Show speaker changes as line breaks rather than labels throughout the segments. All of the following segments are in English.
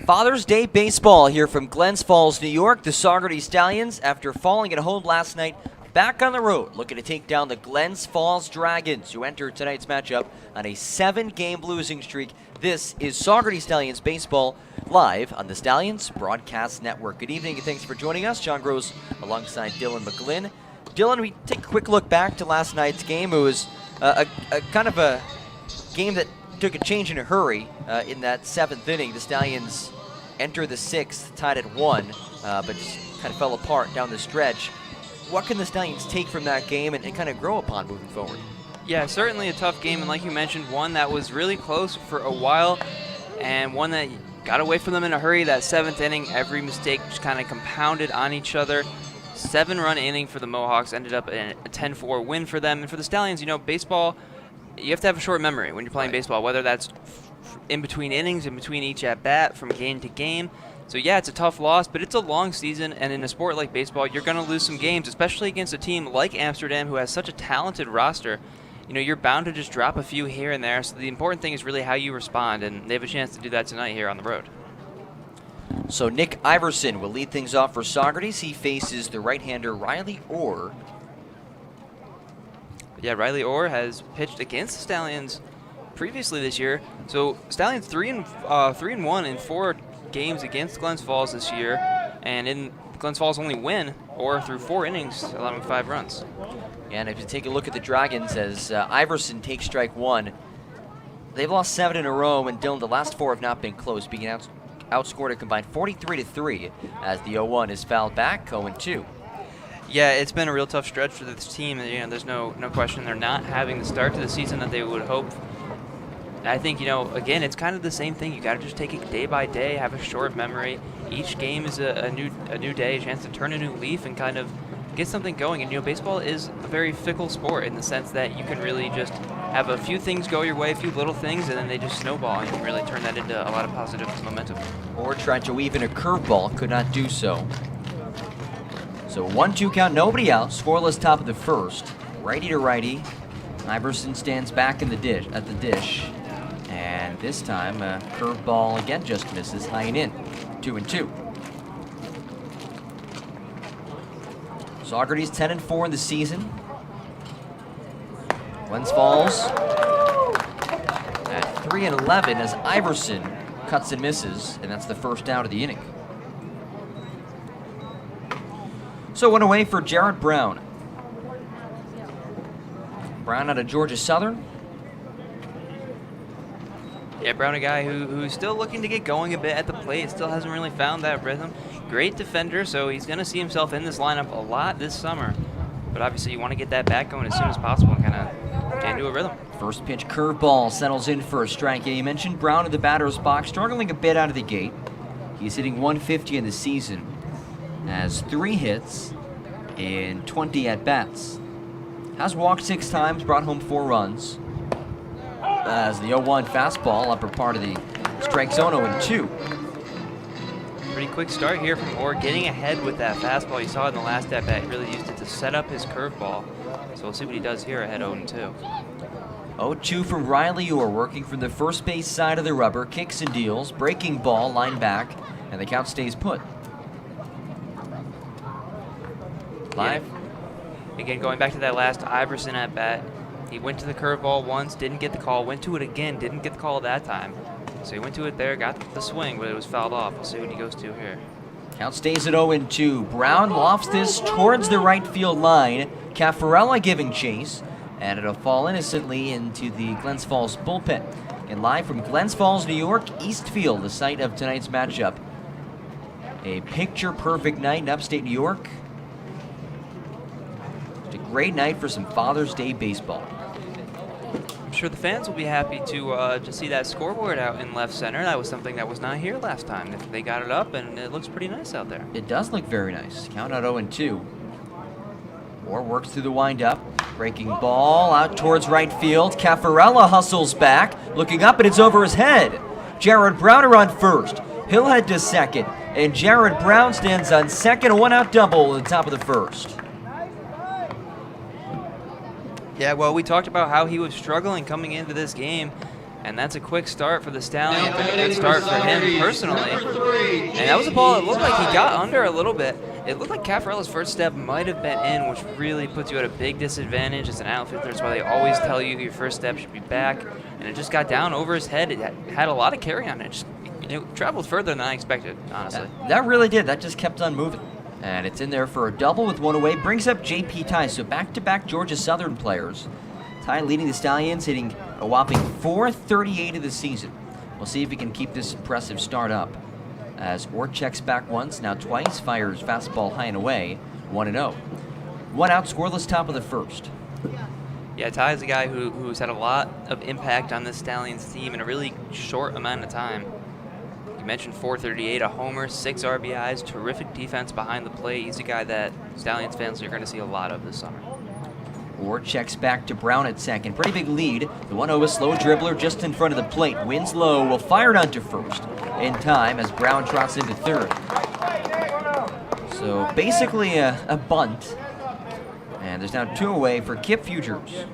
Father's Day baseball here from Glens Falls, New York. The Saugerties Stallions, after falling at home last night, back on the road, looking to take down the Glens Falls Dragons, who enter tonight's matchup on a 7-game losing streak. This is Saugerties Stallions baseball live on the Stallions Broadcast Network. Good evening and thanks for joining us. John Gross alongside Dylan McGlynn. Dylan, we take a quick look back to last night's game. It was a kind of a game that took a change in a hurry in that 7th inning. The Stallions enter the 6th, tied at 1, but just kind of fell apart down the stretch. What can the Stallions take from that game and kind of grow upon moving forward?
Yeah, certainly a tough game, and like you mentioned, one that was really close for a while, and one that got away from them in a hurry. That 7th inning, every mistake just kind of compounded on each other. 7-run inning for the Mohawks, ended up in a 10-4 win for them. And for the Stallions, you know, baseball, you have to have a short memory when you're playing baseball, whether that's in between innings, in between each at-bat, from game to game. So yeah, it's a tough loss, but it's a long season, and in a sport like baseball, you're going to lose some games, especially against a team like Amsterdam, who has such a talented roster. You know, you're bound to just drop a few here and there, so the important thing is really how you respond, and they have a chance to do that tonight here on the road.
So Nick Iverson will lead things off for Saugerties. He faces the right-hander Riley Orr.
Yeah, Riley Orr has pitched against the Stallions previously this year. So Stallions 3-1 in 4 games against Glens Falls this year, and in Glens Falls' only win, Orr through 4 innings, allowing 5 runs.
And if you take a look at the Dragons, as Iverson takes strike 1, they've lost 7 in a row, and Dylan, the last 4 have not been close, being outscored a combined 43-3 as the 0-1 is fouled back, 0-2.
Yeah, it's been a real tough stretch for this team. You know, there's no question they're not having the start to the season that they would hope. I think, you know, again, it's kind of the same thing. You got to just take it day by day, have a short memory. Each game is a new day, a chance to turn a new leaf and kind of get something going. And, you know, baseball is a very fickle sport in the sense that you can really just have a few things go your way, a few little things, and then they just snowball, and you can really turn that into a lot of positive momentum.
Or tried to weave in a curveball, could not do so. So 1-2 count, nobody out, scoreless top of the first. Righty to righty. Iverson stands back in the dish at the dish. And this time, a curveball again just misses high and in. 2-2. Saugerties 10-4 in the season. Glens Falls at 3-11 as Iverson cuts and misses, and that's the first out of the inning. So one away for Jared Brown. Brown out of Georgia Southern.
Yeah, Brown, a guy who's still looking to get going a bit at the plate, still hasn't really found that rhythm. Great defender, so he's going to see himself in this lineup a lot this summer. But obviously you want to get that bat going as soon as possible and kind of get into a rhythm.
First pitch curveball settles in for a strike. And you mentioned Brown in the batter's box, struggling a bit out of the gate. He's hitting 150 in the season, has 3 hits in 20 at-bats. Has walked 6 times, brought home 4 runs. As the 0-1 fastball, upper part of the strike zone, 0-2.
Pretty quick start here from Orr, getting ahead with that fastball. You saw it in the last at-bat. He really used it to set up his curveball. So we'll see what he does here ahead 0-2.
0-2 from Riley Orr, working from the first base side of the rubber, kicks and deals, breaking ball, line back, and the count stays put. Live.
Yeah. Again, going back to that last Iverson at-bat, he went to the curveball once, didn't get the call, went to it again, didn't get the call that time. So he went to it there, got the swing, but it was fouled off. We'll see what he goes to here.
Count stays at 0-2. Brown lofts this towards the right field line. Caffarella giving chase, and it'll fall innocently into the Glens Falls bullpen. And live from Glens Falls, New York, East Field, the site of tonight's matchup. A picture-perfect night in upstate New York. It's a great night for some Father's Day baseball.
I'm sure the fans will be happy to see that scoreboard out in left center. That was something that was not here last time. They got it up, and it looks pretty nice out there.
It does look very nice. Count out 0-2. Orr works through the windup. Breaking ball out towards right field. Caffarella hustles back. Looking up, and it's over his head. Jared Brown on first. He'll head to second. And Jared Brown stands on second. A 1-out double at the top of the first.
Yeah, well, we talked about how he was struggling coming into this game. And that's a quick start for the Stallions, a good start for him personally. And that was a ball that looked like he got under a little bit. It looked like Caffarella's first step might have been in, which really puts you at a big disadvantage as an outfielder. That's why they always tell you your first step should be back. And it just got down over his head. It had a lot of carry on it. It traveled further than I expected, honestly.
That really did. That just kept on moving. And it's in there for a double with one away. Brings up JP Ty. So back-to-back Georgia Southern players. Ty leading the Stallions, hitting a whopping .438 of the season. We'll see if he can keep this impressive start up. As Ort checks back once, now twice, fires fastball high and away, 1-0. One out, scoreless top of the first.
Yeah, Ty is a guy who's had a lot of impact on this Stallions team in a really short amount of time. You mentioned .438, a homer, 6 RBIs, terrific defense behind the plate. He's a guy that Stallions fans are going to see a lot of this summer.
Ort checks back to Brown at second. Pretty big lead. The 1-0 is slow dribbler just in front of the plate. Wins low, will fire it onto first in time as Brown trots into third. So basically a bunt. And there's now 2 away for Kip Futures.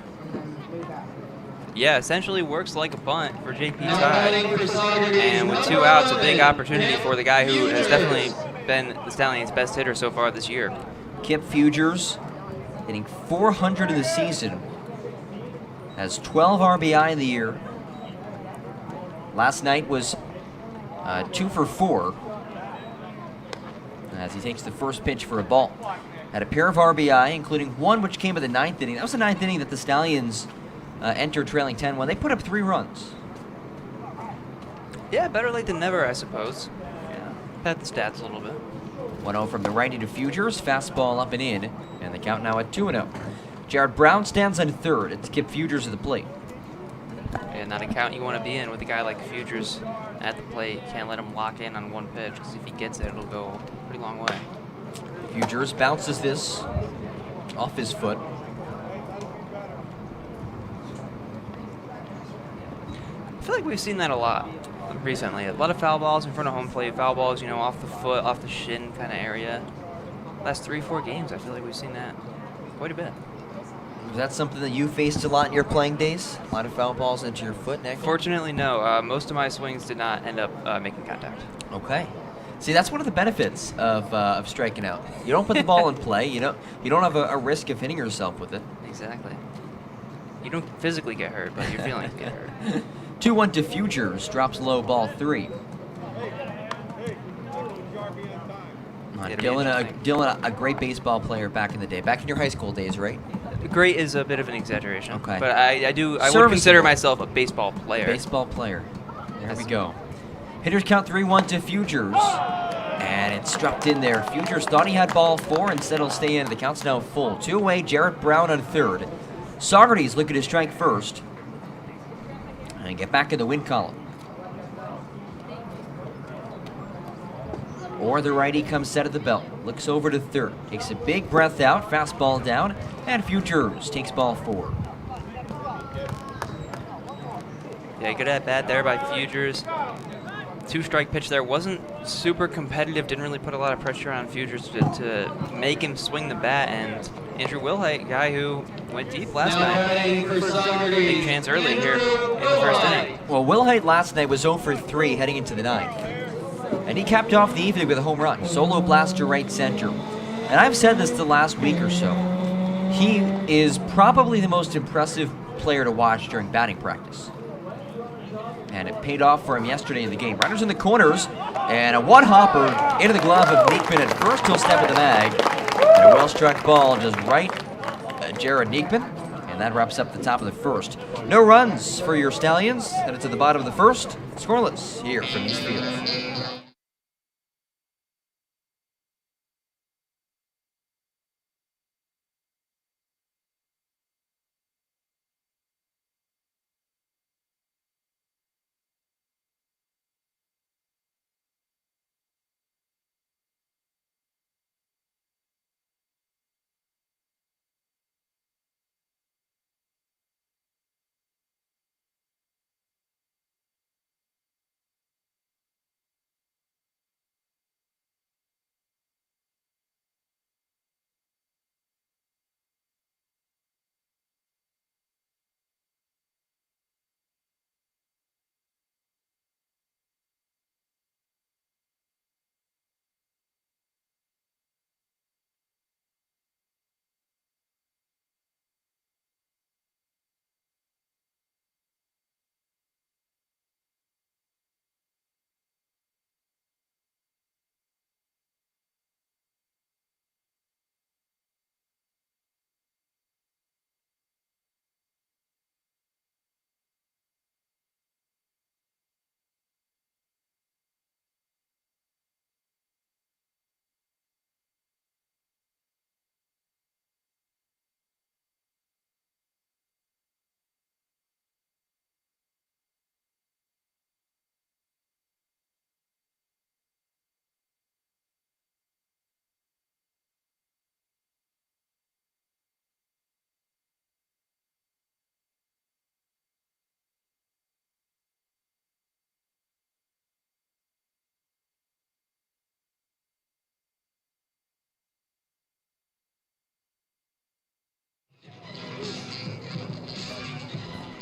Yeah, essentially works like a bunt for JP Ty. And with 2 outs, a big opportunity for the guy who has definitely been the Stallions' best hitter so far this year.
Kip Futures hitting .400 in the season. Has 12 RBI in the year. Last night was 2 for 4 as he takes the first pitch for a ball. Had a pair of RBI, including one which came in the 9th inning. That was the 9th inning that the Stallions entered trailing 10-1. They put up 3 runs.
Yeah, better late than never, I suppose. Yeah, pat the stats a little bit.
1-0 from the righty to Futures. Fastball up and in. And the count now at 2-0. Jared Brown stands on third. It's Kip Futures at the plate.
And not a count you want to be in with a guy like Futures at the plate. Can't let him lock in on one pitch, because if he gets it, it'll go a pretty long way.
Futures bounces this off his foot.
I feel like we've seen that a lot recently. A lot of foul balls in front of home plate, foul balls, you know, off the foot, off the shin kind of area. Last 3-4 games, I feel like we've seen that quite a bit.
Was that something that you faced a lot in your playing days? A lot of foul balls into your foot and ankle?
Fortunately, no. Most of my swings did not end up making contact.
Okay. See, that's one of the benefits of striking out. You don't put the ball in play. You don't have a risk of hitting yourself with it.
Exactly. You don't physically get hurt, but your feelings get hurt.
2-1 to Futures. Drops low, ball 3. Dylan, a great baseball player back in the day. Back in your high school days, right?
Great is a bit of an exaggeration.
Okay.
But I would consider myself a baseball player.
Baseball player. There we go. Hitters count 3-1 to Futures. And it's struck in there. Futures thought he had ball 4. Instead, he'll stay in. The count's now full. 2 away. Jarrett Brown on third. Saugerties looking to strike first. And get back in the win column. Or the righty comes set at the belt. Looks over to third. Takes a big breath out. Fastball down. And Futures takes ball 4.
Yeah, good at bat there by Futures. 2-strike pitch there. Wasn't super competitive. Didn't really put a lot of pressure on Futures to make him swing the bat. And Andrew Wilhite, guy who went deep last night. Big chance early here in the first inning.
Well, Wilhite last night was 0 for 3 heading into the 9th. And he capped off the evening with a home run. Solo blast to right center. And I've said this the last week or so. He is probably the most impressive player to watch during batting practice. And it paid off for him yesterday in the game. Runners in the corners, and a one-hopper into the glove of Neekman at first. He'll step in the bag. And a well-struck ball just right at Jared Neekman. And that wraps up the top of the first. No runs for your Stallions. Headed to the bottom of the first. Scoreless here from East Field.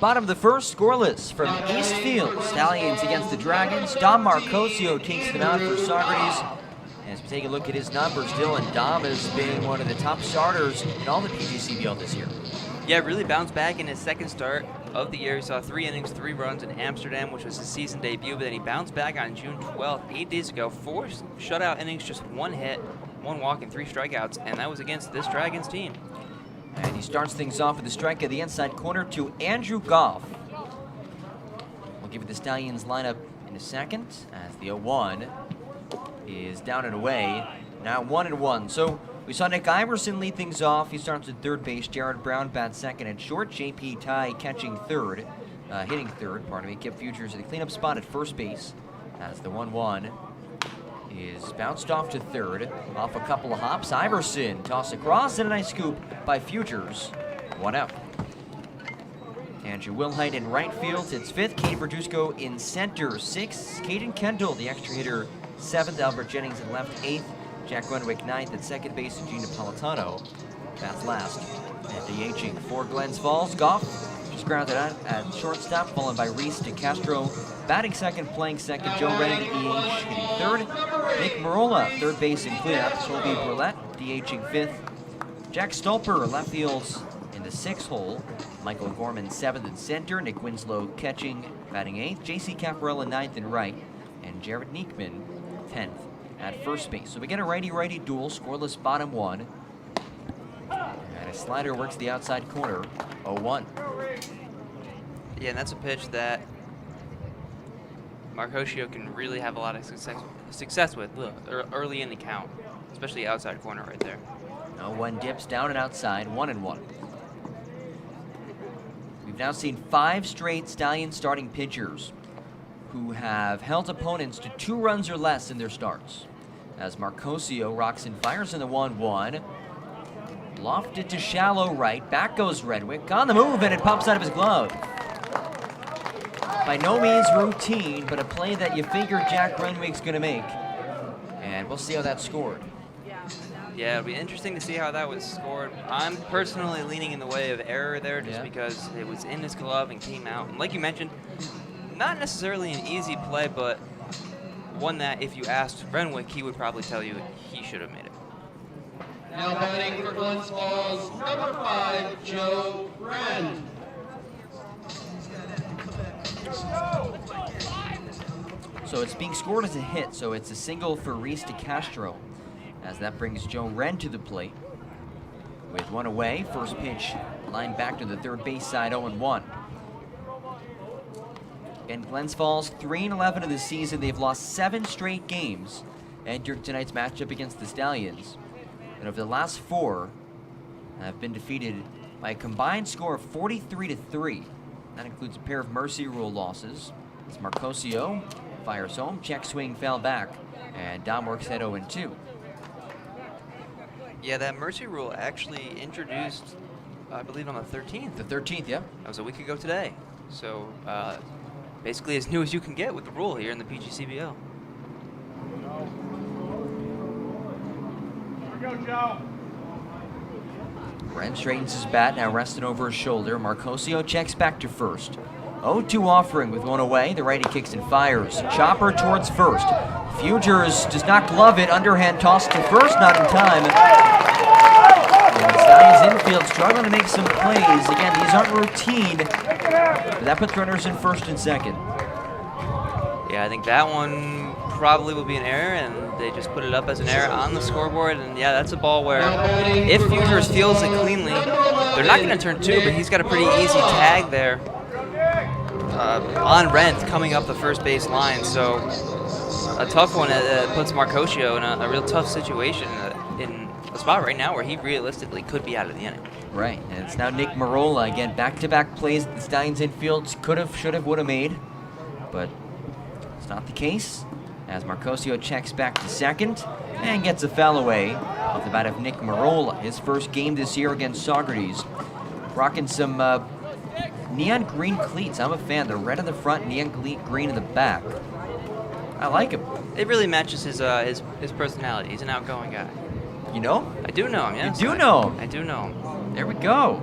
Bottom of the first, scoreless from Eastfield. Stallions against the Dragons. Dom Marcosio takes them out for Saugerties. As we take a look at his numbers, Dylan, Dom has been one of the top starters in all the PGCBL this year.
Yeah, really bounced back in his second start of the year. He saw 3 innings, 3 runs in Amsterdam, which was his season debut, but then he bounced back on June 12th, 8 days ago. 4 shutout innings, just 1 hit, 1 walk, and 3 strikeouts, and that was against this Dragons team.
And he starts things off with a strike at the inside corner to Andrew Goff. We'll give it the Stallions lineup in a second as the 0-1 is down and away. Now 1-1. So we saw Nick Iverson lead things off. He starts at third base. Jared Brown bats second at short. JP Ty catching third, hitting third, pardon me. Kip Futures at the cleanup spot at first base as the 1-1 is bounced off to third, off a couple of hops. Iverson toss across and a nice scoop by Futures. 1 out. Andrew Wilhite in right field. It's fifth. Kate Verduzco in center. Sixth. Caden Kendall, the extra hitter, seventh. Albert Jennings in left. Eighth. Jack Renwick ninth at second base. And Gina Napolitano that's last. And DHing for Glens Falls. Goff just grounded out at shortstop, followed by Reese DeCastro. Batting second, playing second. Joe Ren, DH, hitting third. Nick Marola, third base in cleanup. Colby Brulette, DHing fifth. Jack Stolper, left fields in the sixth hole. Michael Gorman, seventh in center. Nick Winslow catching, batting eighth. JC Caparella, ninth in right. And Jared Neekman, 10th at first base. So we get a righty-righty duel, scoreless bottom 1. And a slider works the outside corner, 0-1.
Yeah, and that's a pitch that Marcosio can really have a lot of success with early in the count, especially outside corner right there.
0-1 dips down and outside, 1-1. We've now seen 5 straight Stallion starting pitchers who have held opponents to 2 runs or less in their starts. As Marcosio rocks and fires in the 1-1. Lofted to shallow right. Back goes Renwick. On the move, and it pops out of his glove. By no means routine, but a play that you figure Jack Renwick's going to make. And we'll see how that's scored.
Yeah, it'll be interesting to see how that was scored. I'm personally leaning in the way of error there just because it was in his glove and came out. And like you mentioned, not necessarily an easy play, but one that if you asked Renwick, he would probably tell you he should have made it.
Now batting for Glens Falls, number 5, Joe Wren.
So it's being scored as a hit, so it's a single for Reese DeCastro, as that brings Joe Wren to the plate. With 1 away, first pitch lined back to the third base side, 0-1. Again, Glens Falls 3-11 of the season. They've lost 7 straight games entered tonight's matchup against the Stallions. And over the last 4 have been defeated by a combined score of 43-3. That includes a pair of Mercy Rule losses. It's Marcosio fires home, check swing fell back, and Dom works at 0-2.
Yeah, that Mercy Rule actually introduced, I believe, on the 13th.
The 13th, yeah.
That was a week ago today. So basically as new as you can get with the rule here in the PGCBL.
Here we go, Joe.
Wren straightens his bat, now resting over his shoulder. Marcosio checks back to first. 0-2 offering with 1 away. The righty kicks and fires. Chopper towards first. Futures does not glove it. Underhand toss to first, not in time. And Stallions infield struggling to make some plays. Again, these aren't routine, but that puts runners in first and second.
Yeah, I think that one probably will be an error, and they just put it up as an error on the scoreboard. And yeah, that's a ball where if Futures fields it cleanly, they're not going to turn 2, but he's got a pretty easy tag there on Rent coming up the first base line. So a tough one that puts Marcosio in a real tough situation in a spot right now where he realistically could be out of the inning.
Right, and it's now Nick Marola. Again, back-to-back plays that the Stallions infields could have, should have, would have made, but it's not the case, as Marcosio checks back to second and gets a foul away off the bat of Nick Marola. His first game this year against Saugerties. Rocking some neon green cleats. I'm a fan. The red in the front, neon green in the back. I like him.
It really matches his personality. He's an outgoing guy.
You know?
I do know him, yes.
You do know him?
I do know him.
There we go.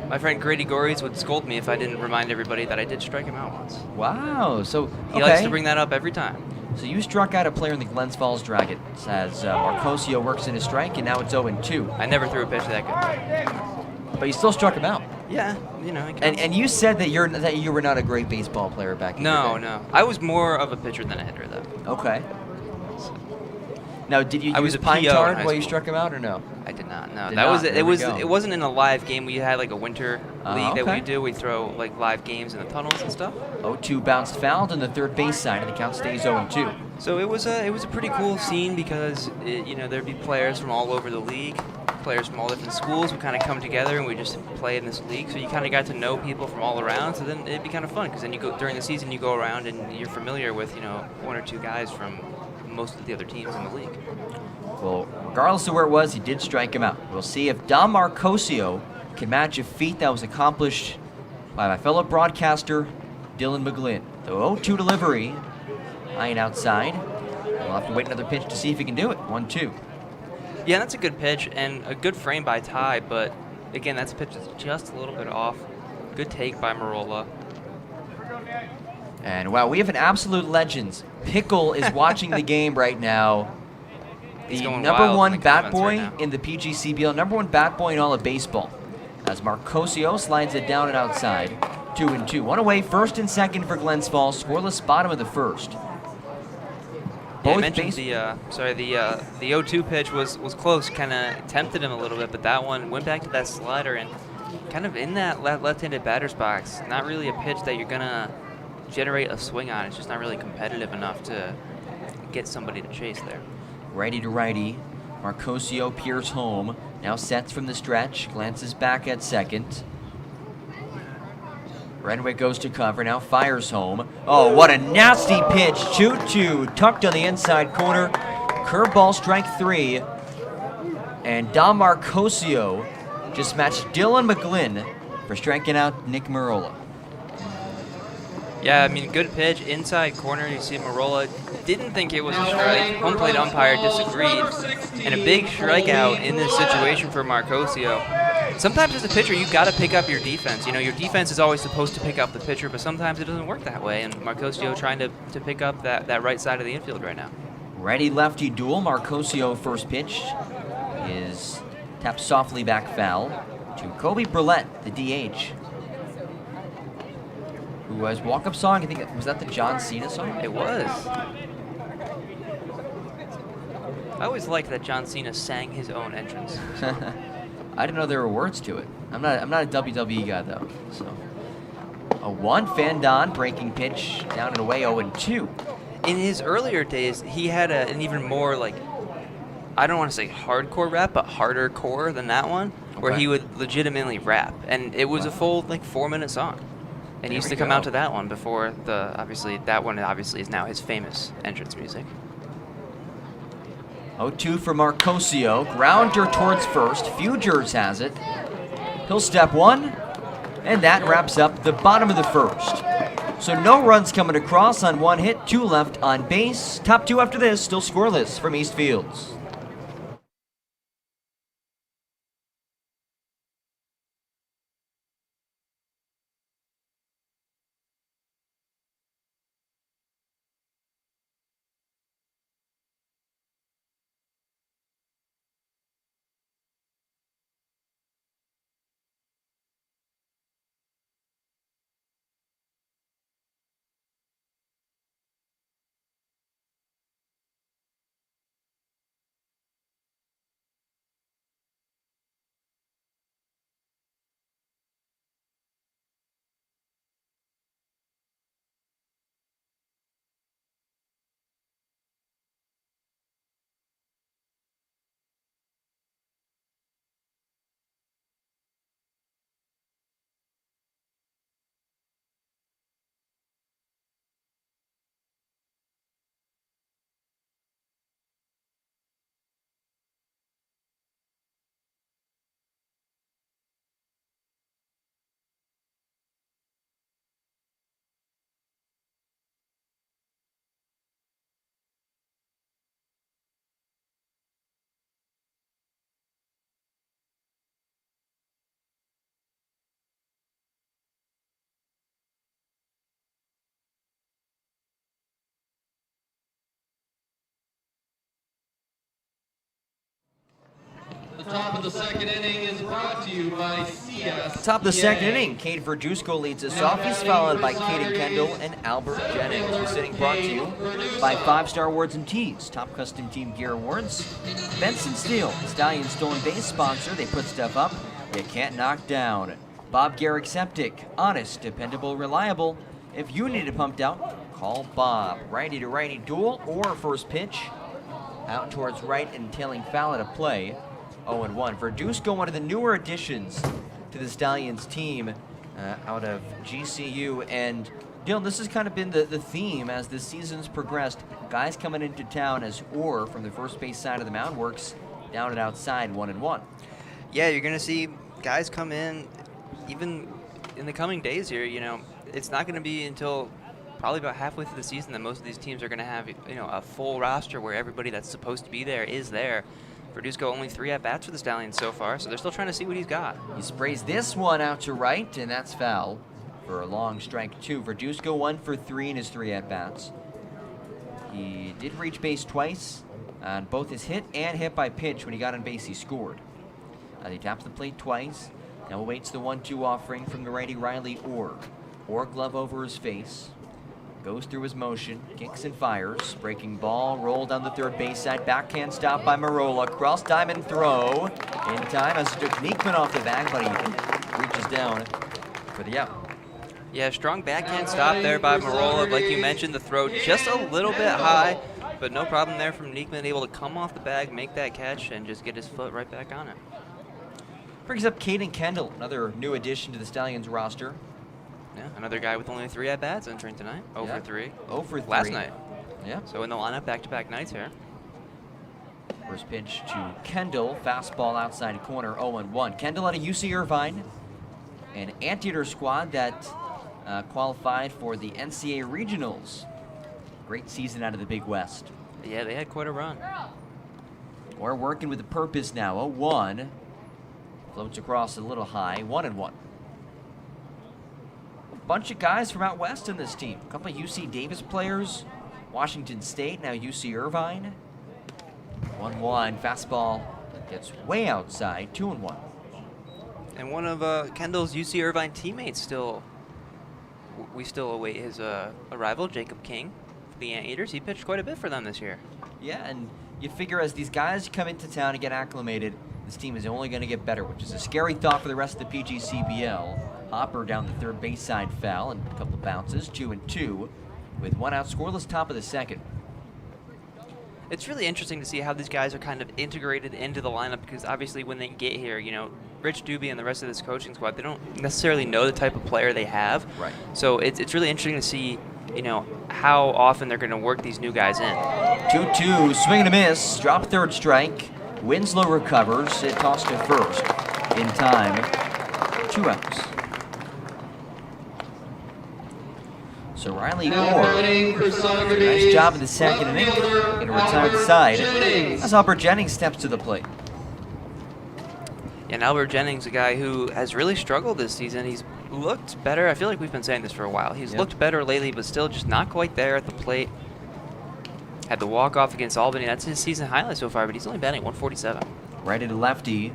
My friend Grady Gories would scold me if I didn't remind everybody that I did strike him out once.
Wow. So
He likes to bring that up every time.
So you struck out a player in the Glens Falls Dragons as Marcosio works in his strike, and now it's 0-2.
I never threw a pitch that good.
But you still struck him out.
Yeah, you know.
And you said that you were not a great baseball player back in your day.
No. I was more of a pitcher than a hitter, though.
Okay. Now, did you
I was
use
a
pine
PO in
tar
high
while you
school.
struck him out, or no?
I did not. No,
Did
that
not.
was
There
it.
we
Was
go.
it wasn't in a live game. We had like a winter league that
okay.
we do. We throw like live games in the tunnels and stuff.
0-2 bounced fouled on the third base side, and the count stays 0-2.
So it was a pretty cool scene because there'd be players from all over the league, players from all different schools would kind of come together and we just play in this league. So you kind of got to know people from all around. So then it'd be kind of fun because then you go during the season, you go around and you're familiar with one or two guys from most of the other teams in the league.
Well, regardless of where it was, he did strike him out. We'll see if Dom Marcosio can match a feat that was accomplished by my fellow broadcaster, Dylan McGlynn. The 0-2 delivery, high and outside. We'll have to wait another pitch to see if he can do it. 1-2.
Yeah, that's a good pitch and a good frame by Ty, but again, that's a pitch that's just a little bit off. Good take by Marola.
And wow, we have an absolute legend. Pickle is watching the game right now.
He's
The
going
number
wild
one
in the
bat
comments
boy
right now.
in the PGCBL, number one bat boy in all of baseball. As Marcosio slides it down and outside. 2-2. One away, first and second for Glens Falls. Scoreless bottom of the first.
Yeah, I
Both
mentioned
base-
the 0-2 pitch was close, kind of tempted him a little bit, but that one went back to that slider and kind of in that left-handed batter's box. Not really a pitch that you're gonna generate a swing on. It's just not really competitive enough to get somebody to chase there.
Righty to righty. Marcosio peers home. Now sets from the stretch. Glances back at second. Renwick goes to cover. Now fires home. Oh, what a nasty pitch. 2-2. Tucked on the inside corner. Curveball, strike 3. And Dom Marcosio just matched Dylan McGlynn for striking out Nick Marola.
Yeah, I mean, good pitch, inside corner. You see Marola didn't think it was a strike. Home plate umpire disagreed. And a big strikeout in this situation for Marcosio. Sometimes as a pitcher, you got to pick up your defense. Your defense is always supposed to pick up the pitcher, but sometimes it doesn't work that way. And Marcosio trying to pick up that right side of the infield right now.
Righty-lefty duel. Marcosio first pitch is tapped softly back foul to Kobe Burlett, the DH. Who was walk-up song? I think was that the John Cena song?
It was. I always liked that John Cena sang his own entrance.
I didn't know there were words to it. I'm not a WWE guy though. So a 1 Fandon breaking pitch down and away 0-2.
In his earlier days, he had an even more I don't want to say hardcore rap, but harder core than that one, where
Okay.
he would legitimately rap, and it was a full 4-minute song. And he used to come out to that one before that one is now his famous entrance music.
0-2 for Marcosio. Grounder towards first. Fugers has it. He'll step one, and that wraps up the bottom of the first. So no runs coming across on 1 hit, 2 left on base. Top 2 after this, still scoreless from East Fields.
Top of the second inning is brought to you by CS.
Top of the second inning, Cade Verduzco leads us off. He's followed by Caden Kendall and Albert Jennings. This inning brought to you by 5-Star Awards and Tees, Top Custom Team Gear Awards. Benson Steel, Stallion Stolen Base sponsor. They put stuff up you can't knock down. Bob Garrick Septic, honest, dependable, reliable. If you need it pumped out, call Bob. Righty to righty duel or first pitch. Out towards right and tailing foul at a play. 0-1. Verduzco, one of the newer additions to the Stallions team out of GCU. And Dylan, this has kind of been the theme as this season's progressed. Guys coming into town as Orr from the first base side of the mound works down and outside 1-1.
Yeah, you're going to see guys come in even in the coming days here. You know, it's not going to be until probably about halfway through the season that most of these teams are going to have, you know, a full roster where everybody that's supposed to be there is there. Verduzco only 3 at-bats for the Stallions so far, so they're still trying to see what he's got.
He sprays this one out to right, and that's foul for a long strike 2. Verduzco 1 for 3 in his 3 at-bats. He did reach base twice on both his hit and hit by pitch. When he got on base, he scored. He taps the plate twice. Now awaits the 1-2 offering from the righty Riley Orr. Orr glove over his face. Goes through his motion, kicks and fires. Breaking ball, roll down the third base side. Backhand stop by Marola. Cross diamond throw. In time as took Niekman off the bag, but he reaches down for the out.
Yeah, strong backhand stop there by Marola. Like you mentioned, the throw just a little bit high, but no problem there from Niekman, able to come off the bag, make that catch, and just get his foot right back on it.
Brings up Caden Kendall, another new addition to the Stallions roster.
Yeah, another guy with only 3 at-bats entering tonight. 0 for 3.
0 for 3.
Last night.
Yeah.
So in the lineup back-to-back nights here.
First pitch to Kendall. Fastball outside corner, 0-1. Kendall out of UC Irvine. An Anteater squad that qualified for the NCAA Regionals. Great season out of the Big West.
Yeah, they had quite a run.
We're working with a purpose now. 0-1. Floats across a little high. 1-1. Bunch of guys from out west in this team. A couple of UC Davis players. Washington State, now UC Irvine. 1-1. Fastball gets way outside. 2-1.
And one of Kendall's UC Irvine teammates we still await his arrival, Jacob King, for the Anteaters. He pitched quite a bit for them this year.
Yeah, and you figure as these guys come into town and get acclimated, this team is only going to get better, which is a scary thought for the rest of the PGCBL. Hopper down the third base side foul and a couple of bounces, 2-2, with 1 out scoreless, top of the second.
It's really interesting to see how these guys are kind of integrated into the lineup, because obviously when they get here, you know, Rich Doobie and the rest of this coaching squad, they don't necessarily know the type of player they have.
Right.
So it's really interesting to see, you know, how often they're going to work these new guys in.
2-2, swing and a miss, drop third strike. Winslow recovers, it tossed to first. In time, 2 outs. So Riley Orr, nice job in the second inning, going to retire the side as Albert Jennings steps to the plate.
And Albert Jennings, a guy who has really struggled this season. He's looked better. I feel like we've been saying this for a while. He's looked better lately, but still just not quite there at the plate. Had the walk-off against Albany. That's his season highlight so far, but he's only batting 147. Righty
to lefty.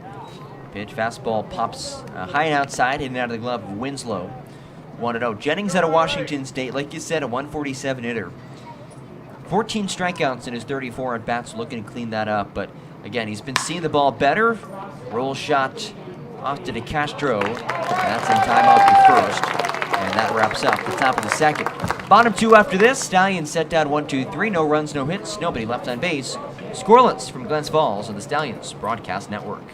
Pitch, fastball pops high and outside, hitting out of the glove of Winslow. 1-0. Jennings out of Washington State, like you said, a 147 hitter. 14 strikeouts in his 34 at-bats, looking to clean that up. But again, he's been seeing the ball better. Roll shot off to DeCastro. That's in time off the first. And that wraps up the top of the second. Bottom 2 after this. Stallions set down 1-2-3. No runs, no hits, nobody left on base. Scoreless from Glens Falls on the Stallions Broadcast Network.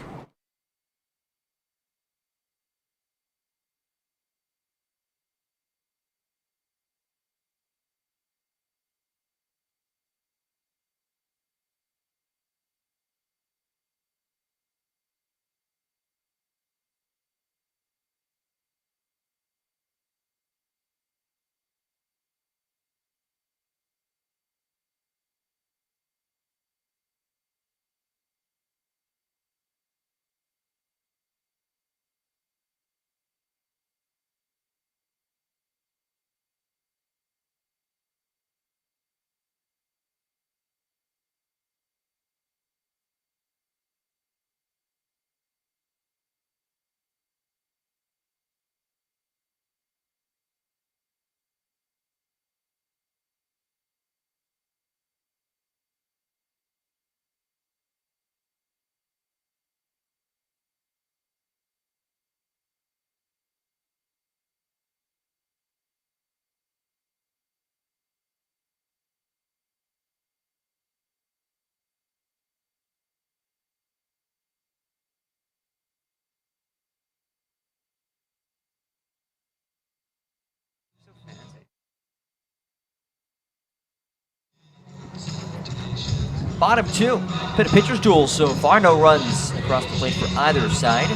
Bottom 2. Bit of pitcher's duels so far. No runs across the plate for either side.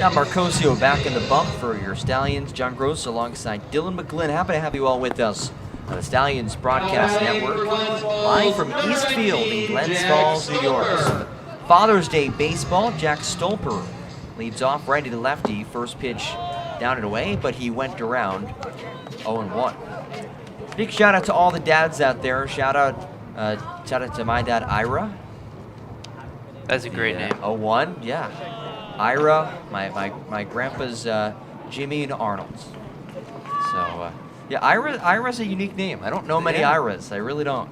Now Marcosio back in the bump for your Stallions. John Gross alongside Dylan McGlynn. Happy to have you all with us on the Stallions Broadcast Network. Live from Eastfield in Glens Falls, New York. So Father's Day baseball. Jack Stolper leads off righty to lefty. First pitch down and away, but he went around 0-1. Big shout out to all the dads out there. Shout out to my dad, Ira.
That's a great name.
0-1, yeah. Ira, my grandpa's Jimmy and Arnold. So, yeah, Ira's a unique name. I don't know many Iras. I really don't.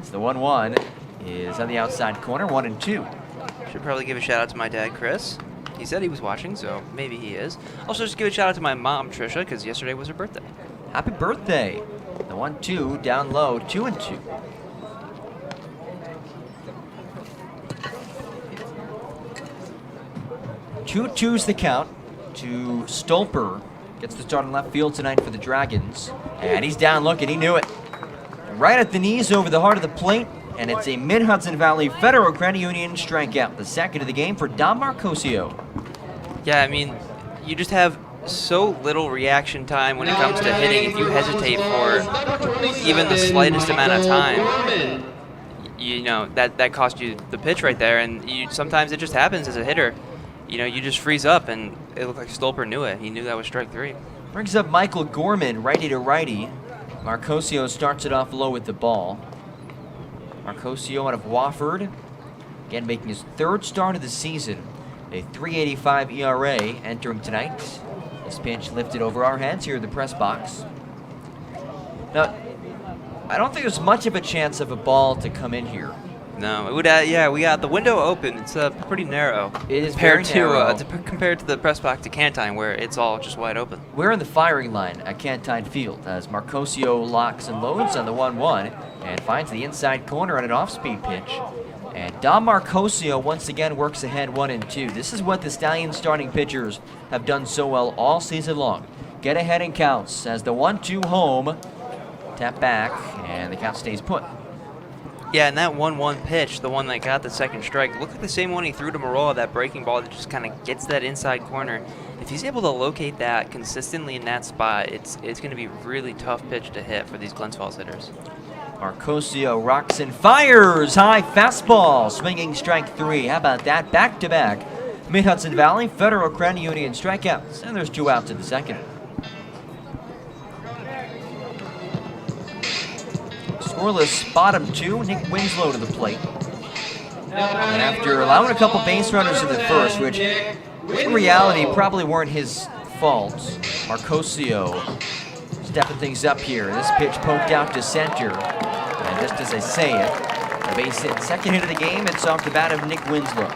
So the 1-1 is on the outside corner, 1-2.
Should probably give a shout out to my dad, Chris. He said he was watching, so maybe he is. Also, just give a shout out to my mom, Trisha, because yesterday was her birthday.
Happy birthday. The 1-2 down low, 2-2. 2-2's the count to Stolper. Gets the start in left field tonight for the Dragons. And he's down looking, he knew it. Right at the knees over the heart of the plate. And it's a Mid-Hudson Valley Federal Credit Union strikeout. The second of the game for Dom Marcosio.
Yeah, I mean, you just have so little reaction time when it comes to hitting. If you hesitate for even the slightest amount of time, you know, that cost you the pitch right there. And sometimes it just happens as a hitter. You know, you just freeze up, and it looked like Stolper knew it. He knew that was strike 3.
Brings up Michael Gorman, righty to righty. Marcosio starts it off low with the ball. Marcosio out of Wofford, again making his third start of the season. A 3.85 ERA entering tonight. This pitch lifted over our heads here in the press box. Now, I don't think there's much of a chance of a ball to come in here.
No, it would. Yeah, we got the window open. It's pretty narrow.
It is very narrow.
Compared to the press box to Cantine, where it's all just wide open.
We're in the firing line at Cantine Field as Marcosio locks and loads on the 1-1 and finds the inside corner on an off-speed pitch. And Dom Marcosio once again works ahead 1-2. This is what the Stallions starting pitchers have done so well all season long. Get ahead in counts as the 1-2 home. Tap back, and the count stays put.
Yeah, and that 1-1 pitch, the one that got the second strike, looked like the same one he threw to Marola, that breaking ball that just kind of gets that inside corner. If he's able to locate that consistently in that spot, it's going to be a really tough pitch to hit for these Glens Falls hitters.
Marcosio rocks and fires. High fastball, swinging strike 3. How about that? Back-to-back. Mid-Hudson Valley Federal Credit Union strikeouts, and there's 2 outs in the second. Scoreless bottom 2, Nick Winslow to the plate. And after allowing a couple base runners in the first, which in reality probably weren't his fault, Marcosio stepping things up here. This pitch poked out to center. And just as I say it, a base hit. Second hit of the game, it's off the bat of Nick Winslow.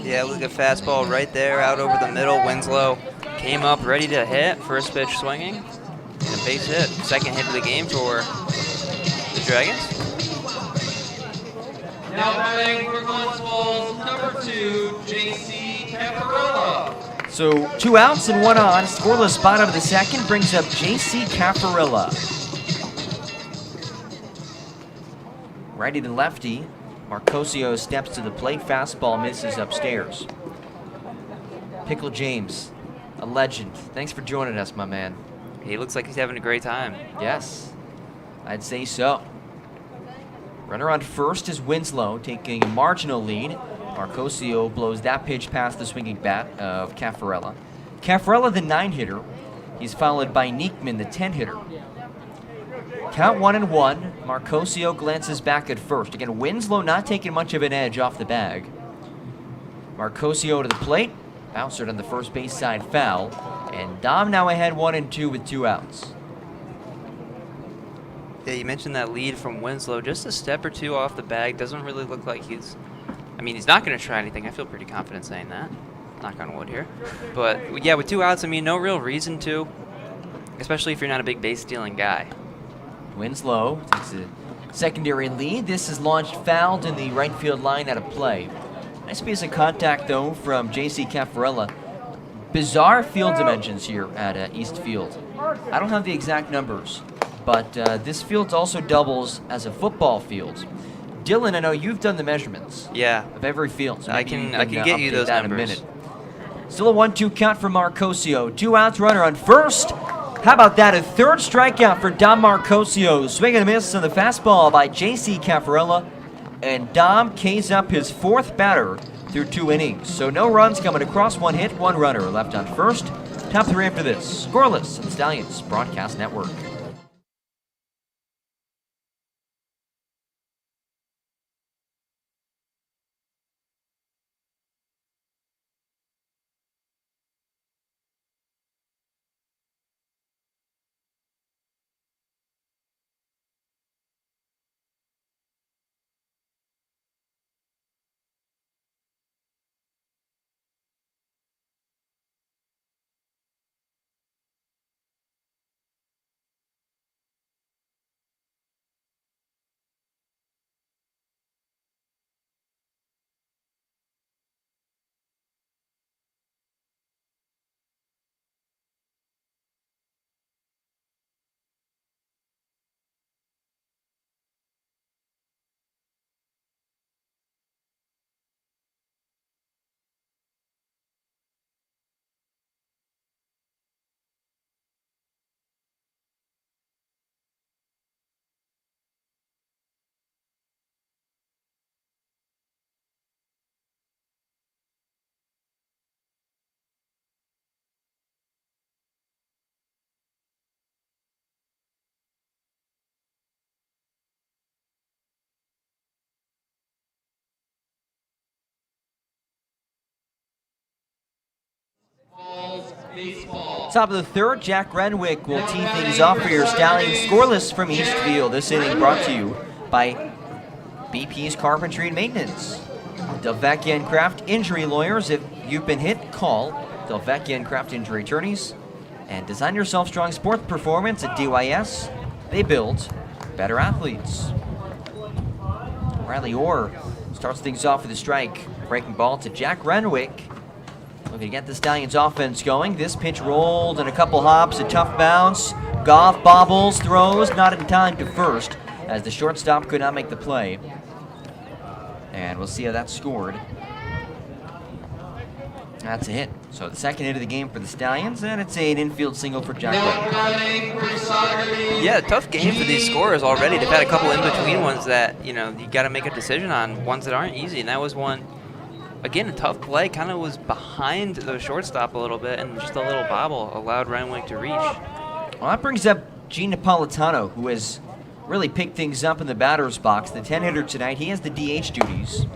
Yeah, look at fastball right there out over the middle. Winslow came up ready to hit. First pitch swinging. And a base hit. Second hit of the game for the Dragons.
Now batting for Glens Falls, number 2, J.C. Caparella.
So 2 outs and 1 on. Scoreless bottom of the second brings up J.C. Caparella. Righty to lefty. Marcosio steps to the plate. Fastball misses upstairs. Pickle James, a legend. Thanks for joining us, my man.
He looks like he's having a great time.
Yes, I'd say so. Runner on first is Winslow, taking a marginal lead. Marcosio blows that pitch past the swinging bat of Caffarella. Caffarella, the 9-hitter. He's followed by Neekman, the 10-hitter. Count 1-1. Marcosio glances back at first. Again, Winslow not taking much of an edge off the bag. Marcosio to the plate. Bouncer on the first base side foul. And Dom now ahead 1-2 with 2 outs.
Yeah, you mentioned that lead from Winslow. Just a step or 2 off the bag. Doesn't really look like he's... I mean, he's not going to try anything. I feel pretty confident saying that. Knock on wood here. But, yeah, with 2 outs, I mean, no real reason to. Especially if you're not a big base-stealing guy.
Winslow takes a secondary lead. This is launched fouled in the right field line out of play. Nice piece of contact, though, from J.C. Caffarella. Bizarre field dimensions here at East Field. I don't have the exact numbers, but this field also doubles as a football field. Dylan, I know you've done the measurements.
Yeah.
Of every field. So
I can get you
update
those
that in a
numbers.
minute. Still a 1-2 count for Marcosio. 2 outs, runner on first. How about that? A third strikeout for Dom Marcosio. Swing and a miss on the fastball by J.C. Caffarella. And Dom K's up his 4th batter through 2 innings. So no runs coming across, 1 hit, 1 runner left on first. Top 3 after this. Scoreless on the Stallions Broadcast Network.
Baseball.
Top of the 3rd, Jack Renwick will tee things off for your Stallions. Scoreless from Eastfield. This inning brought to you by BP's Carpentry and Maintenance. Delvecchia and Kraft Injury Lawyers. If you've been hit, call Delvecchia and Kraft Injury Attorneys. And design yourself strong sports performance at DYS. They build better athletes. Riley Orr starts things off with a strike. Breaking ball to Jack Renwick. Looking to get the Stallions offense going. This pitch rolled and a couple hops, a tough bounce. Goff bobbles, throws, not in time to first as the shortstop could not make the play. And we'll see how that's scored. That's a hit. So the second hit of the game for the Stallions, and it's an infield single for Jack Renwick.
Yeah, tough game for these scorers already. They've had a couple in-between ones that, you got to make a decision on, ones that aren't easy, and that was one. Again, a tough play, kind of was behind the shortstop a little bit, and just a little bobble allowed Renwick to reach.
Well, that brings up Gene Napolitano, who has really picked things up in the batter's box. The 10-hitter tonight, he has the DH duties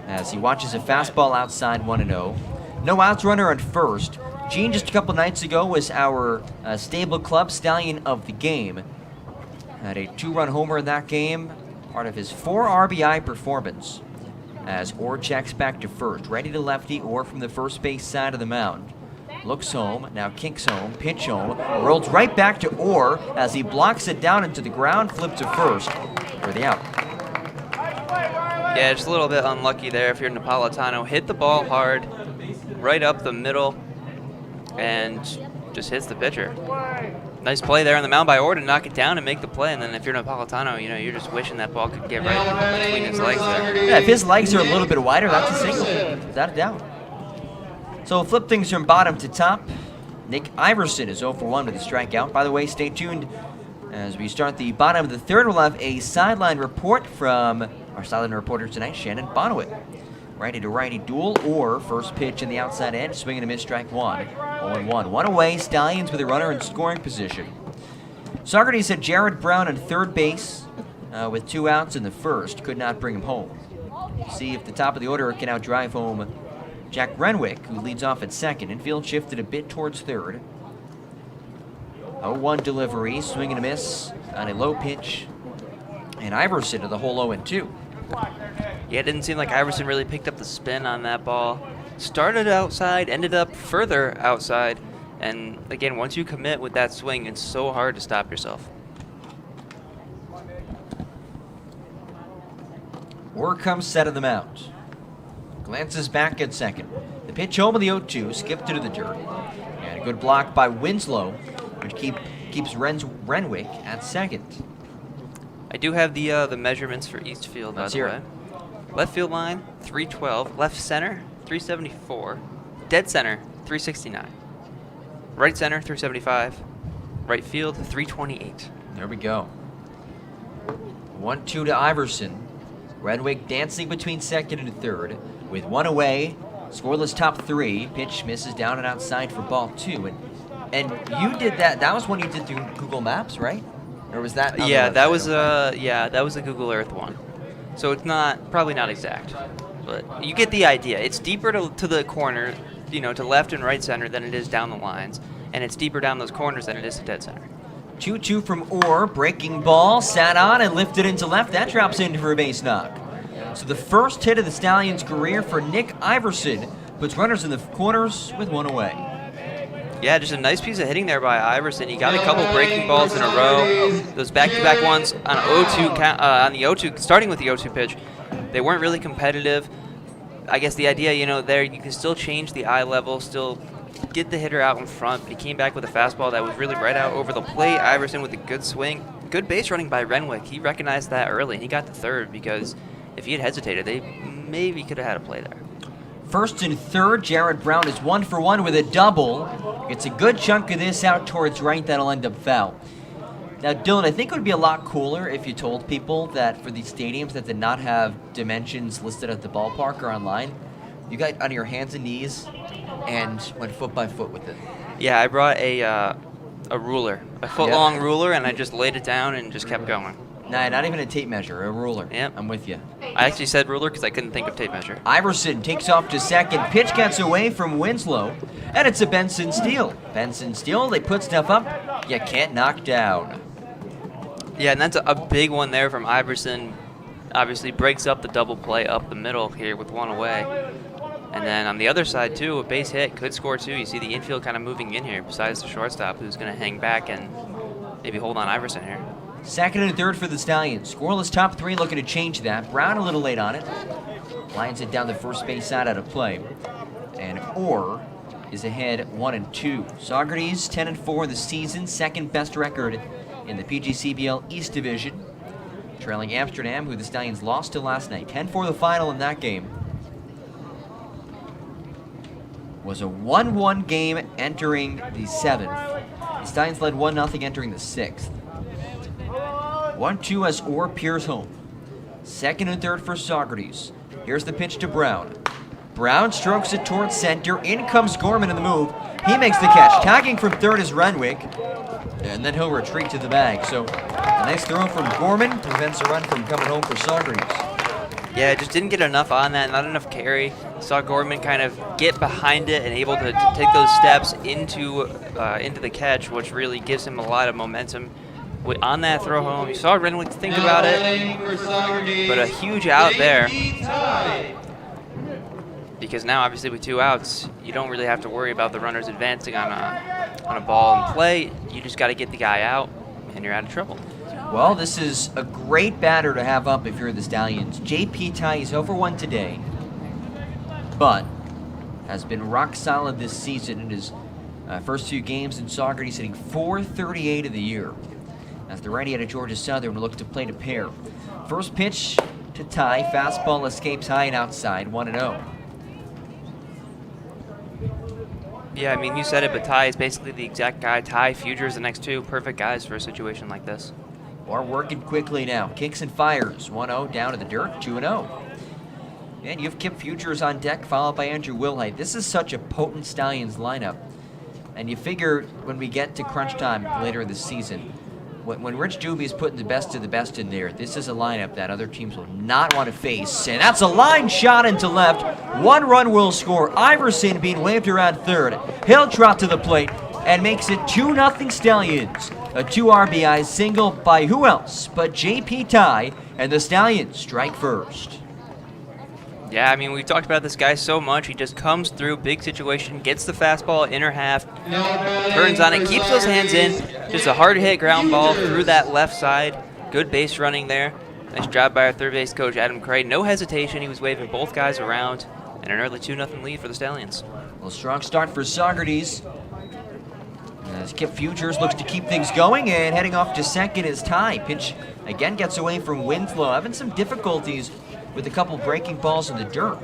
as he watches a fastball outside 1-0. No outs, runner on first. Gene, just a couple nights ago, was our stable club Stallion of the game. Had a 2-run homer in that game, part of his 4 RBI performance. As Orr checks back to first, ready to lefty, Orr from the first base side of the mound. Looks home, now kicks home, pitch home, rolls right back to Orr as he blocks it down into the ground, flipped to first for the out.
Yeah, just a little bit unlucky there if you're Napolitano. Hit the ball hard, right up the middle, and just hits the pitcher. Nice play there on the mound by Orr to knock it down and make the play. And then if you're Napolitano, you're just wishing that ball could get right between his legs there.
Yeah, if his legs are a little bit wider, that's a single, without a doubt. So we'll flip things from bottom to top. Nick Iverson is 0 for 1 with a strikeout. By the way, stay tuned as we start the bottom of the 3rd. We'll have a sideline report from our sideline reporter tonight, Shannon Bonowit. Righty to righty duel, or first pitch in the outside edge, swing and a miss, strike 1. 0-1. One away, Stallions with a runner in scoring position. Saugerties had Jared Brown on third base with 2 outs in the first. Could not bring him home. See if the top of the order can now drive home Jack Renwick, who leads off at second. Infield shifted a bit towards third. 0-1 delivery, swing and a miss on a low pitch. And Iverson to the hole 0-2.
Yeah, it didn't seem like Iverson really picked up the spin on that ball. Started outside, ended up further outside. And again, once you commit with that swing, it's so hard to stop yourself.
Orr comes set of the mound. Glances back at second. The pitch home of the 0-2, skipped it to the dirt. And a good block by Winslow, which keeps Renwick at second.
I do have the measurements for Eastfield, by
Let's
the
hear
way.
it.
Left field line, 312. Left center, 374. Dead center, 369. Right center, 375. Right field, 328.
There we go. 1-2 to Iverson. Renwick dancing between second and third. With one away, scoreless top three. Pitch misses down and outside for ball two. And you did that. That was one you did through Google Maps, right? Or was that? on the
Yeah, that
website?
was a Google Earth one. So it's probably not exact, but you get the idea. It's deeper to the corner, to left and right center than it is down the lines, and it's deeper down those corners than it is to dead center.
2-2 from Orr. Breaking ball, sat on and lifted into left. That drops in for a base knock. So the first hit of the Stallions' career for Nick Iverson puts runners in the corners with one away.
Yeah, just a nice piece of hitting there by Iverson. He got a couple breaking balls in a row. Those back-to-back ones on 0-2, on the 0-2, starting with the 0-2 pitch, they weren't really competitive. I guess the idea, there you can still change the eye level, still get the hitter out in front. But he came back with a fastball that was really right out over the plate. Iverson with a good swing, good base running by Renwick. He recognized that early, and he got to third because if he had hesitated, they maybe could have had a play there.
First and third, Jared Brown is 1 for 1 with a double. Gets a good chunk of this out towards right. That'll end up foul. Now, Dylan, I think it would be a lot cooler if you told people that for these stadiums that did not have dimensions listed at the ballpark or online, you got on your hands and knees and went foot by foot with it.
Yeah, I brought a ruler, a foot-long ruler, and I just laid it down and just kept going.
Nah, not even a tape measure, a ruler.
Yep.
I'm with you.
I actually said ruler because I couldn't think of tape measure.
Iverson takes off to second. Pitch gets away from Winslow, and it's a Benson steal. Benson steal, they put stuff up, you can't knock down.
Yeah, and that's a big one there from Iverson. Obviously breaks up the double play up the middle here with one away. And then on the other side, too, a base hit could score, too. You see the infield kind of moving in here besides the shortstop who's going to hang back and maybe hold on Iverson here.
Second and third for the Stallions. Scoreless top three, looking to change that. Brown a little late on it. Lines it down the first base side out of play. And Orr is ahead 1-2. Saugerties 10-4 in the season, second best record in the PGCBL East Division. Trailing Amsterdam, who the Stallions lost to last night. 10-4 the final in that game. Was a 1-1 game entering the seventh. The Stallions led 1-0 entering the sixth. 1-2 as Orr peers home. Second and third for Saugerties. Here's the pitch to Brown. Brown strokes it towards center. In comes Gorman in the move. He makes the catch. Tagging from third is Renwick. And then he'll retreat to the bag. So a nice throw from Gorman prevents a run from coming home for Saugerties.
Yeah, just didn't get enough on that, not enough carry. Saw Gorman kind of get behind it and able to take those steps into the catch, which really gives him a lot of momentum. On that throw home, you saw Renwick think about it, but a huge out there. Because now, obviously, with 2 outs, you don't really have to worry about the runners advancing on a ball in play. You just got to get the guy out, and you're out of trouble.
Well, this is a great batter to have up if you're the Stallions. J.P. Ty is over 1 today, but has been rock solid this season in his first 2 games in Saugerties, hitting .438 of the year. As the righty out of Georgia Southern will look to play to pair. First pitch to Ty. Fastball escapes high and outside, 1-0.
Yeah, I mean, you said it, but Ty is basically the exact guy. Ty, Fuger is the next 2 perfect guys for a situation like this.
Or working quickly now. Kicks and fires. 1-0 down to the dirt, 2-0. And you have Kip Futures on deck, followed by Andrew Wilhite. This is such a potent Stallions lineup. And you figure when we get to crunch time later in the season, when Rich Doobie is putting the best of the best in there, this is a lineup that other teams will not want to face. And that's a line shot into left. 1 run will score. Iverson being waved around third. He'll trot to the plate and makes it 2-0 Stallions. A 2 RBI single by who else but J.P. Ty, and the Stallions strike first.
Yeah, I mean, we've talked about this guy so much. He just comes through, big situation, gets the fastball, inner half, turns on it, keeps those hands in. Just a hard-hit ground ball through that left side. Good base running there. Nice job by our third base coach, Adam Cray. No hesitation. He was waving both guys around. And an early 2-0 lead for the Stallions.
Well, strong start for Saugerties. As Kip Futures looks to keep things going, and heading off to second is Ty. Pitch again gets away from Winslow, having some difficulties with a couple breaking balls in the dirt.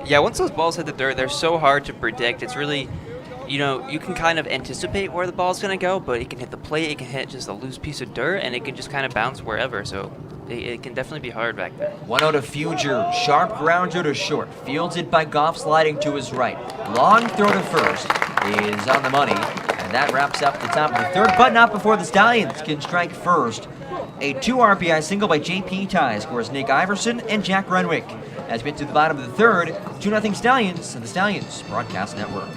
Yeah, once those balls hit the dirt, they're so hard to predict. It's really, you know, you can kind of anticipate where the ball's going to go, but it can hit the plate, it can hit just a loose piece of dirt, and it can just kind of bounce wherever. So it can definitely be hard back there.
1-0 to Future. Sharp grounder to short. Fielded by Goff, sliding to his right. Long throw to first is on the money. And that wraps up the top of the third, but not before the Stallions can strike first. A 2 RBI single by JP Ty scores Nick Iverson and Jack Renwick. As we get to the bottom of the third, 2-0 Stallions and the Stallions Broadcast Network.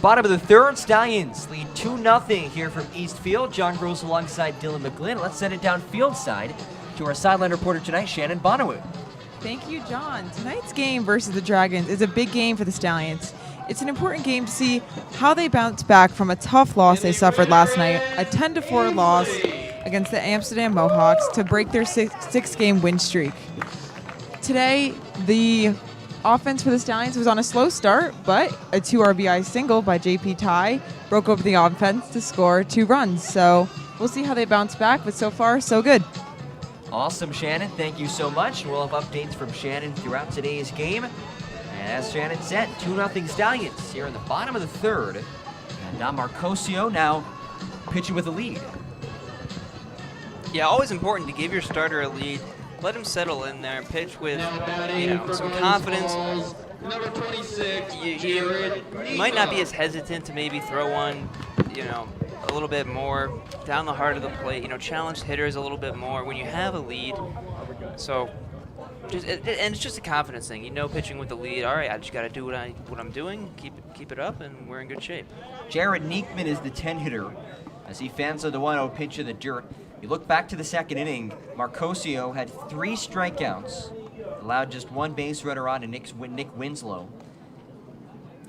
Bottom of the third, Stallions lead 2-0 here from East Field. John Gross alongside Dylan McGlynn. Let's send it downfield side to our sideline reporter tonight, Shannon Bonnewood.
Thank you, John. Tonight's game versus the Dragons is a big game for the Stallions. It's an important game to see how they bounce back from a tough loss they suffered last night, a 10-4 loss against the Amsterdam Mohawks to break their six-game win streak. Today, the offense for the Stallions was on a slow start, but a 2 RBI single by JP Ty broke open the offense to score 2 runs. So we'll see how they bounce back, but so far, so good.
Awesome, Shannon. Thank you so much. We'll have updates from Shannon throughout today's game. And as Shannon said, 2-0 Stallions here in the bottom of the third. And Don Marcosio now pitching with a lead.
Yeah, always important to give your starter a lead. Let him settle in there, pitch with some confidence.
Number 26,
You might not be as hesitant to maybe throw one, a little bit more down the heart of the plate. Challenge hitters a little bit more when you have a lead. So, it's just a confidence thing. Pitching with the lead. All right, I just got to do what I'm doing. Keep it up, and we're in good shape.
Jared Neekman is the 10 hitter as he fans on the 1-0 pitch in the dirt. You look back to the second inning, Marcosio had 3 strikeouts, allowed just 1 base runner on to Nick Winslow.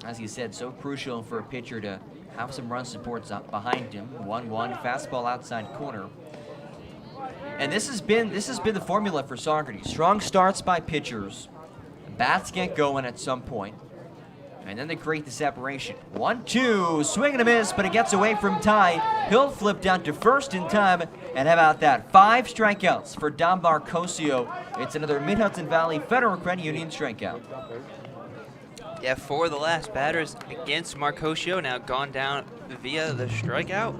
As you said, so crucial for a pitcher to have some run supports up behind him. 1-1, fastball outside corner. And this has been the formula for Saugerties. Strong starts by pitchers. The bats get going at some point, and then they create the separation. 1-2, swing and a miss, but it gets away from Ty. He'll flip down to first in time, and how about that? 5 strikeouts for Don Marcosio. It's another Mid-Hudson Valley Federal Credit Union strikeout.
Yeah, 4 of the last batters against Marcosio now gone down via the strikeout.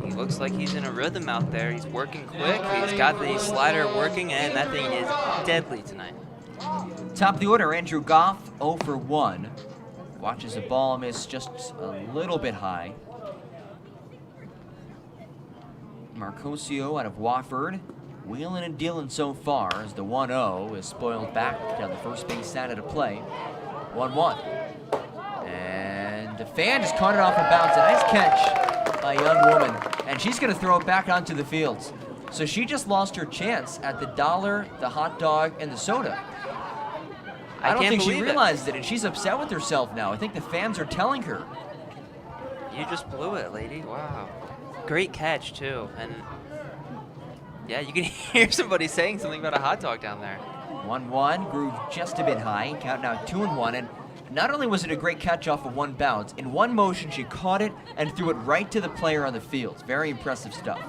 He looks like he's in a rhythm out there. He's working quick. He's got the slider working, and that thing is deadly tonight.
Top of the order, Andrew Goff, 0 for 1. Watches a ball miss just a little bit high. Marcosio out of Wofford, wheeling and dealing so far as the 1-0 is spoiled back down the first base side of the play. 1-1. And the fan just caught it off of bounds. A nice catch by a young woman. And she's going to throw it back onto the field. So she just lost her chance at the dollar, the hot dog, and the soda. I don't think she realized it, and she's upset with herself now. I think the fans are telling her.
You just blew it, lady. Wow. Great catch, too. And, yeah, you can hear somebody saying something about a hot dog down there.
1-1, groove just a bit high. Count now 2-1. And not only was it a great catch off of 1 bounce, in one motion she caught it and threw it right to the player on the field. Very impressive stuff.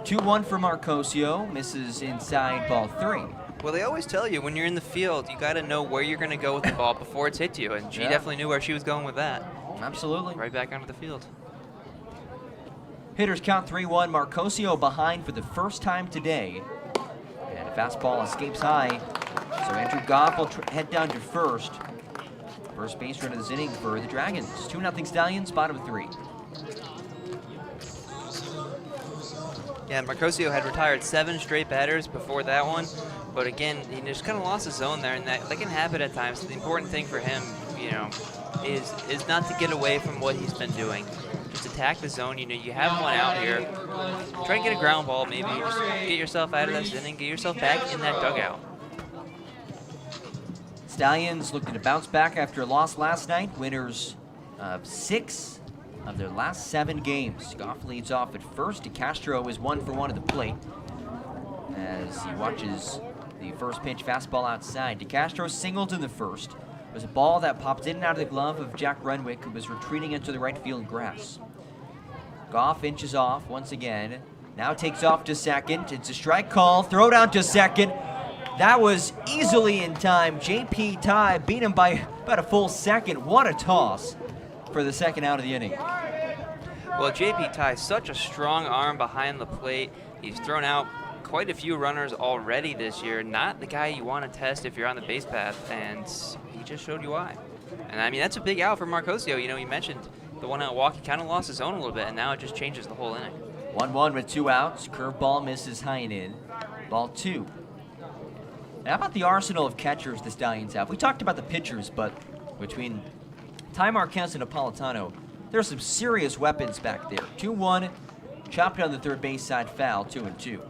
2-1 for Marcosio. Misses inside ball 3.
Well, they always tell you when you're in the field, you got to know where you're going to go with the ball before it's hit you, and she definitely knew where she was going with that.
Absolutely.
Right back onto the field.
Hitters count 3-1. Marcosio behind for the first time today. Fastball escapes high. So Andrew Goff will head down to first. First base run of this inning for the Dragons. 2-0 Stallions, bottom of 3.
Yeah, Marcosio had retired 7 straight batters before that one, but again, he just kind of lost his zone there, and that can happen at times. The important thing for him, is not to get away from what he's been doing. Just attack the zone. You have one out here. Try to get a ground ball, maybe. Just get yourself out of this inning, get yourself back in that dugout.
Stallions looking to bounce back after a loss last night. Winners of 6 of their last 7 games. Goff leads off at first. DeCastro is 1 for 1 at the plate as he watches the first pitch fastball outside. DeCastro singled in the first. It was a ball that popped in and out of the glove of Jack Renwick, who was retreating into the right field grass. Goff inches off once again. Now takes off to second. It's a strike call. Throw down to second. That was easily in time. J.P. Ty beat him by about a full second. What a toss for the second out of the inning.
Well, J.P. Ty, such a strong arm behind the plate. He's thrown out quite a few runners already this year. Not the guy you want to test if you're on the base path, and he just showed you why. And I mean, that's a big out for Marcosio. You mentioned the one out walk. He kind of lost his zone a little bit, and now it just changes the whole inning. 1-1
with 2 outs. Curveball misses high and in. Ball 2. How about the arsenal of catchers the Stallions have? We talked about the pitchers, but between Ty Marquez and Napolitano, there's some serious weapons back there. 2-1, chopped on the third base side foul, 2-2.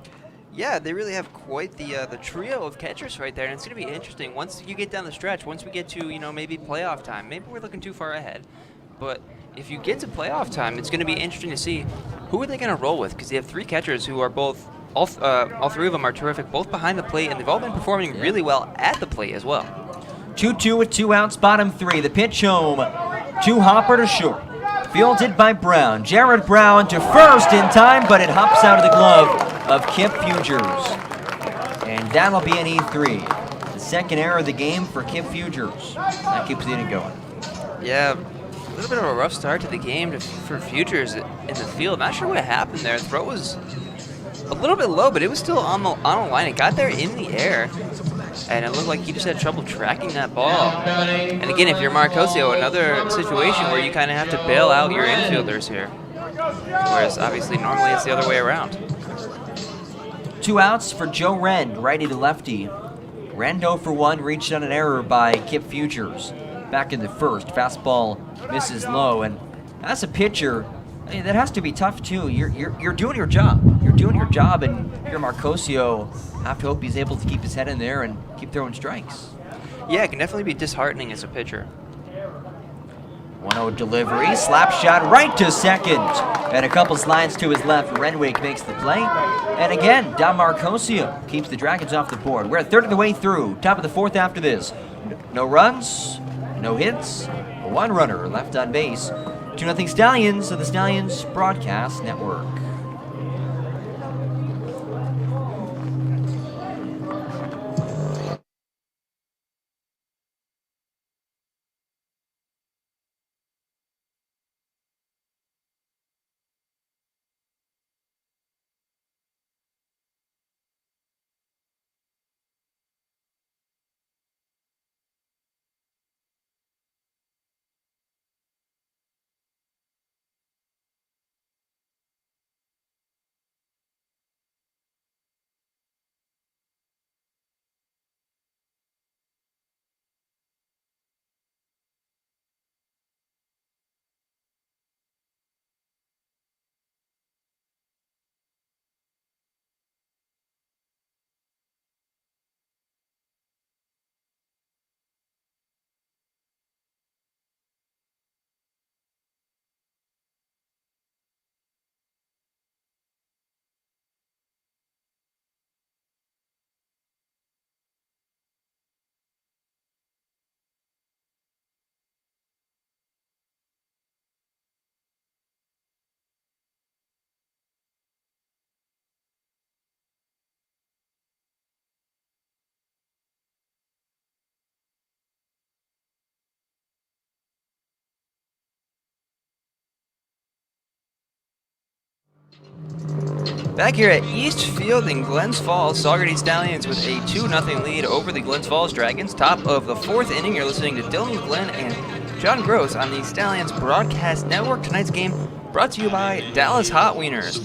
Yeah, they really have quite the trio of catchers right there, and it's going to be interesting once you get down the stretch. Once we get to maybe playoff time, maybe we're looking too far ahead, but if you get to playoff time, it's going to be interesting to see who are they going to roll with, because they have 3 catchers who are both. All 3 of them are terrific, both behind the plate, and they've all been performing really well at the plate as well.
2-2 with 2 outs, bottom 3. The pitch home to Hopper to short. Fielded by Brown. Jared Brown to first in time, but it hops out of the glove of Kip Fugers. And that'll be an E3. The second error of the game for Kip Fugers. That keeps the inning going.
Yeah, a little bit of a rough start to the game for Fugers in the field. Not sure what happened there. The throw was a little bit low, but it was still on the line. It got there in the air, and it looked like he just had trouble tracking that ball. And again, if you're Marcosio, another situation where you kind of have to bail out your infielders here, whereas obviously normally it's the other way around.
2 outs for Joe Wren, righty to lefty. Wren 0 for 1, reached on an error by Kip Fugers. Back in the first, fastball misses low, and as a pitcher, that has to be tough too. You're doing your job. You're doing your job, and you're Marcosio. Have to hope he's able to keep his head in there and keep throwing strikes.
Yeah, it can definitely be disheartening as a pitcher.
1-0 delivery, slap shot right to second, and a couple slides to his left. Renwick makes the play, and again, Don Marcosio keeps the Dragons off the board. We're a third of the way through, top of the 4th after this. No runs, no hits, 1 runner left on base. 2-0 Stallions of the Stallions Broadcast Network.
Back here at East Field in Glens Falls, Saugerties Stallions with a 2-0 lead over the Glens Falls Dragons. Top of the 4th inning, you're listening to Dylan Glenn and John Gross on the Stallions Broadcast Network. Tonight's game brought to you by Dallas Hot Wieners,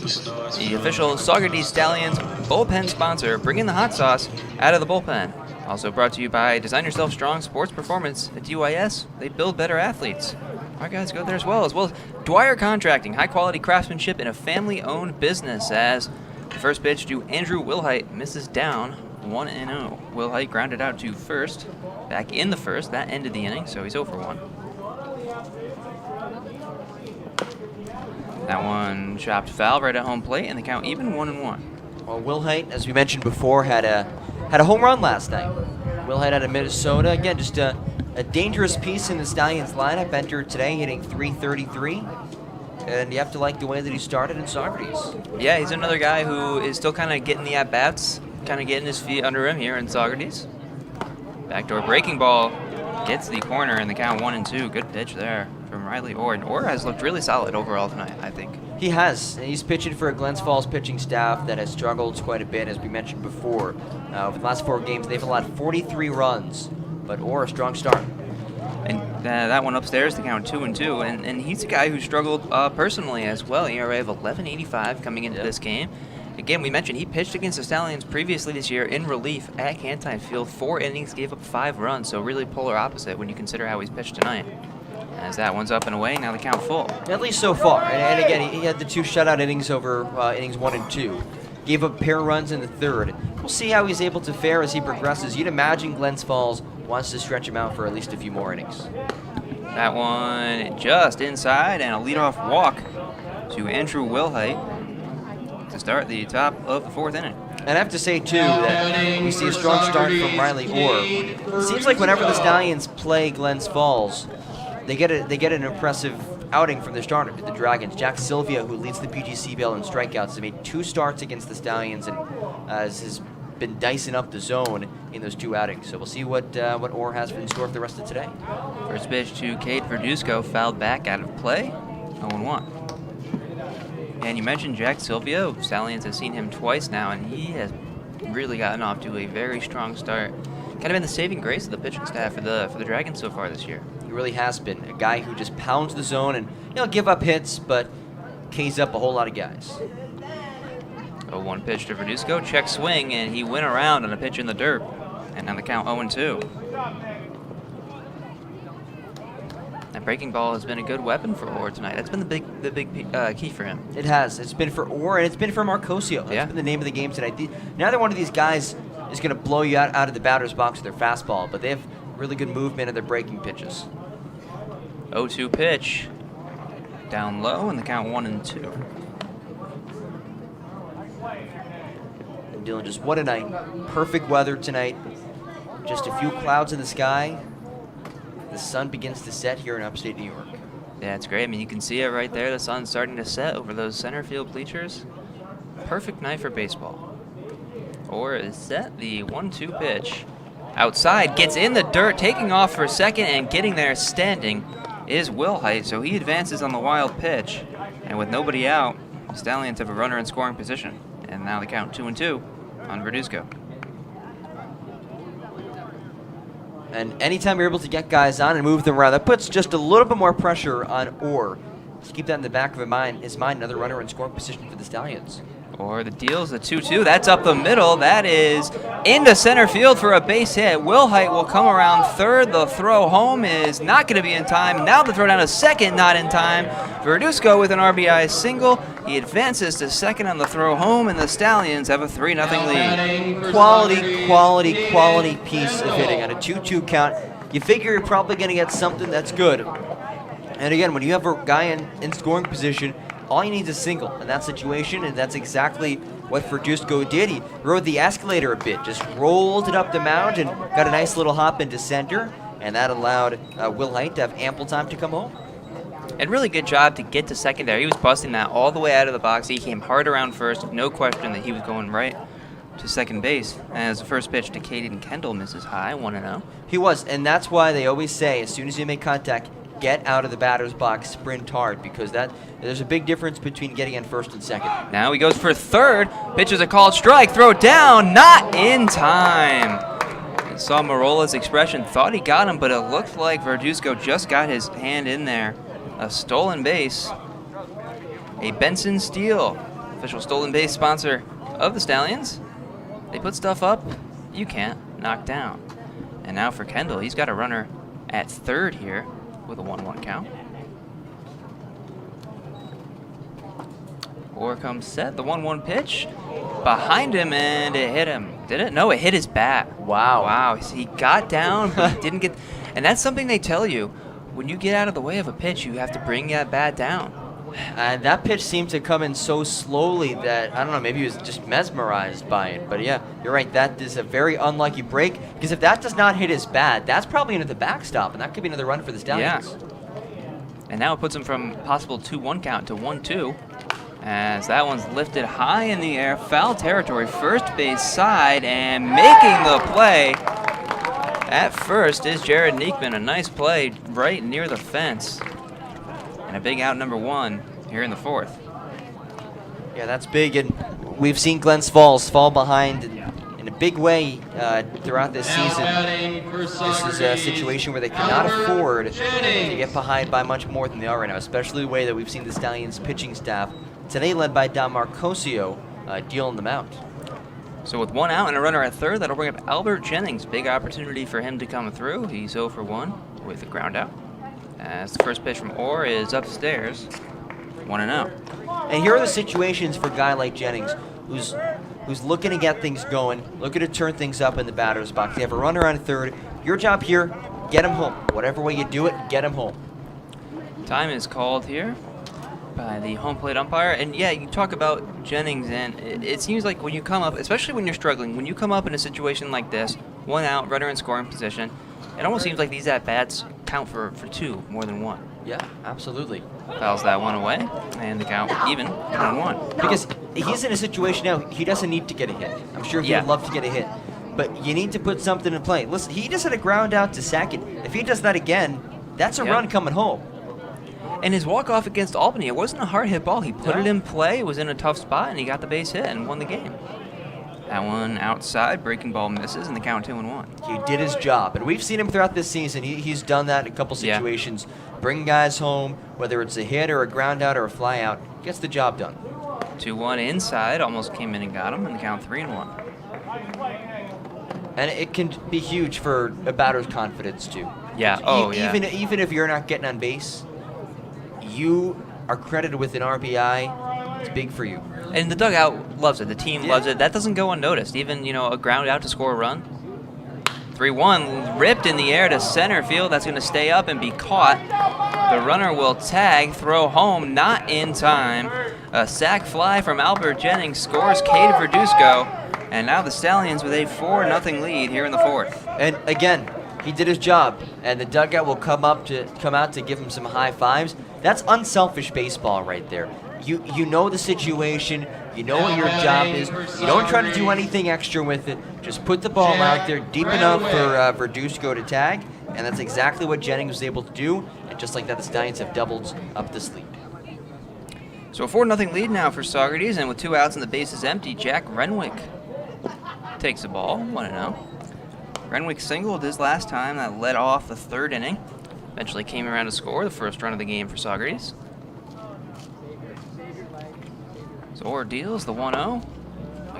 the official Saugerties Stallions bullpen sponsor, bringing the hot sauce out of the bullpen. Also brought to you by Design Yourself Strong Sports Performance at DYS. They build better athletes. Our guys go there as well as Dwyer Contracting, high-quality craftsmanship in a family-owned business. As the first pitch to Andrew Wilhite misses down 1-0. Wilhite grounded out to first, back in the first. That ended the inning, so he's 0 for 1. That one chopped foul right at home plate, and the count even 1-1.
Well, Wilhite, as we mentioned before, had a home run last night. Wilhite out of Minnesota. Again, just a dangerous piece in the Stallions lineup. Entered today hitting .333. And you have to like the way that he started in Saugerties.
Yeah, he's another guy who is still kind of getting the at-bats, kind of getting his feet under him here in Saugerties. Backdoor breaking ball gets the corner, and the count 1-2. Good pitch there from Riley Orr. And Orr has looked really solid overall tonight, I think.
He has. He's pitching for a Glens Falls pitching staff that has struggled quite a bit, as we mentioned before. Over the last 4 games, they've allowed 43 runs, but Orr, a strong start.
And that one upstairs, the count 2-2, and he's a guy who struggled personally as well. ERA of 11.85 coming into this game. Again, we mentioned he pitched against the Stallions previously this year in relief at Cantine Field. 4 innings, gave up 5 runs, so really polar opposite when you consider how he's pitched tonight. As that one's up and away, now the count full.
At least so far. And again, he had the 2 shutout innings over innings 1 and 2. Gave up a pair of runs in the 3rd. We'll see how he's able to fare as he progresses. You'd imagine Glens Falls wants to stretch him out for at least a few more innings.
That one just inside, and a leadoff walk to Andrew Wilhite to start the top of the 4th inning.
And I have to say, too, that we see a strong start from Riley Orr. It seems like whenever the Stallions play Glens Falls, they get an impressive outing from their starter, the Dragons. Jack Sylvia, who leads the PGCBL in strikeouts, has made 2 starts against the Stallions and has been dicing up the zone in those 2 outings. So we'll see what Orr has in store for the rest of today.
First pitch to Cade Verduzco, fouled back out of play, 0-1. And you mentioned Jack Sylvia. Stallions have seen him twice now, and he has really gotten off to a very strong start. Kind of been the saving grace of the pitching staff for the Dragons so far this year.
He really has been a guy who just pounds the zone and give up hits, but K's up a whole lot of guys.
0-1 pitch to Verduzco, check swing, and he went around on a pitch in the dirt. And now the count 0-2. That breaking ball has been a good weapon for Orr tonight. That's been the big key for him.
It has. It's been for Orr, and it's been for Marcosio. That's been the name of the game tonight. Neither one of these guys is going to blow you out of the batter's box with their fastball, but they have really good movement in their breaking pitches.
0-2 pitch. Down low, and the count 1-2.
And Dylan, just what a night. Perfect weather tonight. Just a few clouds in the sky. The sun begins to set here in upstate New York.
Yeah, it's great. I mean, you can see it right there. The sun's starting to set over those center field bleachers. Perfect night for baseball. Orr is set. The 1-2 pitch. Outside, gets in the dirt, taking off for a second, and getting there standing is Wilhite. So he advances on the wild pitch. And with nobody out, the Stallions have a runner in scoring position. And now the count 2-2 on Verduzco.
And anytime you're able to get guys on and move them around, that puts just a little bit more pressure on Orr. Just keep that in the back of his mind, another runner in scoring position for the Stallions.
Or the deal's a 2-2. That's up the middle. That is into center field for a base hit. Wilhite will come around third. The throw home is not going to be in time. Now the throw down to second, not in time. Verduzco with an RBI single. He advances to second on the throw home, and the Stallions have a 3-0 lead.
Quality piece of hitting on a 2-2 count. You figure you're probably going to get something that's good. And again, when you have a guy in scoring position, all you need is a single in that situation, and that's exactly what Verduzco did. He rode the escalator a bit, just rolled it up the mound and got a nice little hop into center, and that allowed Wilhite to have ample time to come home.
And really good job to get to second there. He was busting that all the way out of the box. He came hard around first. No question that he was going right to second base. As the first pitch to Caden Kendall misses high, 1-0.
He was, and that's why they always say as soon as you make contact, get out of the batter's box, sprint hard, because there's a big difference between getting in first and second.
Now he goes for third. Pitches a called strike. Throw down. Not in time. I saw Marola's expression. Thought he got him, but it looked like Verduzco just got his hand in there. A stolen base. A Benson Steel, official stolen base sponsor of the Stallions. They put stuff up you can't knock down. And now for Kendall, he's got a runner at third here with a 1-1 count. Orr comes set, the 1-1 pitch behind him, and it hit him. Did it? No, it hit his bat.
Wow.
Wow, he got down, but he didn't get, and that's something they tell you. When you get out of the way of a pitch, you have to bring that bat down.
And that pitch seemed to come in so slowly that, I don't know, maybe he was just mesmerized by it. But yeah, you're right, that is a very unlucky break, because if that does not hit his bat, that's probably into the backstop, and that could be another run for the Stallions.
Yeah. And now it puts him from possible 2-1 count to 1-2, as that one's lifted high in the air, foul territory, first base side, and making the play at first is Jared Neekman. A nice play right near the fence. And a big out number 1 here in the fourth.
Yeah, that's big, and we've seen Glens Falls fall behind in a big way throughout this season. This is a situation where they cannot afford to get behind by much more than they are right now, especially the way that we've seen the Stallions pitching staff, today led by Don Marcosio, dealing them out.
So with 1 out and a runner at third, that'll bring up Albert Jennings. Big opportunity for him to come through. He's 0 for 1 with a ground out. As the first pitch from Orr is upstairs, 1-0.
And here are the situations for a guy like Jennings, who's looking to get things going, looking to turn things up in the batter's box. You have a runner on third. Your job here, get him home. Whatever way you do it, get him home.
Time is called here by the home plate umpire. And yeah, you talk about Jennings, and it seems like when you come up, especially when you're struggling, when you come up in a situation like this, 1 out, runner in scoring position, it almost seems like these at-bats count for 2 more than 1.
Yeah, absolutely.
Fouls that one away, and the count even 1-1.
Because he's in a situation now, he doesn't need to get a hit. I'm sure he would love to get a hit. But you need to put something in play. Listen, he just had a ground out to second. If he does that again, that's a run coming home.
And his walk-off against Albany, it wasn't a hard hit ball. He put it in play, it was in a tough spot, and he got the base hit and won the game. That one outside, breaking ball misses, and the count 2-1.
He did his job, and we've seen him throughout this season. He's done that in a couple situations. Bring guys home, whether it's a hit or a ground out or a fly out, gets the job done.
2-1 inside, almost came in and got him, and the count 3-1.
And it can be huge for a batter's confidence too.
Yeah.
Even if you're not getting on base, you are credited with an RBI. It's big for you.
And the dugout loves it. The team loves it. That doesn't go unnoticed. Even, a ground out to score a run. 3-1, ripped in the air to center field. That's going to stay up and be caught. The runner will tag, throw home, not in time. A sac fly from Albert Jennings scores Cade Verduzco. And now the Stallions with a 4-0 lead here in the fourth.
And again, he did his job, and the dugout will come out to give him some high fives. That's unselfish baseball right there. You know the situation, you know what your job is, you don't try to do anything extra with it, just put the ball out there deep enough for Verduzco to tag, and that's exactly what Jennings was able to do, and just like that, the Stallions have doubled up this lead.
So a 4-0 lead now for Saugerties, and with 2 outs and the bases empty, Jack Renwick takes the ball, 1-0. Renwick singled his last time, that led off the third inning. Eventually came around to score the first run of the game for Saugerties. So Orr deals the 1-0.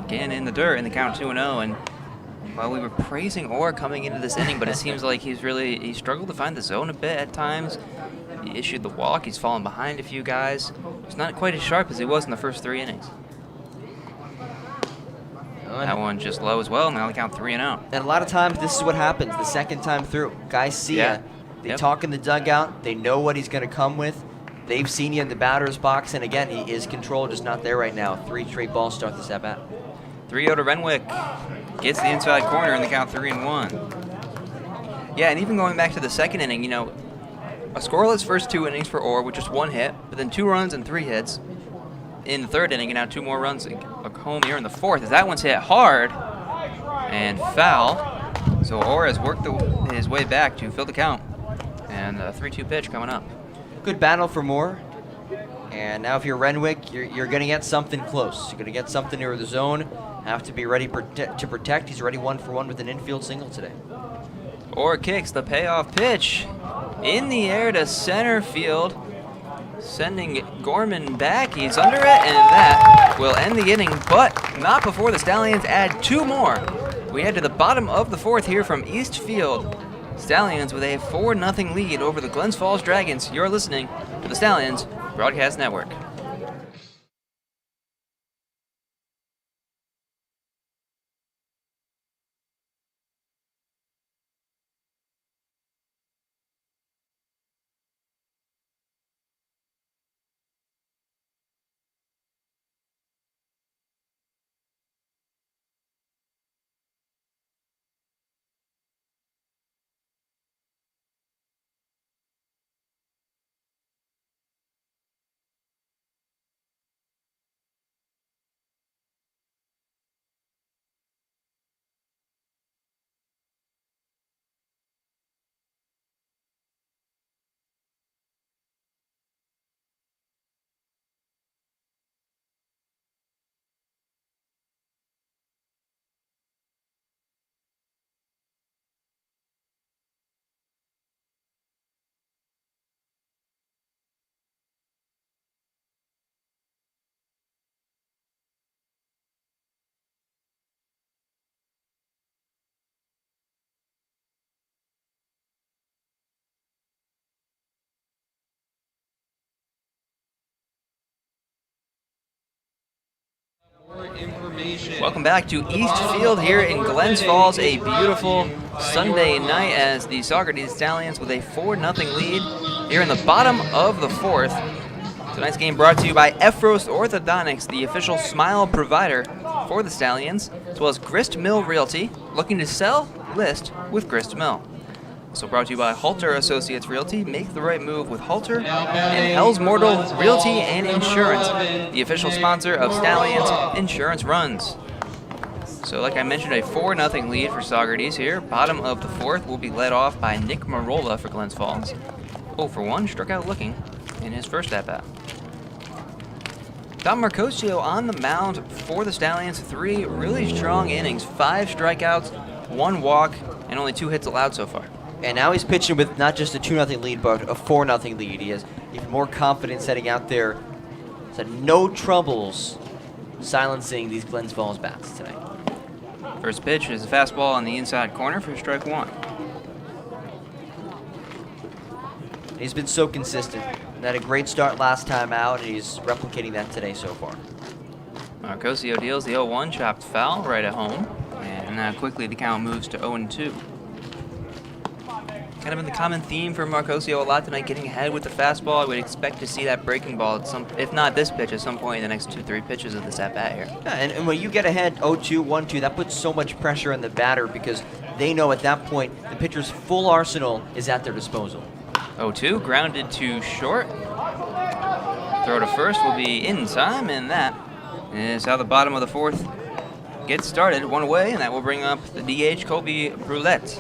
Again in the dirt in the count 2-0. And while we were praising Orr coming into this inning, but it seems like he struggled to find the zone a bit at times. He issued the walk. He's fallen behind a few guys. He's not quite as sharp as he was in the first 3 innings. That one just low as well. Now the count 3-0.
And a lot of times this is what happens the second time through. Guys see ya. They talk in the dugout. They know what he's going to come with. They've seen you in the batter's box. And again, he is controlled, just not there right now. 3 straight balls start this at bat.
3-0 to Renwick. Gets the inside corner in the count 3-1. Yeah, and even going back to the second inning, a scoreless first 2 innings for Orr with just 1 hit, but then 2 runs and 3 hits. In the third inning, and now 2 more runs home here in the fourth, as that one's hit hard and foul. So Orr has worked his way back to fill the count. And a 3-2 pitch coming up.
Good battle for Moore. And now if you're Renwick, you're going to get something close. You're going to get something near the zone. Have to be ready to protect. He's already 1-for-1 with an infield single today.
Orr kicks the payoff pitch in the air to center field, sending Gorman back. He's under it, and that will end the inning, but not before the Stallions add 2 more. We head to the bottom of the 4th here from East Field. Stallions with a 4-0 lead over the Glens Falls Dragons. You're listening to the Stallions Broadcast Network. Welcome back to East Field here in Glens Falls. A beautiful Sunday night as the Saugerties Stallions with a 4-0 lead here in the bottom of the 4th. Tonight's game brought to you by Ephros Orthodontics, the official smile provider for the Stallions, as well as Grist Mill Realty. Looking to sell? List with Grist Mill. Also brought to you by Halter Associates Realty. Make the right move with Halter. And Hell's Mortal Realty and Insurance, the official sponsor of Stallions Insurance Runs. So like I mentioned, a 4-0 lead for Saugerties here. Bottom of the 4th will be led off by Nick Marola for Glens Falls. 0-for-1, struck out looking in his first at-bat. Don Marcosio on the mound for the Stallions. 3 really strong innings, 5 strikeouts, 1 walk, and only 2 hits allowed so far.
And now he's pitching with not just a 2-0 lead, but a 4-0 lead. He has even more confidence heading out there. He's had no troubles silencing these Glens Falls bats tonight.
First pitch is a fastball on the inside corner for strike 1.
He's been so consistent. He had a great start last time out, and he's replicating that today so far.
Marcosio deals the 0-1, chopped foul right at home. And quickly the count moves to 0-2. Kind of been the common theme for Marcosio a lot tonight, getting ahead with the fastball. I would expect to see that breaking ball at some, if not this pitch, at some point in the next 2-3 pitches of this at-bat here.
Yeah, and when you get ahead 0-2, 1-2, that puts so much pressure on the batter because they know at that point the pitcher's full arsenal is at their disposal.
0-2, grounded to short. Throw to first will be in time, and that is how the bottom of the 4th gets started. 1 away, and that will bring up the DH, Colby Brulette.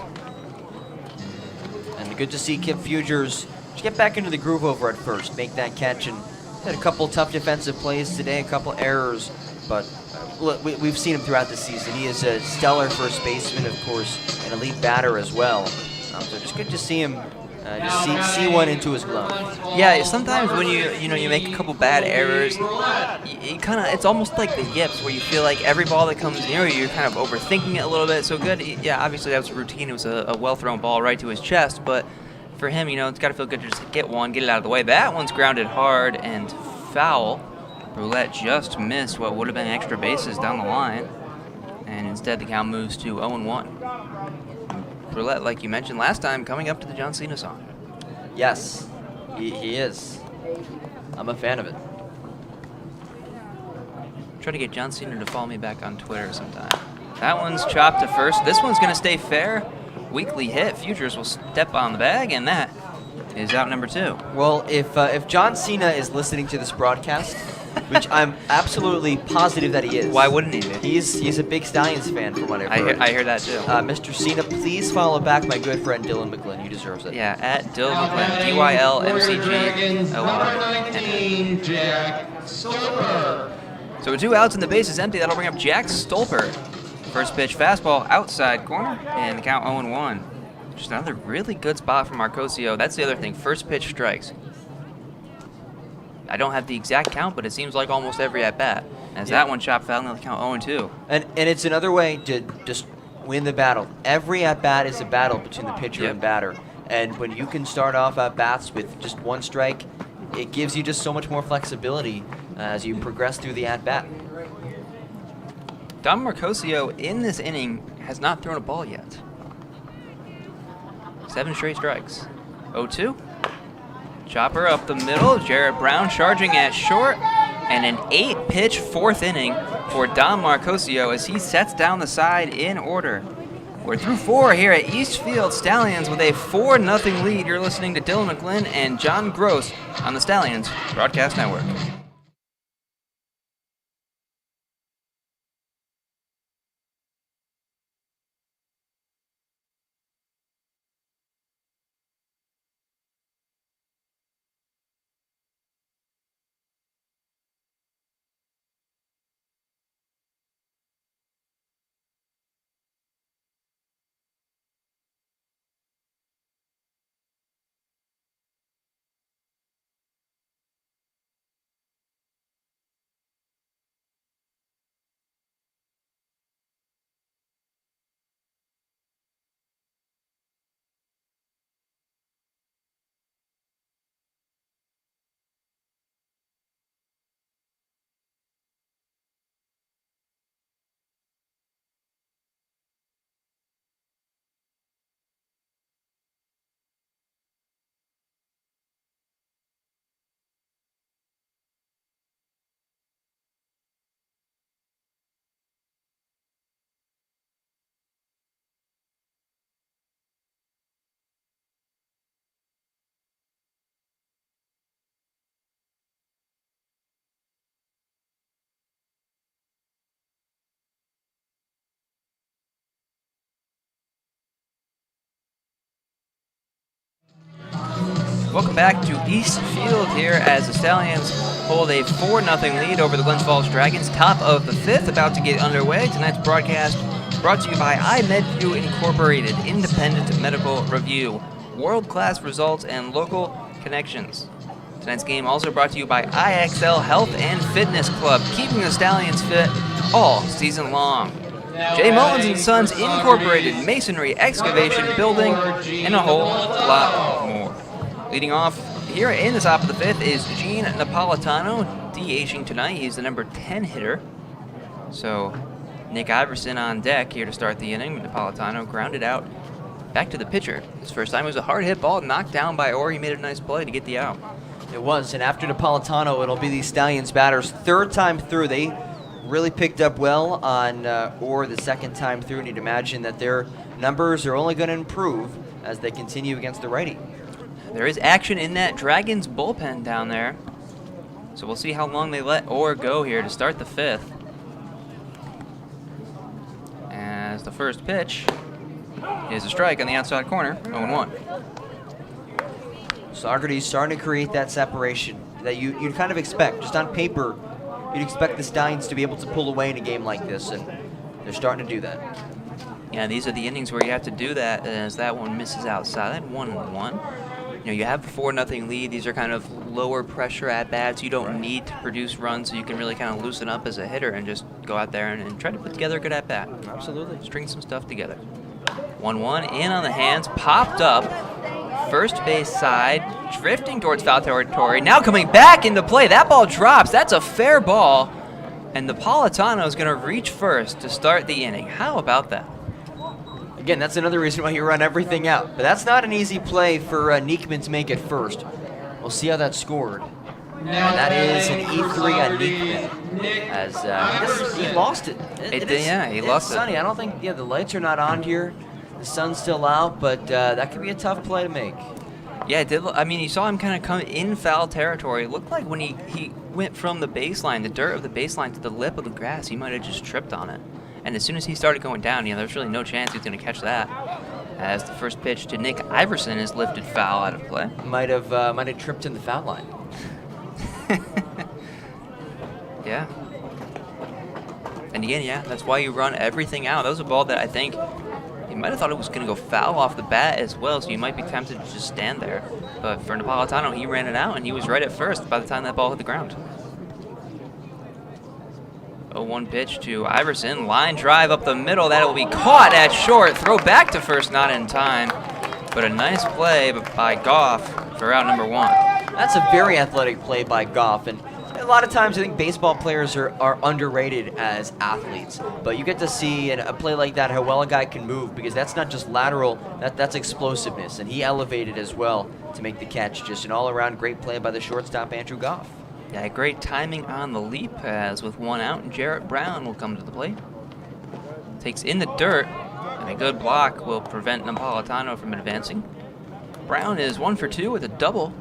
Good to see Kip Fugers get back into the groove over at first, make that catch, and had a couple tough defensive plays today, a couple errors, but look, we've seen him throughout the season. He is a stellar first baseman, of course, an elite batter as well. So just good to see him just see one into his glove.
Yeah, sometimes when you make a couple bad errors, you kind of, it's almost like the yips where you feel like every ball that comes near you, you're kind of overthinking it a little bit. So good, yeah, obviously that was routine. It was a well-thrown ball right to his chest, but for him, it's got to feel good to just get one, get it out of the way. That one's grounded hard and foul. Brulette just missed what would have been extra bases down the line, and instead the count moves to 0-1. Brulette, like you mentioned last time, coming up to the John Cena song.
Yes, he is. I'm a fan of it.
Try to get John Cena to follow me back on Twitter sometime. That one's chopped to first. This one's going to stay fair. Weekly hit. Fugers will step on the bag, and that is out number 2.
Well, if John Cena is listening to this broadcast, which I'm absolutely positive that he is.
Why wouldn't he be?
He's a big Stallions fan, from what I've heard.
I hear that too.
Mr. Cena, please follow back my good friend Dylan McGlynn. He deserves it.
Yeah, at Dylan McGlynn,
Dragons, number 19,
DYLMCG.
Jack Stolper.
So with 2 outs and the base is empty, that'll bring up Jack Stolper. First pitch fastball outside corner, and the count 0-1. Just another really good spot from Marcosio. That's the other thing, first pitch strikes. I don't have the exact count, but it seems like almost every at-bat. As that one chopped foul, and the count 0-2.
And it's another way to just win the battle. Every at-bat is a battle between the pitcher and batter. And when you can start off at-bats with just 1 strike, it gives you just so much more flexibility as you progress through the at-bat.
Don Marcosio in this inning has not thrown a ball yet. 7 straight strikes. 0-2. Chopper up the middle. Jarrett Brown charging at short. And an 8-pitch 4th inning for Don Marcosio as he sets down the side in order. We're through 4 here at Eastfield Stallions with a 4-0 lead. You're listening to Dylan McGlynn and John Gross on the Stallions Broadcast Network. Welcome back to Eastfield here as the Stallions hold a 4-0 lead over the Glens Falls Dragons. Top of the 5th, about to get underway. Tonight's broadcast brought to you by iMedView Incorporated, independent medical review, world-class results, and local connections. Tonight's game also brought to you by IXL Health and Fitness Club, keeping the Stallions fit all season long. J. Mullins and Sons Incorporated, masonry, excavation, building, and a whole lot more. Leading off here in the top of the 5th is Gene Napolitano, DHing tonight. He's the number 10 hitter. So Nick Iverson on deck here to start the inning. Napolitano grounded out back to the pitcher. His first time was a hard hit ball knocked down by Orr. He made a nice play to get the out.
It was, and after Napolitano, it'll be the Stallions batters' 3rd time through. They really picked up well on Orr the 2nd time through, and you'd imagine that their numbers are only going to improve as they continue against the righty.
There is action in that Dragons bullpen down there. So we'll see how long they let Orr go here to start the 5th. As the first pitch is a strike on the outside corner, 0-1.
Saugerties starting to create that separation that you'd kind of expect. Just on paper, you'd expect the Stallions to be able to pull away in a game like this, and they're starting to do that.
Yeah, these are the innings where you have to do that, as that one misses outside, 1-1. You know, you have a 4-0 lead. These are kind of lower pressure at bats. You don't need to produce runs, so you can really kind of loosen up as a hitter and just go out there and try to put together a good at bat.
Absolutely.
String some stuff together. 1-1 in on the hands, popped up. First base side, drifting towards foul territory. Now coming back into play. That ball drops. That's a fair ball. And Napolitano is going to reach first to start the inning. How about that?
Again, that's another reason why you run everything out. But that's not an easy play for Nieckman to make it first. We'll see how that's scored. And that is an E3 on Nieckman. As he lost it.
He lost it.
Sunny. I don't think, the lights are not on here. The sun's still out, but that could be a tough play to make.
Yeah, it did. I mean, you saw him kind of come in foul territory. It looked like when went from the baseline, the dirt of the baseline, to the lip of the grass, he might have just tripped on it. And as soon as he started going down, there's really no chance he's going to catch that. As the first pitch to Nick Iverson is lifted foul out of play.
Might have tripped in the foul line.
Yeah. And again, yeah, that's why you run everything out. That was a ball that I think you might have thought it was going to go foul off the bat as well, so you might be tempted to just stand there. But for Napolitano, he ran it out, and he was right at first by the time that ball hit the ground. 0-1 pitch to Iverson. Line drive up the middle. That will be caught at short. Throw back to first, not in time. But a nice play by Goff for out number 1.
That's a very athletic play by Goff, and a lot of times I think baseball players are underrated as athletes, but you get to see in a play like that how well a guy can move, because that's not just lateral, that's explosiveness, and he elevated as well to make the catch. Just an all-around great play by the shortstop, Andrew Goff.
Yeah, great timing on the leap, as with 1 out, Jarrett Brown will come to the plate. Takes in the dirt, and a good block will prevent Napolitano from advancing. Brown is 1 for 2 with a double.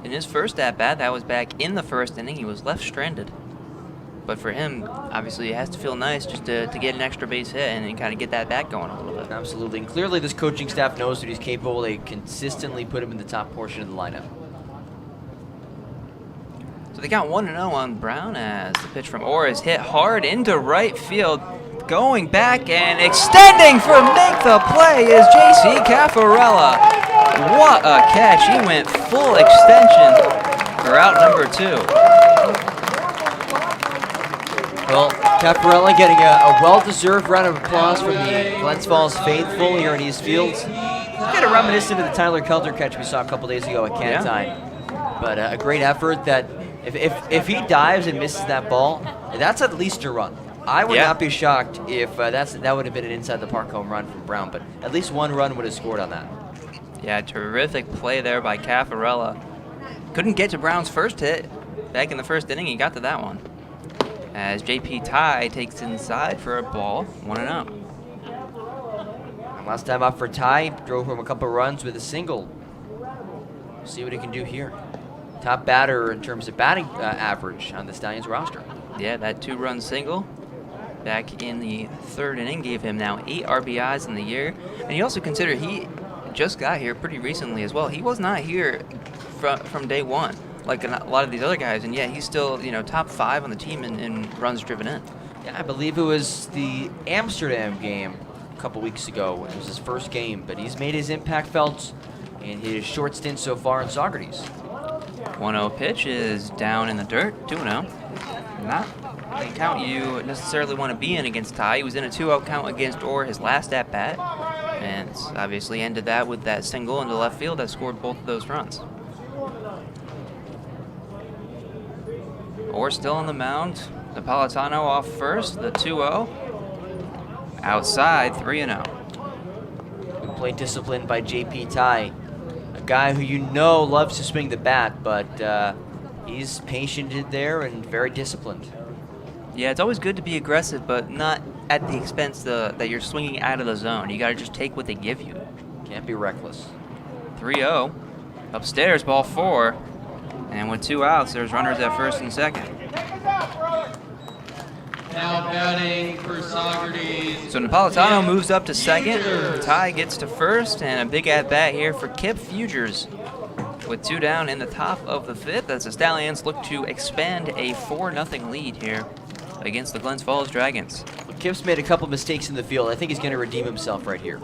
In his first at-bat, that was back in the first inning. He was left stranded. But for him, obviously, it has to feel nice just to get an extra base hit and kind of get that bat going a little bit.
Absolutely, and clearly this coaching staff knows that he's capable. They consistently put him in the top portion of the lineup.
So they count 1-0 on Brown as the pitch from Orr is hit hard into right field. Going back and extending for make the play is J.C. Caffarella. What a catch. He went full extension for out number 2.
Well, Caffarella getting a well-deserved round of applause from the Glens Falls faithful here in East Fields. Kind of reminiscent of the Tyler Kelter catch we saw a couple days ago at Cantine. Yeah. But a great effort that if he dives and misses that ball, that's at least a run. I would not be shocked if that would have been an inside the park home run from Brown, but at least 1 run would have scored on that.
Yeah, terrific play there by Caffarella. Couldn't get to Brown's first hit back in the first inning. He got to that one. As J.P. Ty takes inside for a ball, 1-0.
Last time out for Ty, drove home a couple runs with a single. See what he can do here. Top batter in terms of batting average on the Stallions roster.
Yeah, that 2-run single back in the 3rd inning gave him now 8 RBIs in the year. And you also consider he just got here pretty recently as well. He was not here from day one like a lot of these other guys, and yet he's still top 5 on the team in runs driven in.
Yeah, I believe it was the Amsterdam game a couple weeks ago. It was his first game, but he's made his impact felt in his short stint so far in Saugerties.
1-0 pitch is down in the dirt, 2-0. Not the count you necessarily want to be in against Ty. He was in a 2-0 count against Orr his last at-bat, and obviously ended that with that single into left field that scored both of those runs. Orr still on the mound. Napolitano off first, the 2-0. Outside, 3-0.
Good play disciplined by J.P. Ty, a guy who loves to swing the bat, but he's patient there and very disciplined.
Yeah, it's always good to be aggressive, but not at the expense that you're swinging out of the zone. You got to just take what they give you.
Can't be reckless.
3-0. Upstairs, ball 4. And with 2 outs, there's runners at first and second.
Now batting for Saugerties.
So Napolitano moves up to second. Ty gets to first, and a big at-bat here for Kip Fugers. With 2 down in the top of the 5th, as the Stallions look to expand a 4-0 lead here against the Glens Falls Dragons.
Kip's made a couple mistakes in the field. I think he's going to redeem himself right here.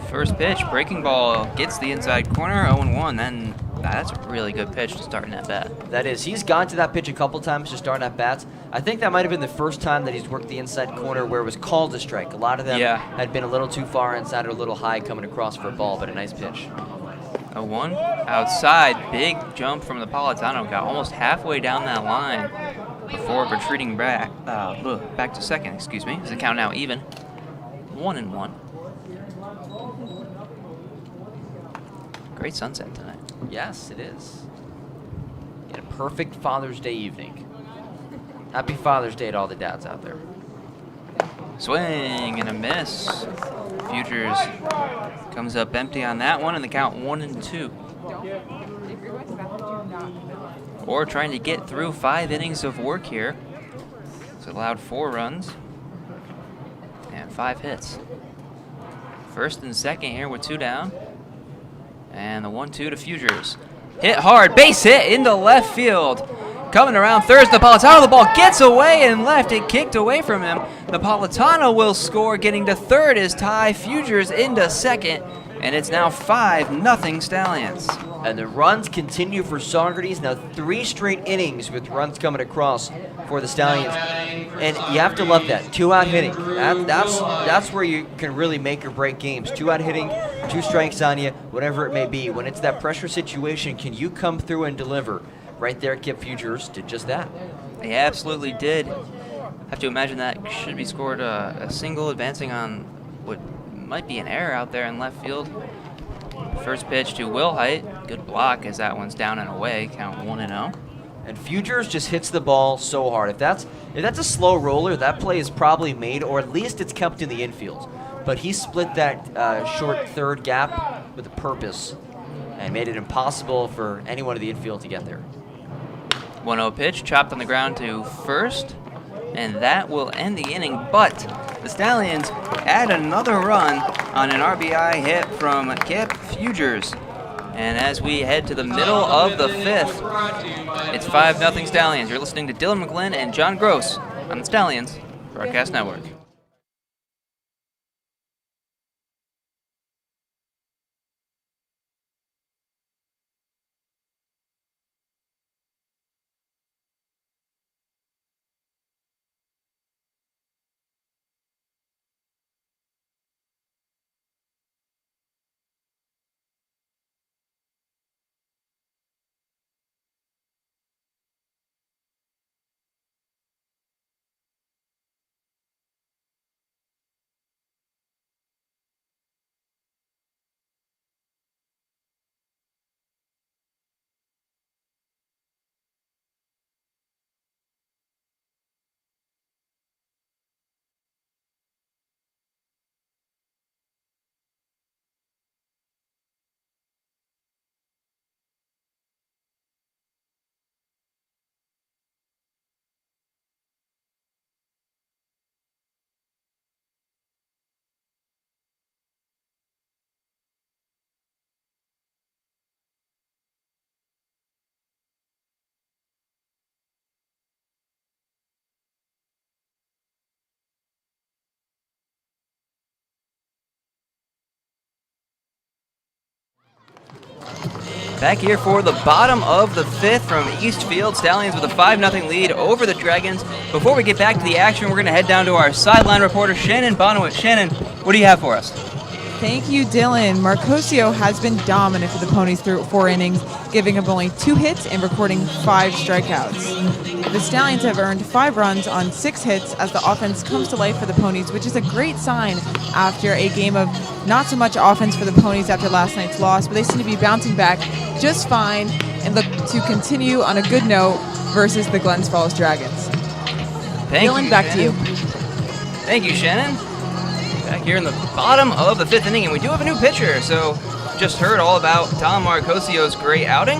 First pitch, breaking ball, gets the inside corner, 0-1. Then that's a really good pitch to start an at-bat.
That is. He's gone to that pitch a couple times to start at-bats. I think that might have been the first time that he's worked the inside corner where it was called a strike. A lot of them had been a little too far inside or a little high coming across for a ball, but a nice pitch.
0-1. Outside, big jump from Napolitano. Got almost halfway down that line before retreating back to second, excuse me. Is the count now even? 1-1. Great sunset tonight.
Yes, it is. And a perfect Father's Day evening. Happy Father's Day to all the dads out there.
Swing and a miss. Futures comes up empty on that one, and the count 1-2. or trying to get through 5 innings of work here. It's allowed 4 runs and 5 hits. First and second here with 2 down. And the 1-2 to Fugers. Hit hard, base hit into left field. Coming around third, Napolitano, the ball gets away and left. It kicked away from him. Napolitano will score, getting to third as Ty Fugers into second. And it's now 5-0 Stallions.
And the runs continue for Saugerties. Now 3 straight innings with runs coming across for the Stallions. And you have to love that. 2-out hitting. That's where you can really make or break games. 2-out hitting, 2 strikes on you, whatever it may be. When it's that pressure situation, can you come through and deliver? Right there, Kip Fugers did just that.
He absolutely did. Have to imagine that should be scored a single, advancing on what might be an error out there in left field. First pitch to Will Height. Good block as that one's down and away. Count 1-0.
And Fugers just hits the ball so hard. If that's a slow roller, that play is probably made, or at least it's kept in the infield. But he split that short third gap with a purpose and made it impossible for anyone in the infield to get there.
1-0 pitch, chopped on the ground to first, and that will end the inning. But the Stallions add another run on an RBI hit from Kip Fugers. And as we head to the middle of the 5th, it's 5-0 Stallions. You're listening to Dylan McGlynn and John Gross on the Stallions Broadcast Network. Back here for the bottom of the 5th from Eastfield. Stallions with a 5-0 lead over the Dragons. Before we get back to the action, we're going to head down to our sideline reporter, Shannon Bonowitz. Shannon, what do you have for us?
Thank you, Dylan. Marcosio has been dominant for the Ponies through 4 innings, giving up only 2 hits and recording 5 strikeouts. The Stallions have earned 5 runs on 6 hits as the offense comes to life for the Ponies, which is a great sign after a game of not so much offense for the Ponies after last night's loss, but they seem to be bouncing back just fine and look to continue on a good note versus the Glens Falls Dragons. Dylan, back to you.
Thank you, Shannon. Back here in the bottom of the 5th inning, and we do have a new pitcher, so just heard all about Tom Marcosio's great outing.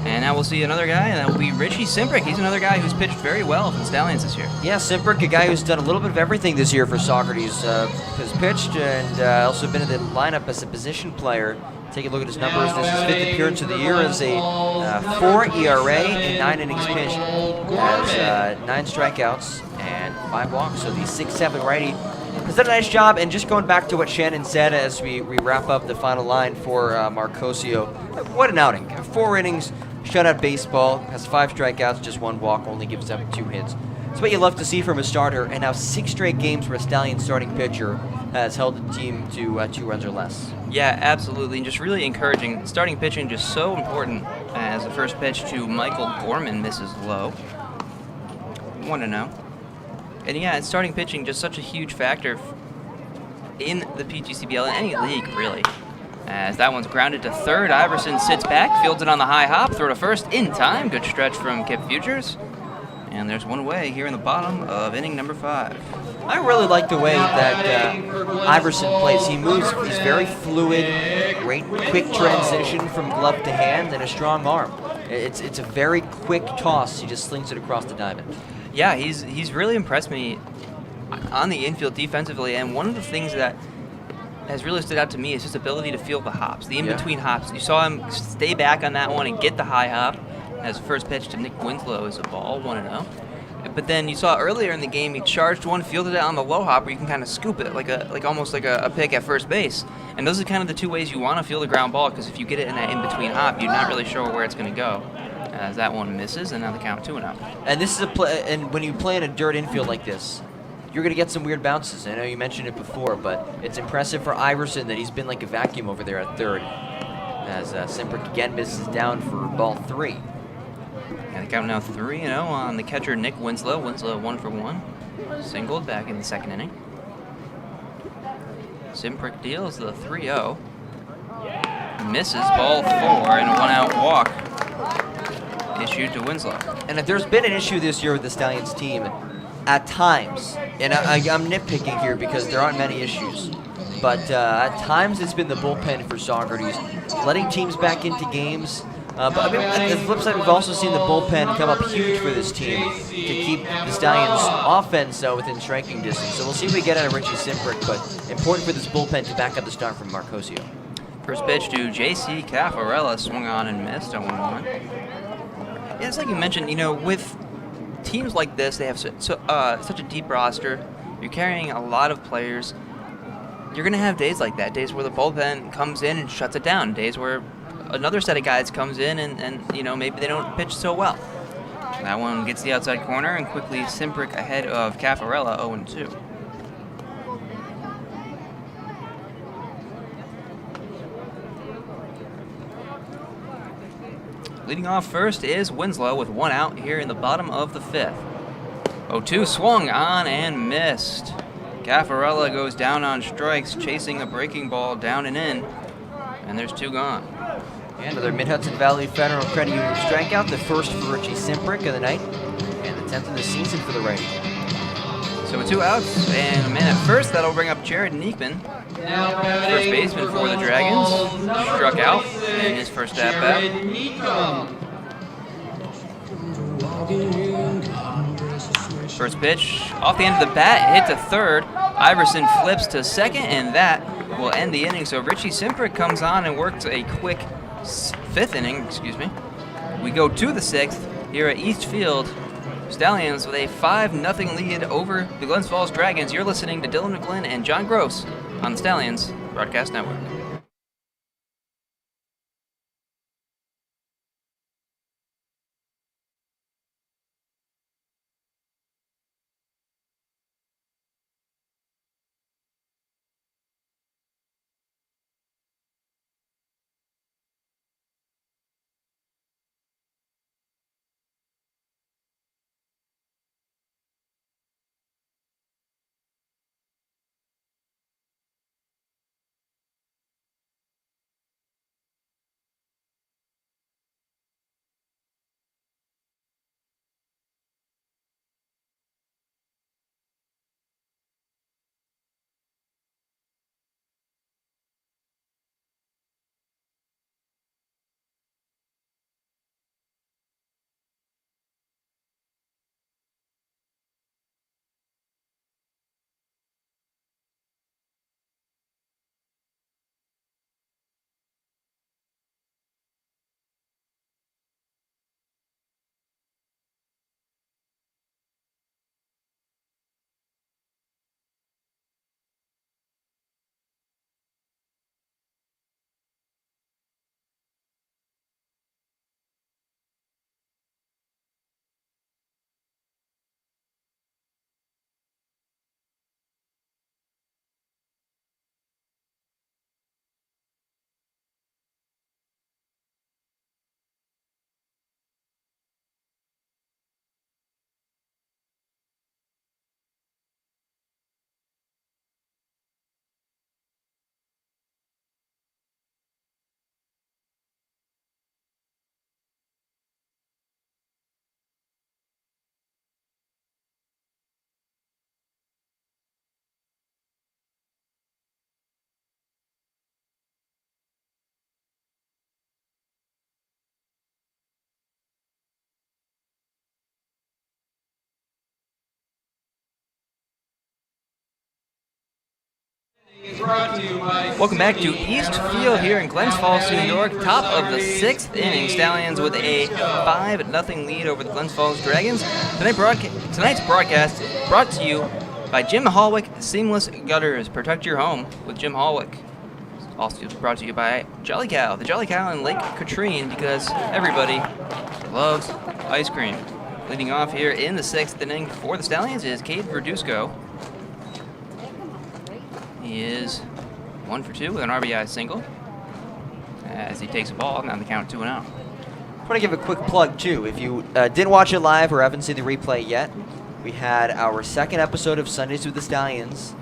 And now we'll see another guy, and that will be Richie Simprick. He's another guy who's pitched very well for the Stallions this year.
Yeah, Simprick, a guy who's done a little bit of everything this year for Saugerties. Has pitched and also been in the lineup as a position player. Take a look at his numbers. This is his 5th appearance of the year as a 4 ERA and 9 innings pitched. Has 9 strikeouts and 5 walks, so the 6'7" righty has done a nice job. And just going back to what Shannon said as we wrap up the final line for Marcosio, what an outing. 4 innings, shutout baseball, has 5 strikeouts, just 1 walk, only gives up 2 hits. It's what you love to see from a starter, and now 6 straight games where a Stallion starting pitcher has held the team to 2 runs or less.
Yeah, absolutely, and just really encouraging. Starting pitching just so important as the first pitch to Michael Gorman misses low. 1-0. And yeah, starting pitching just such a huge factor in the PGCBL, in any league, really. As that one's grounded to third, Iverson sits back, fields it on the high hop, throw to first in time. Good stretch from Kip Fugers. And there's one away here in the bottom of inning number 5.
I really like the way that Iverson plays. He moves, he's very fluid, great quick transition from glove to hand, and a strong arm. It's a very quick toss. He just slings it across the diamond.
Yeah, he's really impressed me on the infield defensively, and one of the things that has really stood out to me is his ability to feel the hops, the in-between hops. You saw him stay back on that one and get the high hop as first pitch to Nick Winslow is a ball, 1-0. But then you saw earlier in the game he charged one, fielded it on the low hop where you can kind of scoop it almost like a pick at first base. And those are kind of the two ways you want to field a ground ball, because if you get it in that in-between hop, you're not really sure where it's going to go. As that one misses, and now the count 2-0.
And this is a play. And when you play in a dirt infield like this, you're going to get some weird bounces. I know you mentioned it before, but it's impressive for Iverson that he's been like a vacuum over there at third, as Simprick again misses down for ball 3.
And the count now 3-0 on the catcher Nick Winslow. Winslow 1 for 1. Singled back in the second inning. Simprick deals the 3-0. Misses ball 4 and a 1-out walk issued to Winslow.
And if there's been an issue this year with the Stallions team, at times, and I'm nitpicking here because there aren't many issues, but at times it's been the bullpen for Saugerties, letting teams back into games. But I mean, on the flip side, we've also seen the bullpen come up huge for this team to keep the Stallions' offense within striking distance. So we'll see what we get out of Richie Simprick, but important for this bullpen to back up the start from Marcosio.
First pitch to J.C. Caffarella, swung on and missed on 1-1. Yeah, it's like you mentioned, with teams like this, they have such a deep roster. You're carrying a lot of players. You're going to have days like that, days where the bullpen comes in and shuts it down, days where another set of guys comes in and maybe they don't pitch so well. That one gets the outside corner, and quickly Simprick ahead of Caffarella, 0-2. Leading off first is Winslow with 1 out here in the bottom of the 5th. 0-2 swung on and missed. Caffarella goes down on strikes, chasing a breaking ball down and in, and there's 2 gone.
And another Mid-Hudson Valley Federal Credit Union strikeout, the first for Richie Simprick of the night, and the 10th of the season for the righty.
So with 2 outs and a man at first, that'll bring up Jared Neekman, first baseman for the Dragons. Struck out in his first at-bat. First pitch off the end of the bat, hit to third. Iverson flips to second, and that will end the inning. So Richie Simprick comes on and works a quick 5th inning, We go to the 6th here at East Field. Stallions with a 5-0 lead over the Glens Falls Dragons. You're listening to Dylan McGlynn and John Gross on the Stallions Broadcast Network.
is brought to you by
Welcome back to East Field here in Glens Falls, New York. Top of the 6th inning, Stallions with a 5-0 lead over the Glens Falls Dragons. Tonight's broadcast brought to you by Jim Hallwick Seamless Gutters. Protect your home with Jim Hallwick. Also brought to you by Jolly Cow, the Jolly Cow in Lake Katrine, because everybody loves ice cream. Leading off here in the 6th inning for the Stallions is Cade Verduzco. He is 1 for 2 with an RBI single as he takes a ball. Now the count 2-0.
I want to give a quick plug, too. If you didn't watch it live or haven't seen the replay yet, we had our second episode of Sundays with the Stallions,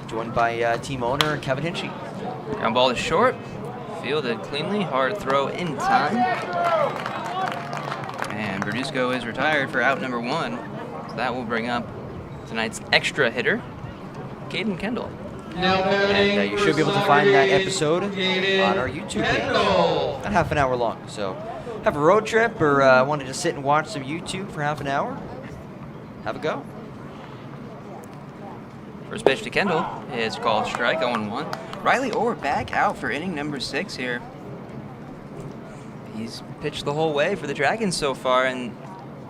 joined by team owner Kevin Hinchy.
Ground ball is short, fielded cleanly, hard throw in time. And Verduzco is retired for out number 1. So that will bring up tonight's extra hitter, Caden Kendall.
And you should be able to find that episode on our YouTube page. About half an hour long. So have a road trip or wanted to sit and watch some YouTube for half an hour, have a go.
First pitch to Kendall is called strike, 0-1. Riley Orr back out for inning number 6 here. He's pitched the whole way for the Dragons so far, and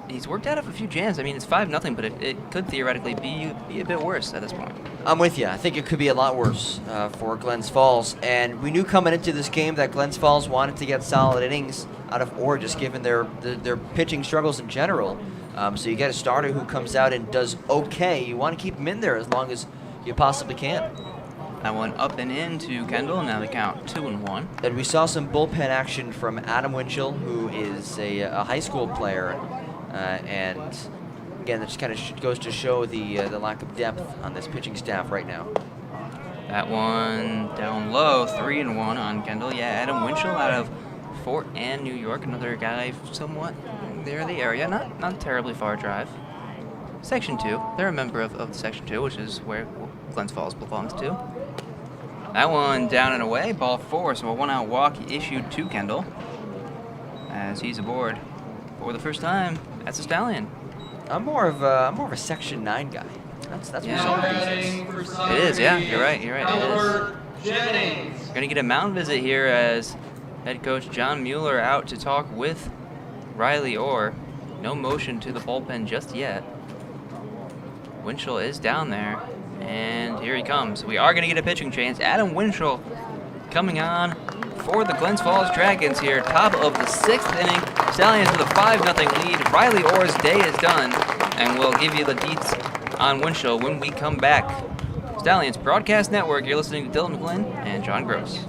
he's worked out of a few jams. I mean, it's 5-0, but it could theoretically be a bit worse at this point.
I'm with you. I think it could be a lot worse for Glens Falls. And we knew coming into this game that Glens Falls wanted to get solid innings out of Orr, just given their pitching struggles in general. So you get a starter who comes out and does okay. You want to keep him in there as long as you possibly can.
That one up and in to Kendall. Now the count 2-1.
And we saw some bullpen action from Adam Winchell, who is a high school player. And again, that just kind of goes to show the lack of depth on this pitching staff right now.
That one down low, 3-1 on Kendall. Yeah, Adam Winchell out of Fort Anne, New York. Another guy somewhat there in the area. Not a terribly far drive. Section 2. They're a member of Section 2, which is where Glens Falls belongs to. That one down and away, ball 4. So a 1-out walk issued to Kendall as he's aboard for the first time. That's a Stallion.
I'm more of a Section 9 guy. That's what Saugerties is.
It is, yeah. You're right. It is.
Jennings.
We're going to get a mound visit here as head coach John Mueller out to talk with Riley Orr. No motion to the bullpen just yet. Winchell is down there, and here he comes. We are going to get a pitching chance. Adam Winchell coming on for the Glens Falls Dragons here. Top of the 6th inning. Stallions with a 5-0 lead. Riley Orr's day is done, and we'll give you the deets on Winchell when we come back. Stallions Broadcast Network, you're listening to Dylan McGlynn and John Gross.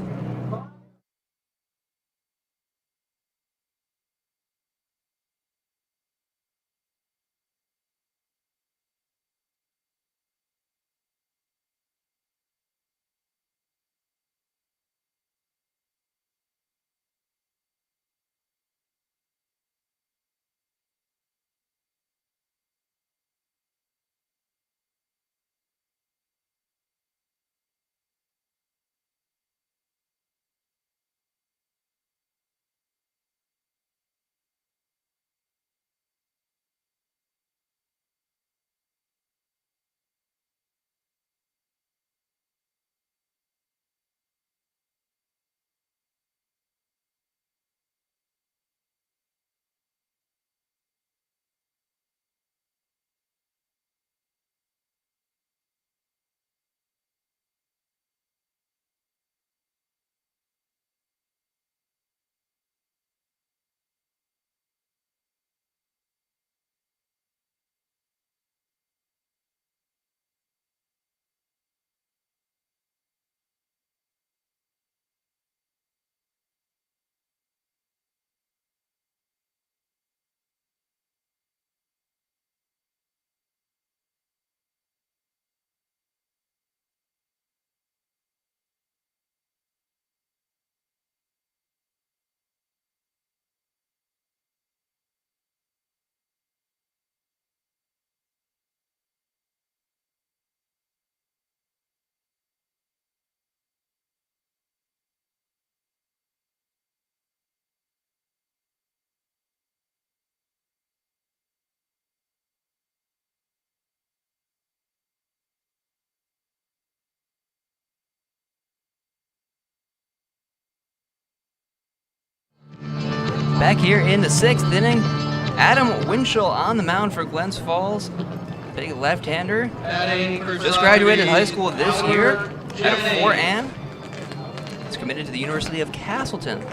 Back here in the 6th inning, Adam Winchell on the mound for Glens Falls. Big left-hander. Just graduated high school this year out of Fort Ann. He's committed to the University of Castleton.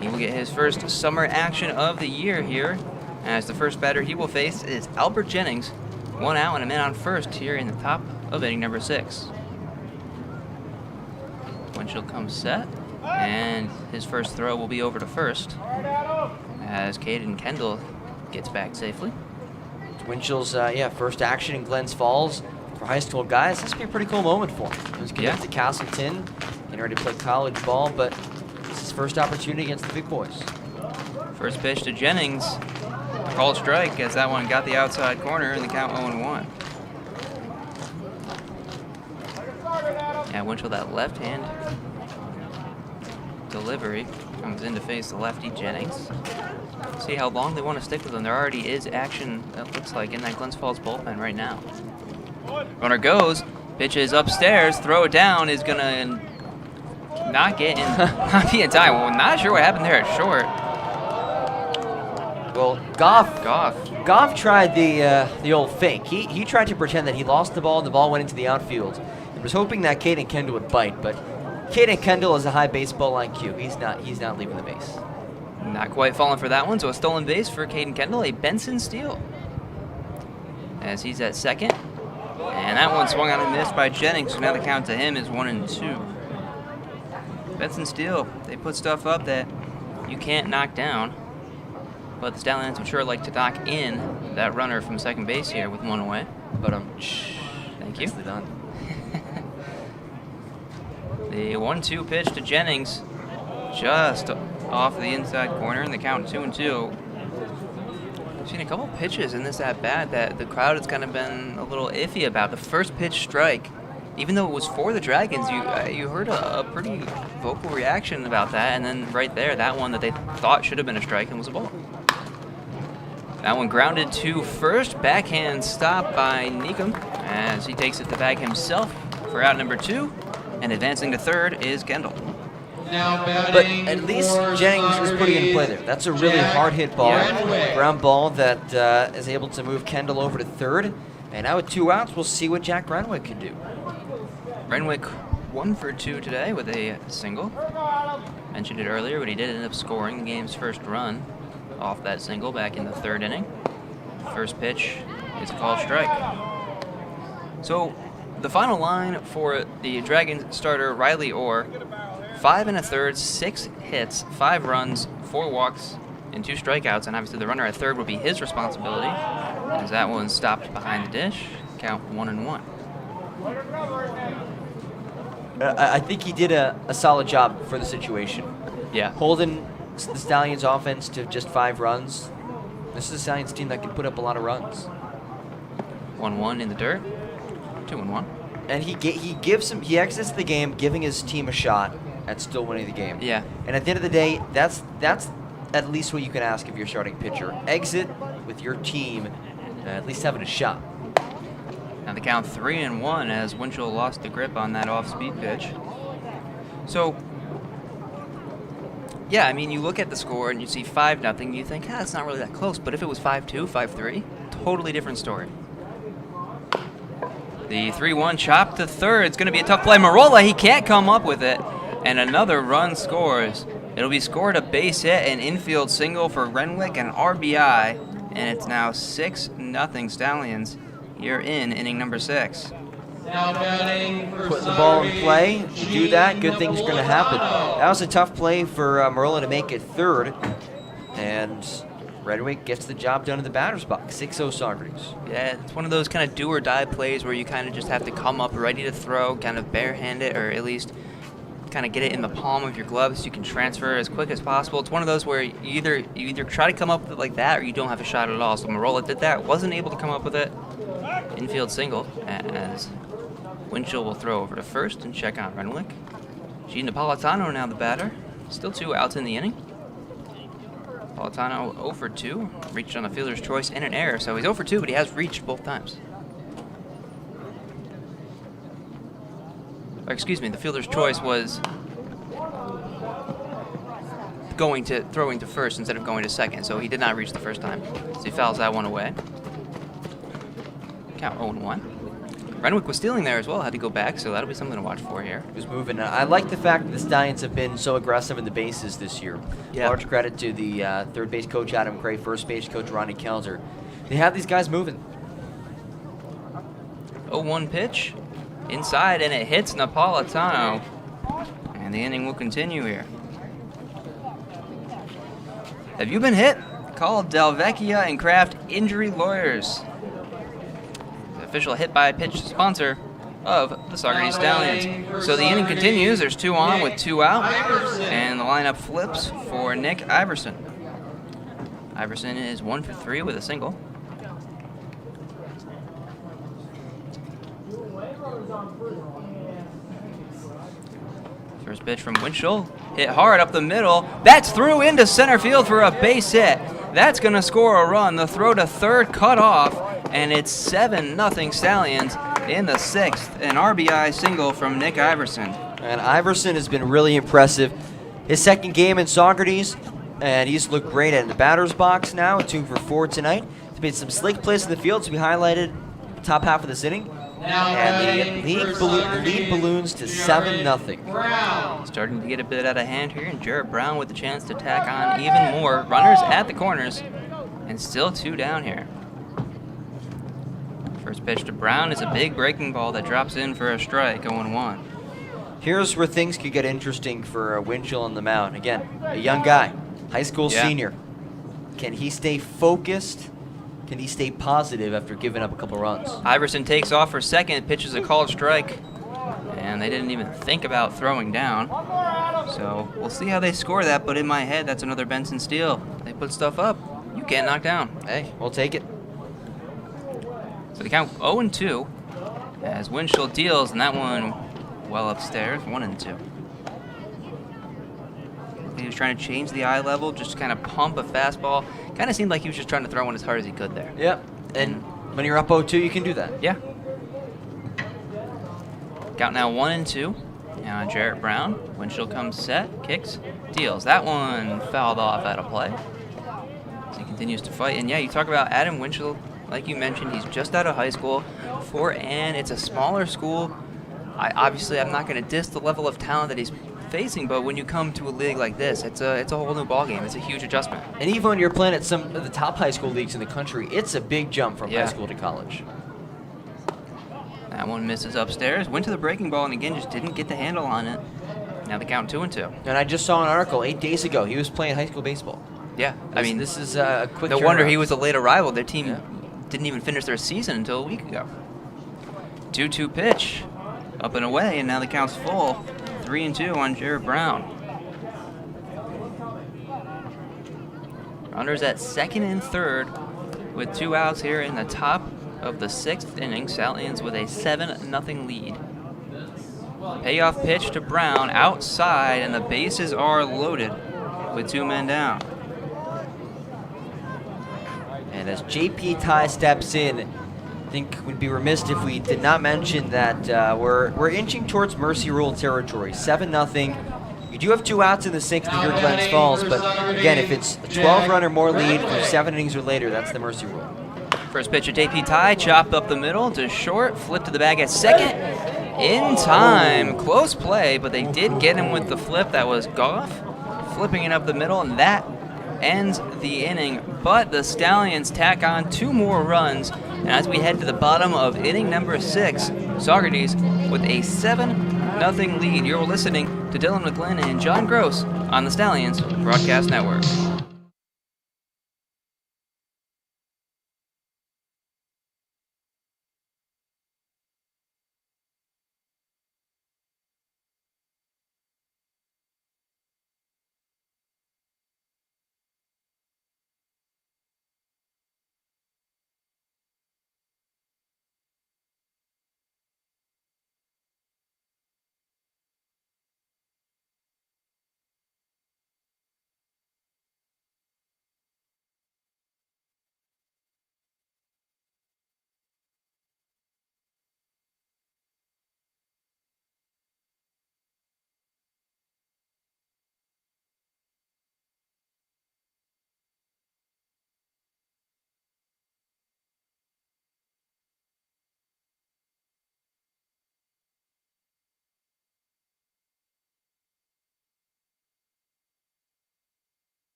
He will get his first summer action of the year here, as the first batter he will face is Albert Jennings. 1 out and a man on first here in the top of inning number 6. Winchell comes set, and his first throw will be over to first as Caden Kendall gets back safely.
Winchell's first action in Glens Falls for high school guys. This would be a pretty cool moment for him. He was connected to Castleton and already played college ball, but it's his first opportunity against the big boys.
First pitch to Jennings. Called strike as that one got the outside corner and the count 0-1. Yeah, Winchell, that left hand delivery comes in to face the lefty Jennings. See how long they want to stick with him. There already is action, that looks like, in that Glens Falls bullpen right now. Runner goes, pitches upstairs, throw it down, is going to not get in, not be in time. Well, not sure what happened there at short.
Well, Goff tried the old fake. He tried to pretend that he lost the ball and the ball went into the outfield. He was hoping that Caden Kendall would bite, but Caden Kendall has a high baseball IQ. He's not leaving the base.
Not quite falling for that one, so a stolen base for Caden Kendall, a Benson steal. As he's at second. And that one swung on and missed by Jennings, so now the count to him is 1-2. Benson steal. They put stuff up that you can't knock down. But the Stallions would sure like to knock in that runner from second base here with 1 away.
But
thank you.
Nicely done.
The 1-2 pitch to Jennings, just off the inside corner, and the count 2-2. I've seen a couple pitches in this at bat that the crowd has kind of been a little iffy about. The first pitch strike, even though it was for the Dragons, you heard a pretty vocal reaction about that, and then right there, that one that they thought should have been a strike and was a ball. That one grounded to first, backhand stop by Neekum as he takes it to the bag himself for out number 2, and advancing to third is Kendall.
But at least Jennings is putting it in play there. That's a really hard hit ball, ground ball that is able to move Kendall over to third. And now with 2 outs, we'll see what Jack Renwick can do.
Renwick 1 for 2 today with a single. Mentioned it earlier, but he did end up scoring the game's first run off that single back in the 3rd inning. First pitch is a called strike. So the final line for the Dragons starter Riley Orr, 5 1/3, 6 hits, 5 runs, 4 walks, and 2 strikeouts, and obviously the runner at third will be his responsibility, as that one stopped behind the dish. Count 1-1.
I think he did a solid job for the situation.
Yeah.
Holding the Stallions offense to just 5 runs. This is a Stallions team that can put up a lot of runs.
1-1 in the dirt. 2-1.
And he exits the game giving his team a shot at still winning the game.
Yeah.
And at the end of the day, that's at least what you can ask of your starting pitcher. Exit with your team at least having a shot.
Now the count 3-1 as Winchell lost the grip on that off-speed pitch. So, yeah, I mean, you look at the score and you see 5-0, you think, it's not really that close. But if it was 5-2, 5-3, totally different story. The 3-1 chop to third. It's going to be a tough play. Marola, he can't come up with it. And another run scores. It'll be scored a base hit and infield single for Renwick and RBI. And it's now 6-0 Stallions here in inning number 6.
Now batting for
Putting the ball in play. You do that, good things are going to happen. That was a tough play for Marola to make it third. And Renwick gets the job done in the batter's box. 6-0 Saugerties.
Yeah, it's one of those kind of do or die plays where you kind of just have to come up ready to throw, kind of barehand it, or at least kind of get it in the palm of your glove so you can transfer as quick as possible. It's one of those where you either try to come up with it like that or you don't have a shot at all. So Marola did that, wasn't able to come up with it. Infield single as Winchell will throw over to first and check on Renwick. G. Napolitano now the batter. Still 2 outs in the inning. Napolitano 0 for 2. Reached on a fielder's choice and an error. So he's 0 for 2, but he has reached both times. Or excuse me, the fielder's choice was throwing to first instead of going to second, so he did not reach the first time. So he fouls that one away. Count 0-1. Renwick was stealing there as well, had to go back, so that'll be something to watch for here.
He was moving. I like the fact that the Stallions have been so aggressive in the bases this year.
Yeah.
Large credit to the third base coach Adam Gray, first base coach Ronnie Kelzer. They have these guys moving.
0-1 pitch inside, and it hits Napolitano. And the inning will continue here. Have you been hit? Call Delvecchia and Kraft Injury Lawyers. The official hit by pitch sponsor of the Saugerties Stallions. So the inning continues. There's 2 on with 2 out. And the lineup flips for Nick Iverson. Iverson is 1 for 3 with a single. First pitch from Winchell, hit hard up the middle. That's through into center field for a base hit. That's going to score a run. The throw to third cut off, and it's 7-0 Stallions in the 6th. An RBI single from Nick Iverson.
And Iverson has been really impressive. His second game in Saugerties, and he's looked great in the batter's box now, 2 for 4 tonight. He's made some slick plays in the field, so we highlighted the top half of this inning. And the lead balloons to 7-0.
Starting to get a bit out of hand here, and Jarrett Brown with the chance to tack on even more. Runners at the corners, and still 2 down here. First pitch to Brown is a big breaking ball that drops in for a strike, 0-1.
Here's where things could get interesting for Winchell on the mound. Again, a young guy, high school senior. Can he stay focused? Can he stay positive after giving up a couple runs?
Iverson takes off for second, pitches a called strike, and they didn't even think about throwing down. So we'll see how they score that, but in my head, that's another Benson steal. They put stuff up, you can't knock down.
Hey, we'll take it.
So they count 0-2 as Winchell deals, and that one well upstairs, 1-2. He was trying to change the eye level, just kind of pump a fastball. Kind of seemed like he was just trying to throw one as hard as he could there.
Yep, and when you're up 0-2, you can do that.
Yeah. Count now 1-2. Now Jarrett Brown. Winchell comes set, kicks, deals. That one fouled off out of play. So he continues to fight. And yeah, you talk about Adam Winchell, like you mentioned, he's just out of high school. It's a smaller school. I'm not going to diss the level of talent that he's facing, but when you come to a league like this, it's a whole new ballgame. It's a huge adjustment.
And even when you're playing at some of the top high school leagues in the country, it's a big jump from high school to college.
That one misses upstairs. Went to the breaking ball and again just didn't get the handle on it. Now the count 2-2.
And I just saw an article 8 days ago. He was playing high school baseball.
Yeah,
This is a quick.
No
turnaround.
wonder he was a late arrival. Their team didn't even finish their season until a week ago. 2-2 pitch, up and away, and now the count's full. 3-2 on Jarrett Brown. Runners at second and third with 2 outs here in the top of the 6th inning. Stallions with a 7-0 lead. Payoff pitch to Brown outside, and the bases are loaded with 2 men down.
And as JP Ty steps in, I think we'd be remiss if we did not mention that we're inching towards mercy rule territory. 7-0. You do have 2 outs in the 6th here at Glens Falls, but again, if it's a 12-run or more lead for 7 innings or later, that's the mercy rule.
First pitch of JP Ty, chopped up the middle to short, flipped to the bag at second. In time, close play, but they did get him with the flip. That was Goff, flipping it up the middle, and that ends the inning. But the Stallions tack on 2 more runs, and as we head to the bottom of inning number 6, Saugerties with a 7-0 lead. You're listening to Dylan McGlynn and John Gross on the Stallions Broadcast Network.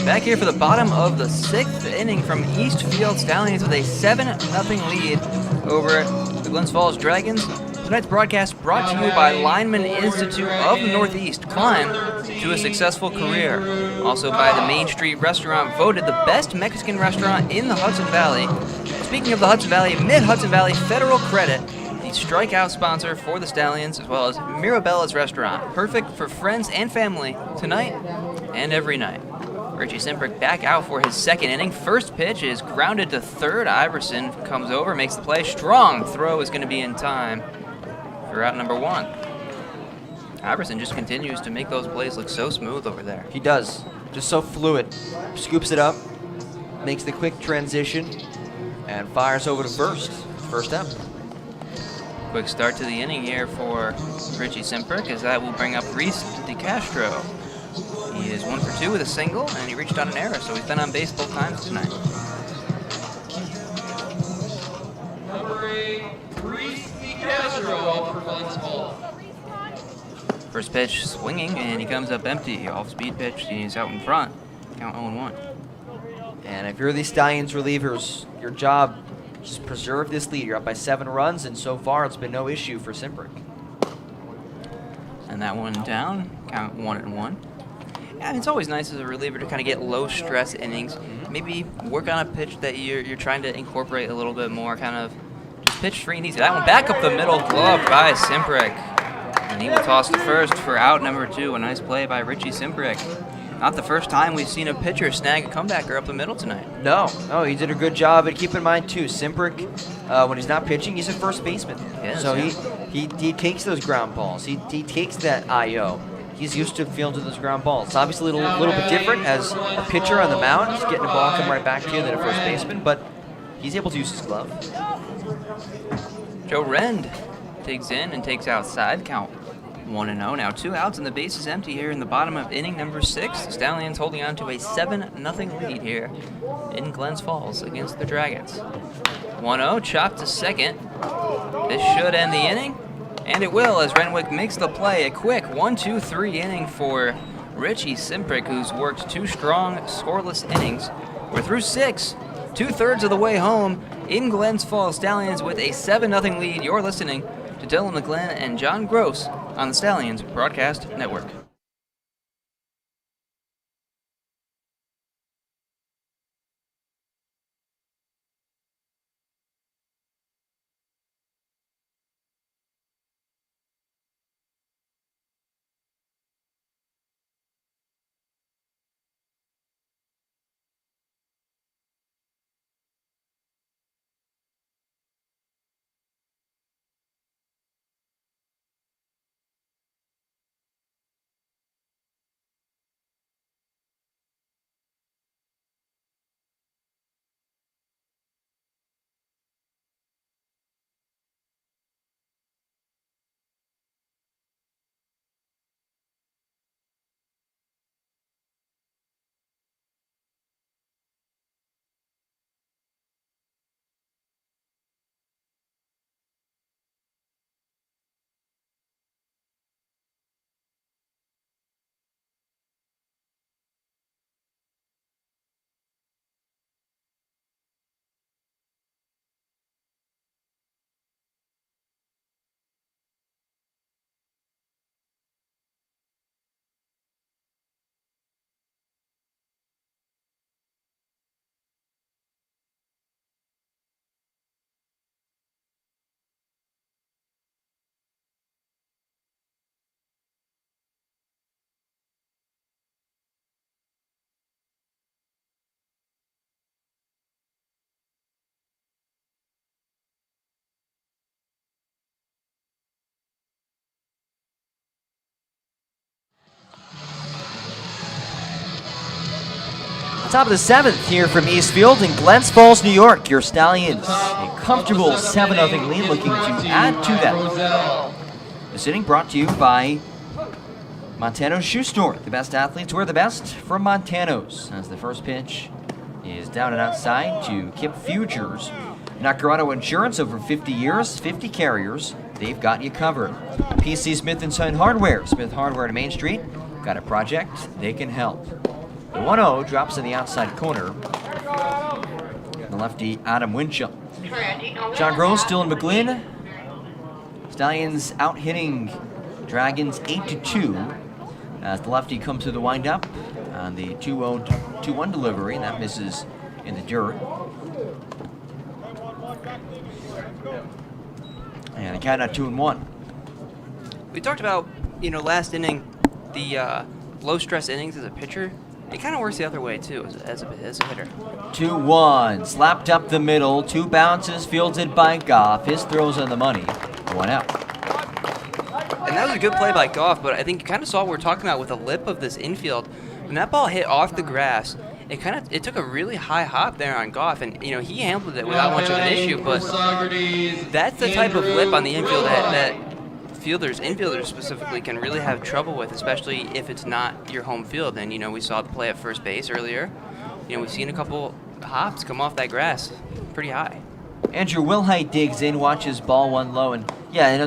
Back here for the bottom of the 6th inning from Eastfield Stallions with a 7-0 lead over the Glens Falls Dragons. Tonight's broadcast brought to you by Lineman Institute of the Northeast. Climb to a successful career. Also by the Main Street Restaurant, voted the best Mexican restaurant in the Hudson Valley. Speaking of the Hudson Valley, Mid-Hudson Valley Federal Credit, the strikeout sponsor for the Stallions, as well as Mirabella's Restaurant. Perfect for friends and family tonight and every night. Richie Simbrick back out for his 2nd inning. First pitch is grounded to third. Iverson comes over, makes the play. Strong throw is going to be in time for out number 1. Iverson just continues to make those plays look so smooth over there.
He does. Just so fluid. Scoops it up, makes the quick transition, and fires over to first. First up.
Quick start to the inning here for Richie Simbrick, as that will bring up Reese DeCastro. He is 1 for 2 with a single, and he reached on an error, so he's been on base both times tonight.
Number 8, Reese DeCastro for Glens Falls.
First pitch swinging, and he comes up empty. Off-speed pitch, he's out in front. Count 0-1.
And if you're the Stallions relievers, your job, just preserve this lead. You're up by 7 runs, and so far it's been no issue for Simbrick.
And that one down, count 1-1. Yeah, it's always nice as a reliever to kind of get low-stress innings. Maybe work on a pitch that you're trying to incorporate a little bit more, kind of just pitch free and easy. That one back up the middle, glove by Simbrick. And he will toss to first for out number 2. A nice play by Richie Simbrick. Not the first time we've seen a pitcher snag a comebacker up the middle tonight.
No, he did a good job. And keep in mind, too, Simbrick, when he's not pitching, he's a first baseman.
Yes,
so
yeah.
he takes those ground balls. He takes that I.O. He's used to fielding those ground balls. It's obviously a little bit different as a pitcher on the mound. He's getting a ball come right back to you than a first baseman, but he's able to use his glove.
Joe Rend digs in and takes outside. Count 1-0. Now 2 outs and the base is empty here in the bottom of inning number 6. The Stallions holding on to a 7-0 lead here in Glens Falls against the Dragons. 1-0, chopped to second. This should end the inning. And it will, as Renwick makes the play. A quick 1-2-3 inning for Richie Simbrick, who's worked 2 strong, scoreless innings. We're through 6, 2/3 of the way home in Glens Falls. Stallions with a 7-0 lead. You're listening to Dylan McGlynn and John Gross on the Stallions Broadcast Network.
Top of the 7th here from Eastfield in Glens Falls, New York. Your Stallions, a comfortable 7-0 lead, looking to add to that. This inning brought to you by Montano's Shoe Store. The best athletes wear the best from Montano's. As the first pitch is down and outside to Kip Fugers. Nacarado Insurance, over 50 years, 50 carriers. They've got you covered. PC Smith & Son Hardware. Smith Hardware on Main Street. Got a project? They can help. The 1-0 drops in the outside corner. The lefty, Adam Winchell. John Gross still in McGlynn. Stallions out hitting Dragons 8-2 as the lefty comes to the windup on the 2-1 delivery, and that misses in the dirt. And a count at 2-1.
We talked about, last inning, the low stress innings as a pitcher. It kind of works the other way too as a hitter.
2-1, slapped up the middle, 2 bounces fielded by Goff. His throw's on the money, 1 out.
And that was a good play by Goff, but I think you kind of saw what we're talking about with the lip of this infield. When that ball hit off the grass, it took a really high hop there on Goff, and he handled it without much of an issue. But that's the type of lip on the infield that infielders specifically can really have trouble with, especially if it's not your home field. And we saw the play at first base earlier. We've seen a couple hops come off that grass pretty high.
Andrew Wilhite digs in, watches ball 1 low, and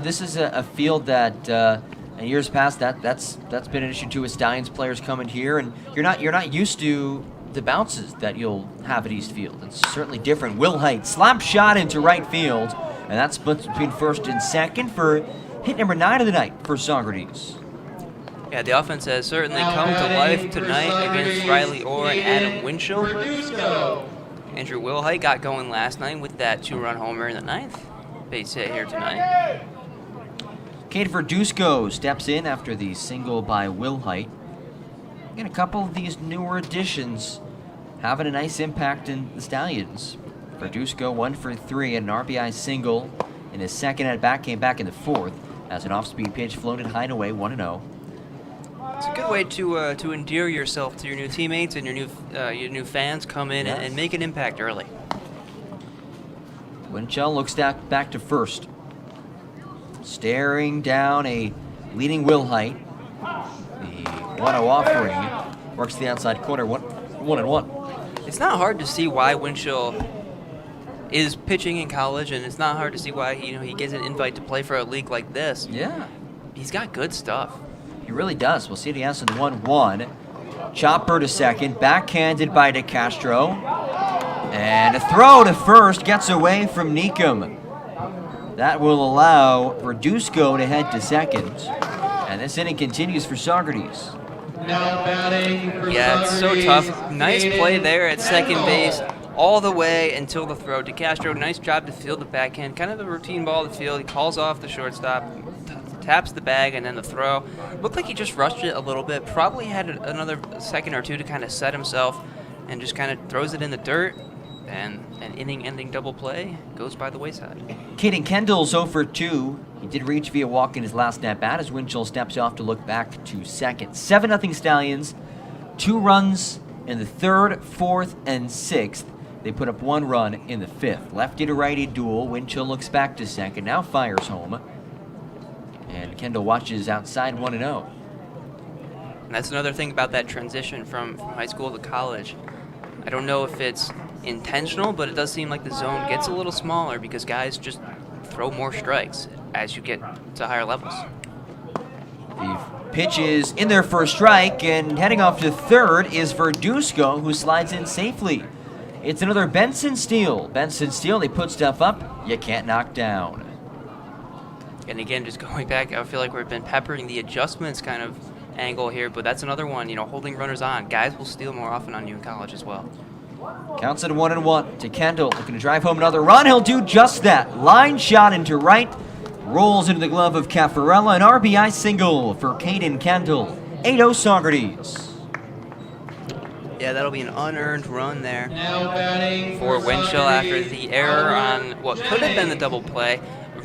this is a field that in years past that's been an issue too with Stallions players coming here, and you're not used to the bounces that you'll have at East Field. It's certainly different. Wilhite slap shot into right field, and that splits between first and second for hit number 9 of the night for Saugerties.
Yeah, the offense has certainly come to life tonight against Riley Orr and Adam Winchell. Andrew Wilhite got going last night with that 2-run homer in the 9th. Base hit here tonight.
Cade Verduzco steps in after the single by Wilhite. And a couple of these newer additions having a nice impact in the Stallions. Verduzco 1 for 3 and an RBI single in his second at bat, came back in the 4th as an off-speed pitch floated high and away, 1-0.
It's a good way to endear yourself to your new teammates and your new fans. Come in and make an impact early.
Winchell looks back to first, staring down a leading Wilhite. The 1-0 offering works the outside corner, 1-1.
It's not hard to see why Winchell is pitching in college, and it's not hard to see why he gets an invite to play for a league like this.
Yeah,
he's got good stuff.
He really does. We'll see what he has in 1-1. Chopper to second, backhanded by DeCastro. And a throw to first gets away from Neekum. That will allow Verduzco to head to second. And this inning continues for Saugerties.
Now batting for
Yeah, it's so
Saugerties,
tough. Nice play there at second base all the way until the throw. DeCastro, nice job to field the backhand. Kind of a routine ball to field. He calls off the shortstop, taps the bag, and then the throw. Looked like he just rushed it a little bit. Probably had another second or two to kind of set himself, and just kind of throws it in the dirt. And an inning-ending double play goes by the wayside.
Caden Kendall's 0 for 2. He did reach via walk in his last at-bat as Winchell steps off to look back to second. 7-0 Stallions. 2 runs in the 3rd, 4th, and 6th. They put up 1 run in the 5th. Lefty to righty duel. Winchell looks back to second. Now fires home. And Kendall watches outside 1-0.
And that's another thing about that transition from high school to college. I don't know if it's intentional, but it does seem like the zone gets a little smaller because guys just throw more strikes as you get to higher levels.
The pitch is in there for a strike, and heading off to third is Verduzco, who slides in safely. It's another Benson steal. Benson steal, they put stuff up, you can't knock down.
And again, just going back, I feel like we've been peppering the adjustments kind of angle here, but that's another one, holding runners on. Guys will steal more often on you in college as well.
Counts it 1-1 to Kendall, looking to drive home another run. He'll do just that. Line shot into right, rolls into the glove of Caffarella. An RBI single for Caden Kendall. 8-0 Saugerties.
Yeah, that'll be an unearned run there
Now batting
for Winchell after
Saugerties,
the error on
Albert
what could have been the
Jennings.
double play.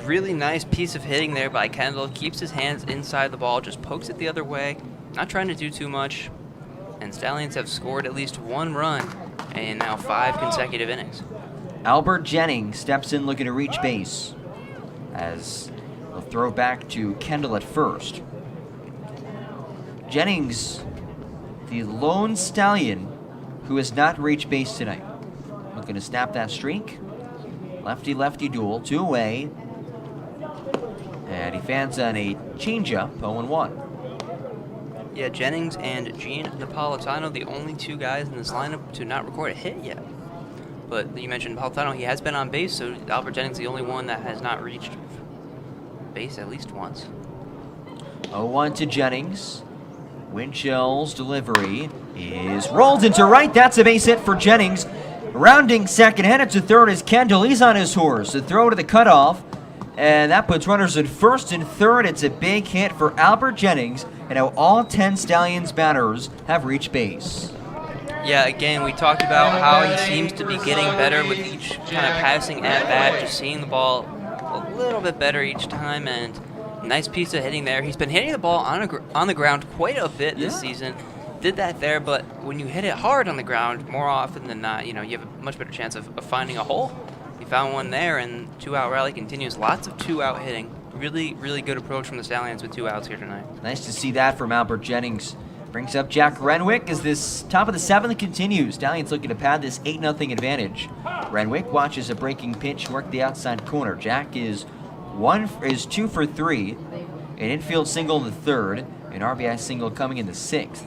Really nice piece of hitting there by Kendall. Keeps his hands inside the ball, just pokes it the other way. Not trying to do too much. And Stallions have scored at least 1 run in now 5 consecutive innings.
Albert Jennings steps in looking to reach base as they'll throw back to Kendall at first. Jennings, the lone Stallion who has not reached base tonight. Looking to snap that streak. Lefty-lefty duel, 2 away. And he fans on a changeup, 0-1.
Yeah, Jennings and Gene Napolitano, the only two guys in this lineup to not record a hit yet. But you mentioned Napolitano, he has been on base, so Albert Jennings the only one that has not reached base at least once.
0-1 to Jennings. Winchell's delivery is rolled into right. That's a base hit for Jennings. Rounding second, headed to third is Kendall. He's on his horse. The throw to the cutoff, and that puts runners at first and third. It's a big hit for Albert Jennings, and now all 10 Stallions batters have reached base.
Yeah, again, we talked about how he seems to be getting better with each kind of passing at bat, just seeing the ball a little bit better each time, and nice piece of hitting there. He's been hitting the ball on the ground quite a bit this season. Did that there, but when you hit it hard on the ground, more often than not, you have a much better chance of finding a hole. He found one there, and 2-out rally continues. Lots of 2-out hitting. Really, really good approach from the Stallions with 2 outs here tonight.
Nice to see that from Albert Jennings. Brings up Jack Renwick as this top of the 7th continues. Stallions looking to pad this 8-0 advantage. Renwick watches a breaking pitch work the outside corner. Jack is 2 for 3. An infield single in the 3rd. An RBI single coming in the 6th.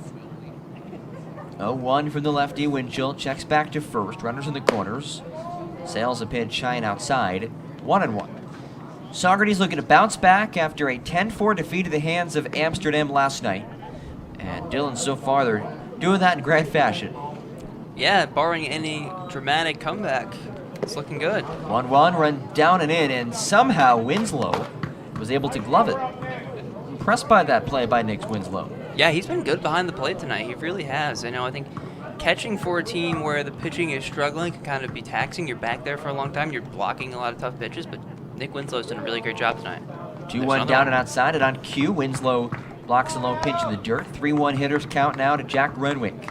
0-1 from the lefty. Winchell checks back to first. Runners in the corners. Sails a pitch high and outside. 1-1. Saugerties looking to bounce back after a 10-4 defeat at the hands of Amsterdam last night. And Dylan, so far, they're doing that in grand fashion.
Yeah, barring any dramatic comeback, it's looking good.
1-1, run down and in, and somehow Winslow was able to glove it. Impressed by that play by Nick Winslow.
Yeah, he's been good behind the plate tonight. He really has. I think catching for a team where the pitching is struggling can kind of be taxing. You're back there for a long time. You're blocking a lot of tough pitches, but Nick Winslow's done a really great job tonight.
2-1 down and outside, and on cue, Winslow blocks a low pitch in the dirt. 3-1 hitters count now to Jack Renwick.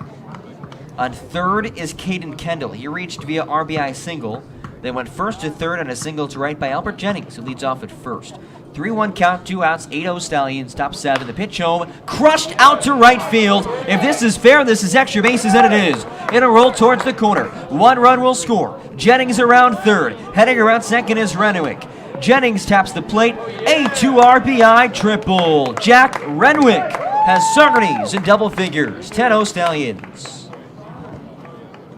On third is Caden Kendall. He reached via RBI single. They went first to third on a single to right by Albert Jennings, who leads off at first. 3-1 count, 2 outs, 8-0 Stallions, top 7. The pitch home, crushed out to right field. If this is fair, this is extra bases, and it is. It'll roll towards the corner. 1 run will score. Jennings around third. Heading around second is Renwick. Jennings taps the plate. A 2 RBI triple. Jack Renwick has Saugerties in double figures. 10-0 Stallions.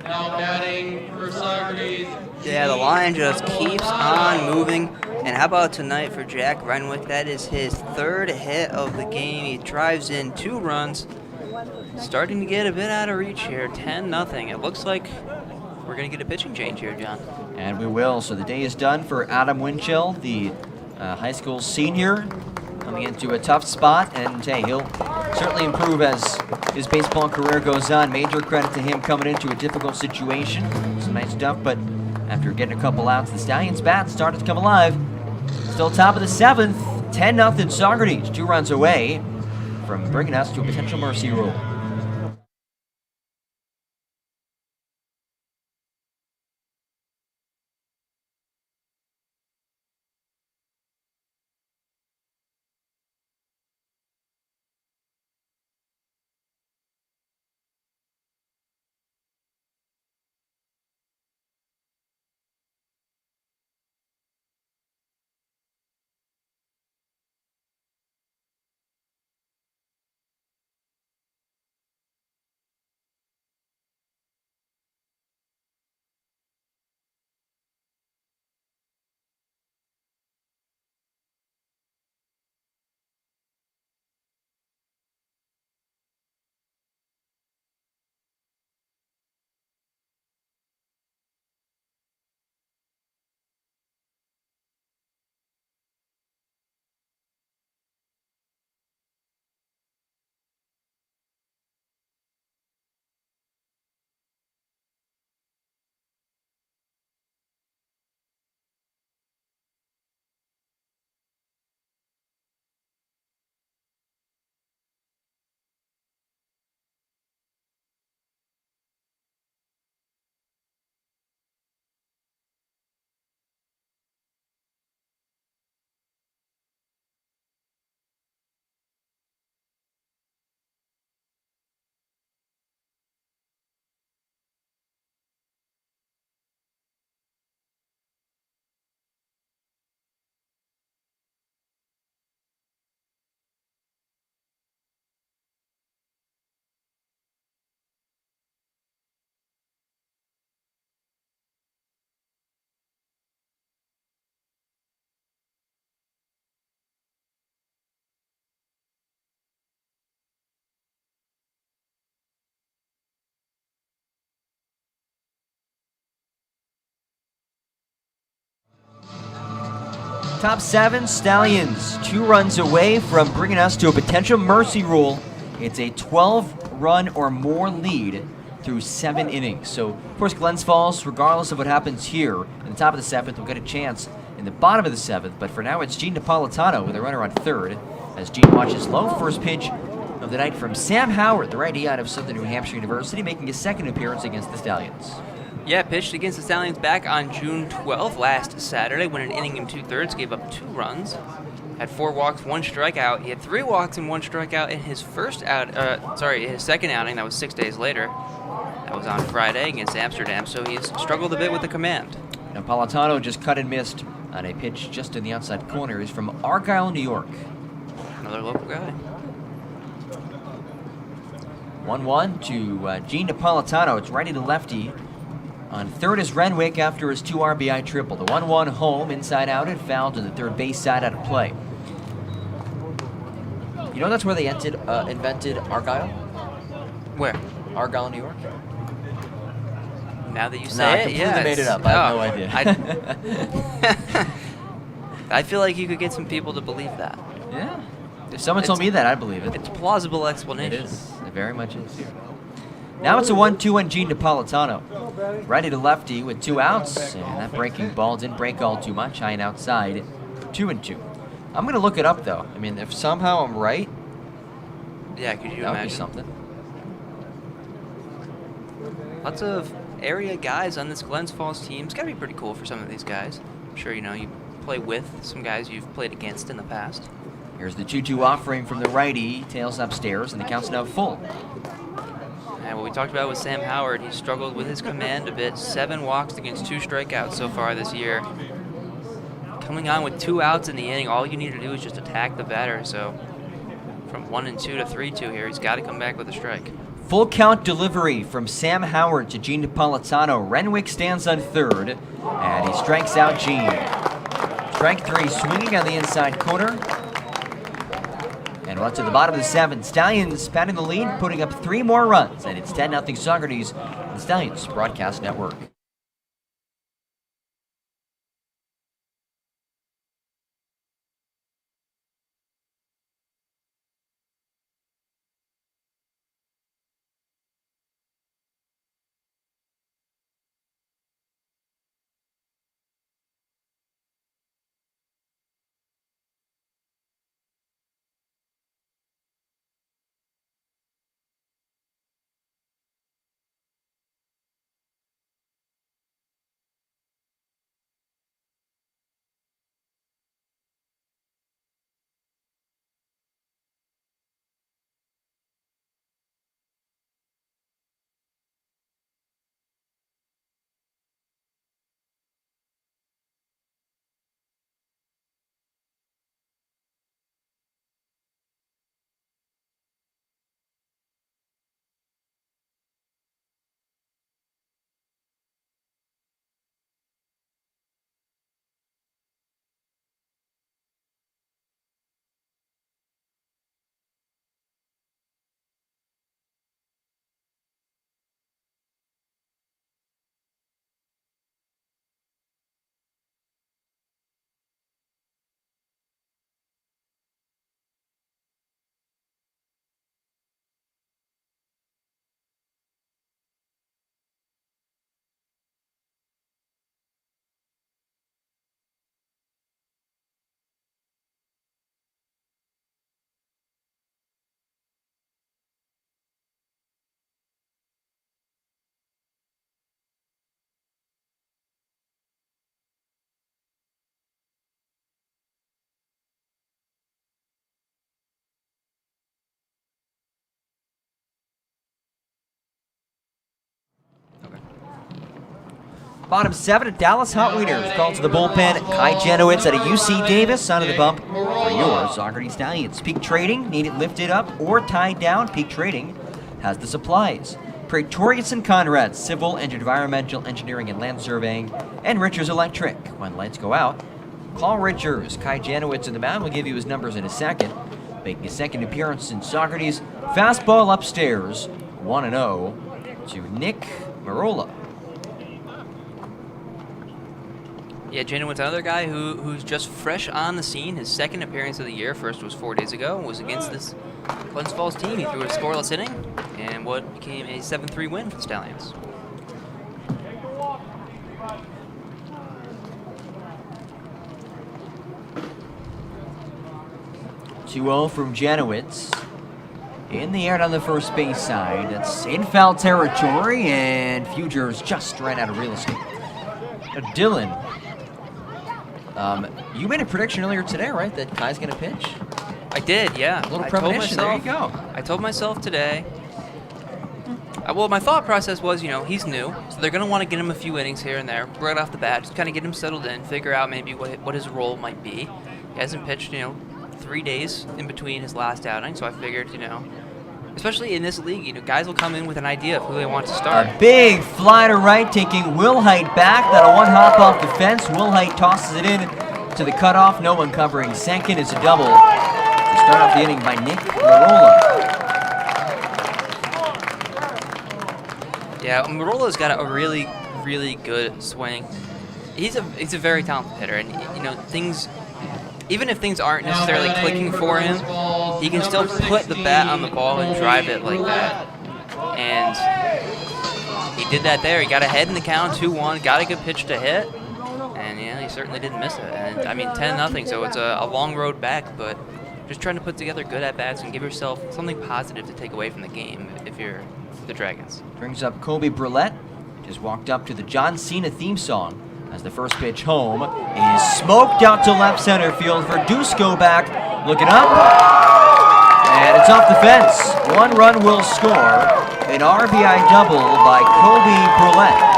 Now batting for Saugerties.
Yeah, the line just keeps on moving. And how about tonight for Jack Renwick? That is his 3rd hit of the game. He drives in 2 runs. Starting to get a bit out of reach here. 10-0. It looks like we're going to get a pitching change here, John.
And we will. So the day is done for Adam Winchell, the high school senior, coming into a tough spot. And hey, he'll certainly improve as his baseball career goes on. Major credit to him coming into a difficult situation. Some nice stuff, but after getting a couple outs, the Stallions' bats started to come alive. Still top of the 7th, 10-0 Saugerties, 2 runs away from bringing us to a potential mercy rule. Top 7, Stallions, 2 runs away from bringing us to a potential mercy rule. It's a 12-run or more lead through 7 innings. So, of course, Glens Falls, regardless of what happens here in the top of the 7th, will get a chance in the bottom of the 7th. But for now, it's Gene Napolitano with a runner on 3rd as Gene watches low. First pitch of the night from Sam Howard, the righty out of Southern New Hampshire University, making his 2nd appearance against the Stallions.
Yeah, pitched against the Stallions back on June 12th, last Saturday, when an inning and 2/3, gave up 2 runs. Had 4 walks, 1 strikeout. He had 3 walks and 1 strikeout in his his second outing. That was 6 days later. That was on Friday against Amsterdam, so he's struggled a bit with the command.
Napolitano just cut and missed on a pitch just in the outside corner. He's from Argyle, New York.
Another local guy.
1-1 to Gene Napolitano. It's righty to lefty. On 3rd is Renwick after his 2 RBI triple. The 1-1 home, inside out, and fouled to the 3rd base side out of play. You know that's where they invented Argyle?
Where?
Argyle, New York?
Now that you
No, I
say it,
completely
yeah.
made it up. I have no idea.
I feel like you could get some people to believe that.
Yeah. If someone told me that, I'd believe it.
It's a plausible
It
explanation.
is. It very much is. Now it's a 1-2 on Gene Napolitano. Righty to lefty with 2 outs, and that breaking ball didn't break all too much. High and outside, 2-2. I'm going to look it up, though. I mean, if somehow I'm right,
Yeah, could you
that would be
imagine?
something.
Lots of area guys on this Glens Falls team. It's got to be pretty cool for some of these guys. I'm sure you play with some guys you've played against in the past.
Here's the 2-2 offering from the righty. Tails upstairs, and the count's now full.
And what we talked about with Sam Howard, he struggled with his command a bit. 7 walks against 2 strikeouts so far this year. Coming on with 2 outs in the inning, all you need to do is just attack the batter. So from 1-2 to 3-2 here, he's got to come back with a strike.
Full count delivery from Sam Howard to Gene Napolitano. Renwick stands on 3rd, and he strikes out Gene. Strike 3, swinging on the inside corner. And we're up to the bottom of the 7th. Stallions patting the lead, putting up 3 more runs, and it's 10-0 Saugerties on the Stallions Broadcast Network. Bottom 7 at Dallas Hot Wieners. Called to the bullpen. Kai Janowitz at a UC Davis. Out of the bump for your Saugerties Stallions. Peak Trading, need it lifted up or tied down. Peak Trading has the supplies. Praetorius and Conrad, Civil and Environmental Engineering and Land Surveying. And Richards Electric. When lights go out, call Richards. Kai Janowitz in the mound. We'll give you his numbers in a second. Making his 2nd appearance in Saugerties. Fastball upstairs. 1-0 to Nick Marola.
Yeah, Janowitz, another guy who's just fresh on the scene. His second appearance of the year. First was 4 days ago. Was against this Glens Falls team. He threw a scoreless inning and what became a 7-3 win for the Stallions.
Two-0 from Janowitz. In the air on the first base side. That's in foul territory, and Fugers just ran out of real estate. Dylan, you made a prediction earlier today, right? That Kai's going to pitch?
I did, yeah.
A little premonition. There you go.
I told myself today. Well, my thought process was, he's new, so they're going to want to get him a few innings here and there, right off the bat, just kind of get him settled in, figure out maybe what his role might be. He hasn't pitched, 3 days in between his last outing, so I figured, especially in this league, guys will come in with an idea of who they want to start.
A big fly to right, taking Wilhite back. That'll one hop off the fence. Wilhite tosses it in to the cutoff. No one covering second. It's a double to start off the inning by Nick Marola.
Yeah, Marola's got a really, really good swing. He's a very talented hitter, and even if things aren't necessarily clicking for him, he can still put the bat on the ball and drive it like that. And he did that there. He got ahead in the count, 2-1, got a good pitch to hit, and he certainly didn't miss it. And I mean, 10-0, so it's a long road back, but just trying to put together good at-bats and give yourself something positive to take away from the game if you're the Dragons.
Brings up Kobe Brulette. Just walked up to the John Cena theme song. As the first pitch home is smoked out to left center field. Verduzco back, looking up, and it's off the fence. 1 run will score. An RBI double by Kobe Brulette.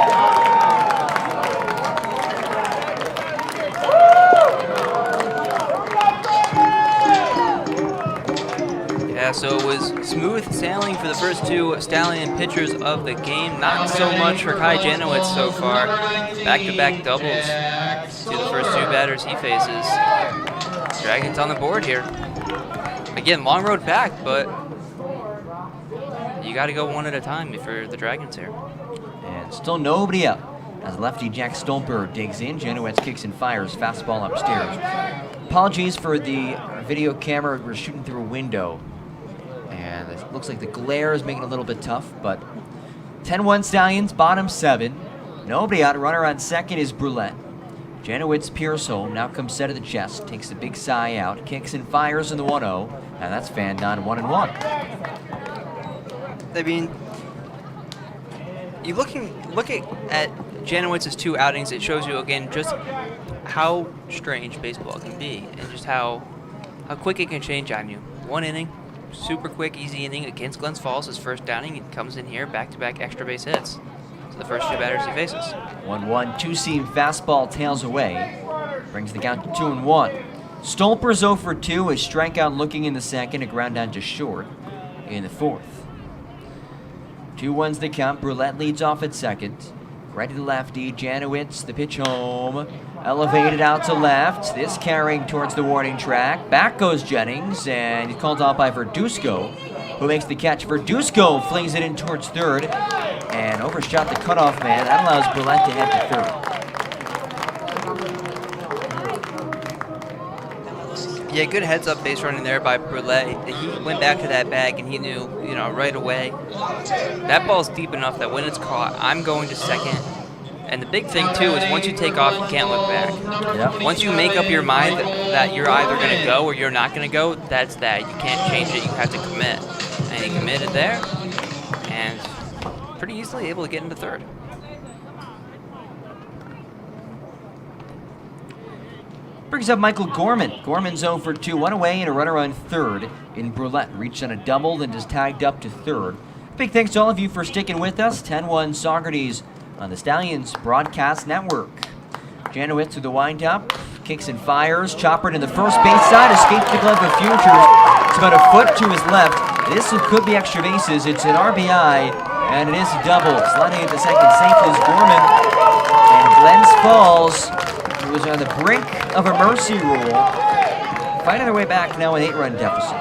Yeah, so it was smooth sailing for the first 2 Stallion pitchers of the game. Not so much for Kai Janowitz so far. Back-to-back doubles to the first 2 batters he faces. Dragons on the board here. Again, long road back, but you got to go one at a time for the Dragons here.
And still nobody up. As lefty Jack Stolper digs in, Janowitz kicks and fires, fastball upstairs. Apologies for the video camera. We're shooting through a window. And it looks like the glare is making it a little bit tough, but 10-1 Stallions, bottom 7. Nobody out. Runner on second is Brulette. Janowitz peers home, now comes set of the chest, takes the big sigh out, kicks and fires in the 1-0, and that's fanned on 1-1.
I mean, you look at Janowitz's 2 outings, it shows you again just how strange baseball can be, and just how quick it can change on you. 1 inning. Super quick, easy inning against Glens Falls. His first downing, he comes in here, back-to-back extra base hits to the first 2 batters he faces.
1-1, 2-seam fastball tails away. Brings the count to 2-1. Stolper's 0 for 2, a strikeout looking in the second, a ground down just short in the 4th. 2-1's the count. Brulette leads off at second. Ready to lefty, Janowitz, the pitch home. Elevated out to left. This carrying towards the warning track. Back goes Jennings, and he's called off by Verduzco, who makes the catch. Verduzco flings it in towards third, and overshot the cutoff man. That allows Brulette to head to third.
Yeah, good heads-up base running there by Brulette. He went back to that bag, and he knew, right away, that ball's deep enough that when it's caught, I'm going to second. And the big thing, too, is once you take off, you can't look back. Yep. Once you make up your mind that you're either going to go or you're not going to go, that's that. You can't change it. You have to commit. And he committed there, and pretty easily able to get into third.
Brings up Michael Gorman. Gorman's 0 for 2, 1 away, and a runner on third in Brulette. Reached on a double, then just tagged up to third. Big thanks to all of you for sticking with us. 10-1 Saugerties on the Stallions Broadcast Network. Janowitz to the windup, kicks and fires. Chopper in the first base side, escapes the glove of Futures. It's about a foot to his left. This could be extra bases. It's an RBI, and it is a double. Sliding at the second safe is Gorman. And Glens Falls, who was on the brink of a mercy rule, finding their way back now an 8-run deficit.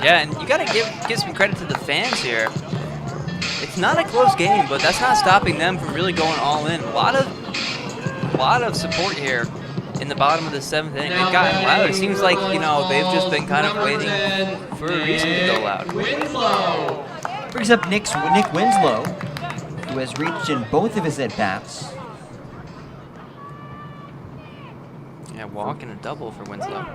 Yeah, and you got to give some credit to the fans here. It's not a close game, but that's not stopping them from really going all in. A lot of lot of support here in the bottom of the 7th inning. They've gotten loud. It seems like, they've just been kind of waiting for a reason to go loud.
Winslow.
Brings up Nick Winslow, who has reached in both of his at-bats.
Yeah, walk and a double for Winslow.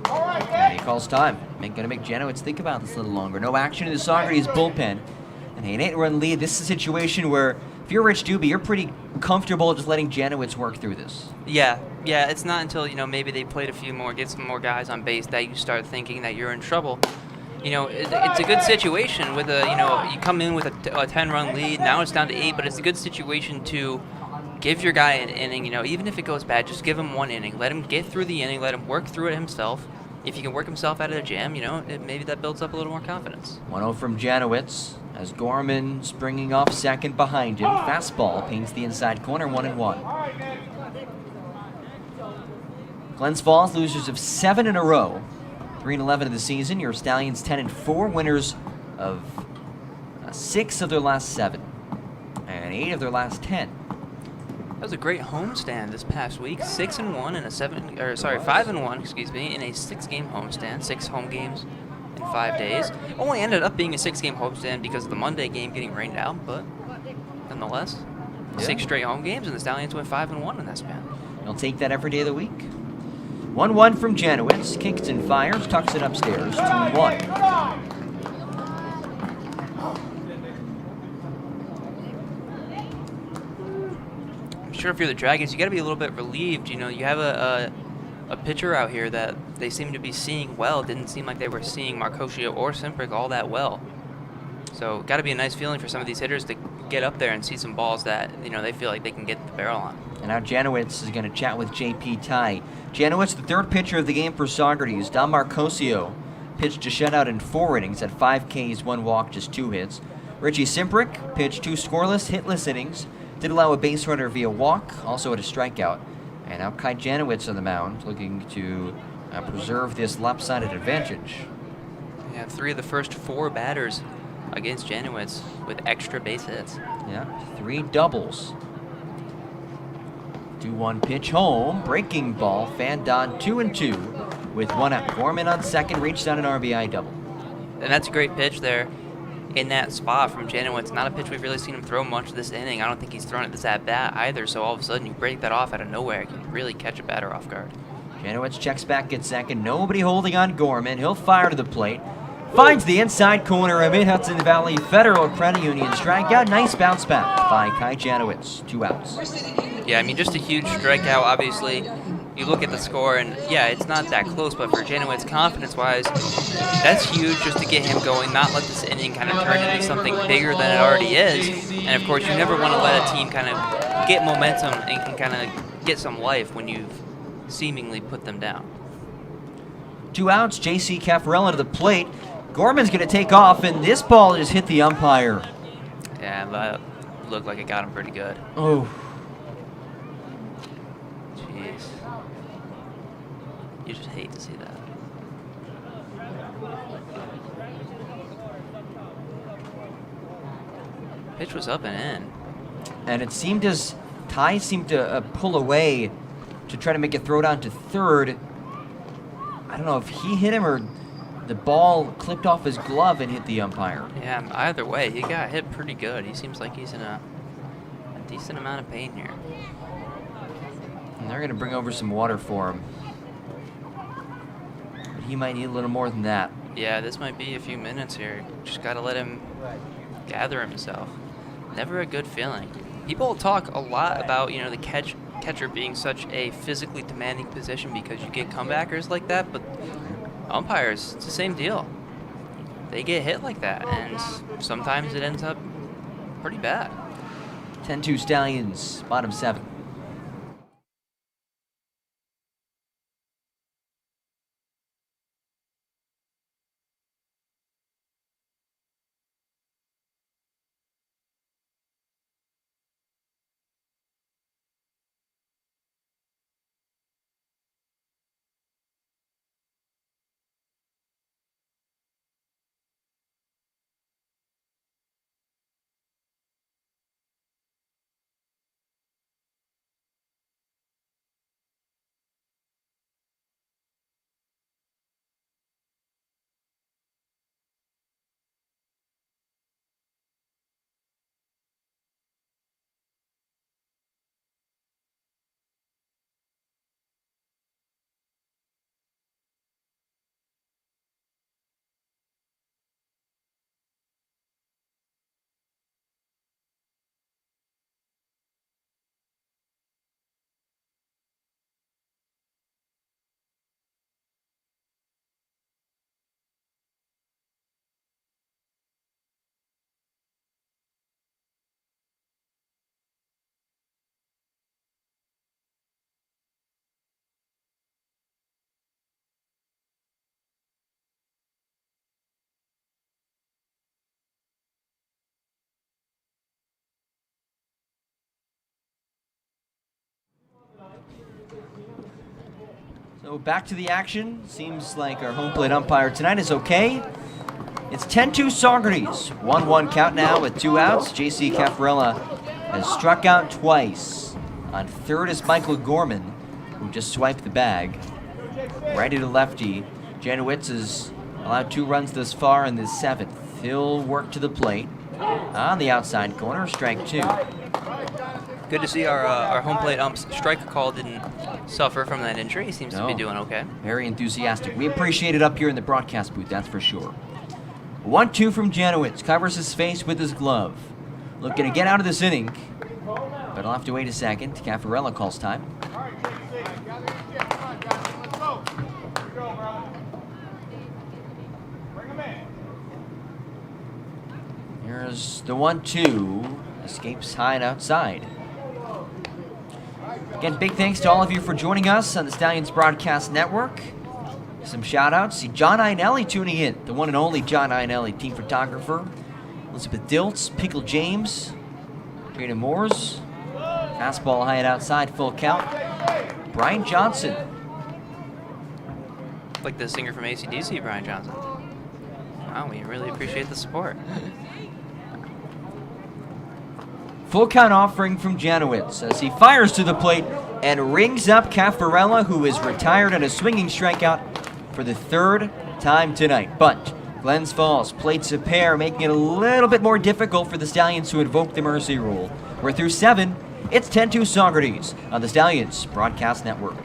And he calls time. Gonna make Janowitz think about this a little longer. No action in the Saugerties bullpen. And an 8-run lead. This is a situation where if you're Rich Doobie, you're pretty comfortable just letting Janowitz work through this.
Yeah, it's not until, maybe they played a few more, get some more guys on base that you start thinking that you're in trouble. It's a good situation with you come in with a 10-run lead. Now it's down to 8, but it's a good situation to give your guy an inning, even if it goes bad, just give him one inning. Let him get through the inning, let him work through it himself. If he can work himself out of the jam, maybe that builds up a little more confidence.
1-0 from Janowitz as Gorman springing off second behind him. Fastball paints the inside corner, 1-1. Glens Falls, losers of 7 in a row. 3-11 of the season. Your Stallions 10-4, winners of 6 of their last 7 and 8 of their last 10.
That was a great homestand this past week. 6-1 in a 5-1, excuse me, in a 6-game homestand. 6 home games in 5 days. Only ended up being a 6-game homestand because of the Monday game getting rained out, but nonetheless, 6 straight home games, and the Stallions went 5-1 in that span.
You'll take that every day of the week. 1-1 from Janowitz. Kingston fires, tucks it upstairs. 2-1.
Sure, if you're the Dragons, you got to be a little bit relieved. You have a pitcher out here that they seem to be seeing well. Didn't seem like they were seeing Marcosio or Simprick all that well. So, got to be a nice feeling for some of these hitters to get up there and see some balls that they feel like they can get the barrel on.
And now Janowitz is going to chat with J.P. Ty. Janowitz, the third pitcher of the game for Saugerties. Don Marcosio pitched a shutout in 4 innings at 5 Ks, 1 walk, just 2 hits. Richie Simprick pitched 2 scoreless, hitless innings. Did allow a base runner via walk, also had a strikeout. And now Kai Janowitz on the mound, looking to preserve this lopsided advantage.
Yeah, 3 of the first 4 batters against Janowitz with extra base hits.
Yeah, 3 doubles. 2-1 pitch home, breaking ball, fanned on 2-2 with 1 out. Gorman on second, reached on an RBI double.
And that's a great pitch there in that spot from Janowitz. Not a pitch we've really seen him throw much this inning. I don't think he's thrown it this at-bat either, so all of a sudden you break that off out of nowhere. You can really catch a batter off guard.
Janowitz checks back at second. Nobody holding on Gorman. He'll fire to the plate. Finds the inside corner of Mid-Hudson Valley Federal Credit Union strikeout. Nice bounce back by Kai Janowitz. 2 outs.
Yeah, I mean, just a huge strikeout, obviously. You look at the score, and yeah, it's not that close, but for Janowitz, confidence-wise, that's huge just to get him going, not let this inning kind of turn into something bigger than it already is. And, of course, you never want to let a team kind of get momentum and can kind of get some life when you've seemingly put them down.
2 outs. J.C. Caffarella to the plate. Gorman's going to take off, and this ball just hit the umpire.
Yeah, that looked like it got him pretty good.
Oh.
Jeez. You just hate to see that. Pitch was up and in.
And it seemed as Ty seemed to pull away to try to make a throw down to third. I don't know if he hit him or the ball clipped off his glove and hit the umpire.
Yeah, either way, he got hit pretty good. He seems like he's in a decent amount of pain here.
And they're going to bring over some water for him. But he might need a little more than that.
Yeah, this might be a few minutes here. Just got to let him gather himself. Never a good feeling. People talk a lot about, the catcher being such a physically demanding position because you get comebackers like that, but umpires, it's the same deal. They get hit like that, and sometimes it ends up pretty bad.
10-2 Stallions, bottom 7. So back to the action. Seems like our home plate umpire tonight is okay. It's 10-2 Saugerties. 1-1 count now with 2 outs. J.C. Caffarella has struck out twice. On third is Michael Gorman, who just swiped the bag. Righty to lefty. Janowitz has allowed 2 runs thus far in the 7th. He'll work to the plate. On the outside corner, strike 2.
Good to see our home plate ump's strike call didn't suffer from that injury. He seems to be doing okay.
Very enthusiastic. We appreciate it up here in the broadcast booth, that's for sure. 1-2 from Janowitz. Covers his face with his glove. Looking to get out of this inning, but I'll have to wait a second. Caffarella calls time. Here's the 1-2. Escapes high and outside. Again, big thanks to all of you for joining us on the Stallions Broadcast Network. Some shout-outs. See John Einelli tuning in. The one and only John Einelli, team photographer. Elizabeth Diltz, Pickle James, Trina Moores. Fastball high and outside, full count. Brian Johnson.
Like the singer from AC/DC, Brian Johnson. Wow, we really appreciate the support.
Full count offering from Janowitz as he fires to the plate and rings up Caffarella, who is retired on a swinging strikeout for the 3rd time tonight. But Glens Falls plates a pair, making it a little bit more difficult for the Stallions to invoke the mercy rule. We're through 7. It's 10-2 Saugerties on the Stallions Broadcast Network.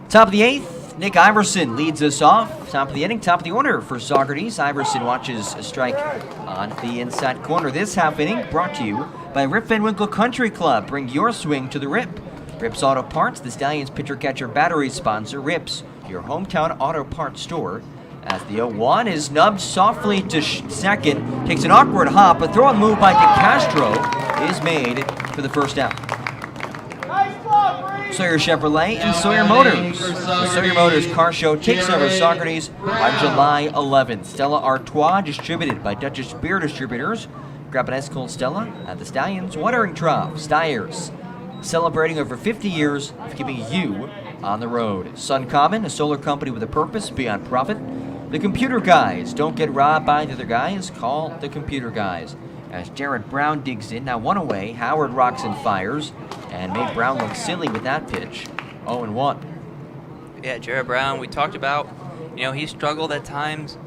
Top of the 8th, Nick Iverson leads us off. Top of the inning, top of the order for Saugerties. Iverson watches a strike on the inside corner. This half inning brought to you by Rip Van Winkle Country Club. Bring your swing to the Rip. Rip's Auto Parts, the Stallions pitcher-catcher battery sponsor. Rip's, your hometown auto parts store. As the 0-1 is nubbed softly to second. Takes an awkward hop. A throw and move by DeCastro is made for the first out. Sawyer Chevrolet and Sawyer Motors. The Sawyer Motors Car Show takes over Saugerties on July 11th. Stella Artois, distributed by Dutchess Beer Distributors. Grab an ice cold Stella at the Stallions Watering Trough. Steyers, celebrating over 50 years of keeping you on the road. Sun Common, a solar company with a purpose beyond profit. The computer guys. Don't get robbed by the other guys. Call the computer guys. As Jared Brown digs in. Now 1 away. Howard rocks and fires. And made Brown look silly with that pitch. 0-1.
Yeah, Jared Brown, we talked about, he struggled at times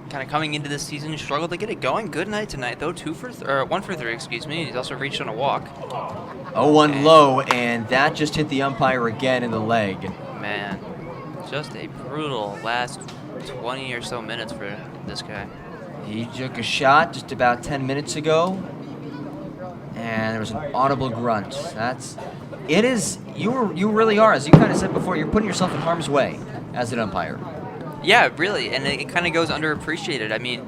kind of coming into this season. He struggled to get it going. Good night tonight, though. 1 for 3, excuse me. He's also reached on a walk.
0-1 low, and that just hit the umpire again in the leg.
Man, just a brutal last 20 or so minutes for this guy.
He took a shot just about 10 minutes ago, and there was an audible grunt. You really are, as you kind of said before, you're putting yourself in harm's way as an umpire.
Yeah, really, and it kind of goes underappreciated. I mean,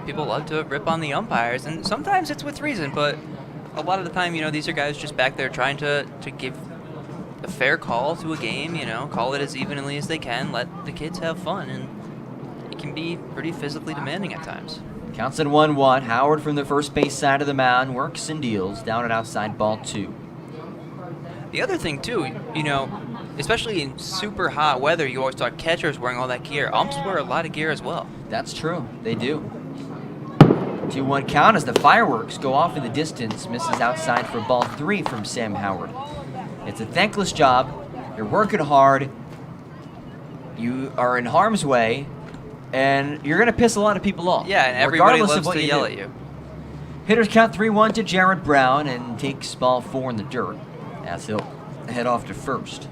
people love to rip on the umpires, and sometimes it's with reason, but a lot of the time, these are guys just back there trying to give a fair call to a game, call it as evenly as they can, let the kids have fun, and it can be pretty physically demanding at times.
Counts at 1-1. Howard from the first base side of the mound works and deals down and outside ball 2.
The other thing, too, especially in super hot weather, you always talk catchers wearing all that gear. Umps wear a lot of gear as well.
That's true. They do. 2-1 count as the fireworks go off in the distance. Misses outside for ball 3 from Sam Howard. It's a thankless job. You're working hard. You are in harm's way. And you're going to piss a lot of people off.
Yeah, and everybody
regardless
loves
of what
to
you
yell
do.
at you.
Hitters count 3-1 to Jared Brown and takes ball 4 in the dirt as he'll head off to first.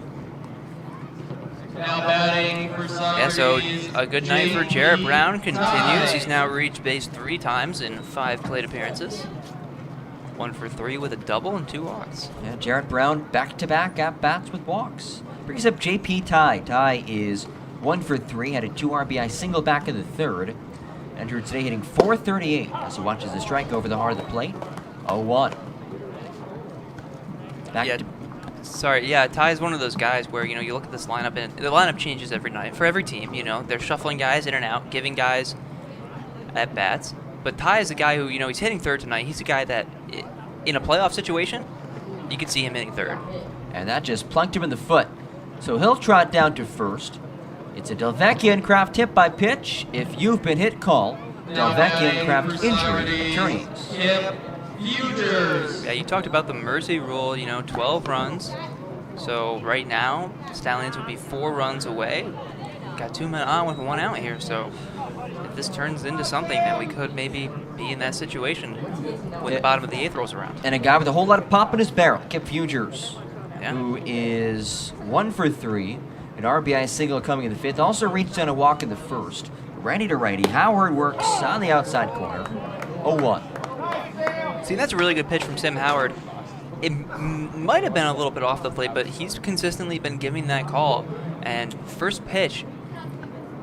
Now batting for Saugerties.
Yeah, so a good night for Jared Brown continues. He's now reached base 3 times in 5 plate appearances. 1 for 3 with a double and 2 walks.
Yeah, Jared Brown back-to-back at-bats with walks. Brings up J.P. Ty. Ty is 1 for 3, had a 2 RBI single back in the third. Entered today hitting .438 as he watches the strike over the heart of the plate. 0-1.
Ty's one of those guys where, you look at this lineup, and the lineup changes every night for every team. They're shuffling guys in and out, giving guys at-bats. But Ty is a guy who, he's hitting third tonight. He's a guy that, in a playoff situation, you could see him hitting third.
And that just plunked him in the foot. So he'll trot down to first. It's a Delvecchia and Kraft hit by pitch. If you've been hit, call Delvecchia and Kraft injury attorneys.
Yeah, you talked about the mercy rule, 12 runs. So right now, Stallions would be 4 runs away. Got 2 men on with 1 out here, so if this turns into something, then we could maybe be in that situation when the bottom of the 8th rolls around.
And a guy with a whole lot of pop in his barrel, Kip Fugers,
Yeah.
who is 1 for 3. An RBI single coming in the 5th. Also reached on a walk in the 1st. Righty to righty. Howard works on the outside corner. 0-1.
See, that's a really good pitch from Sam Howard. It might have been a little bit off the plate, but he's consistently been giving that call. And first pitch,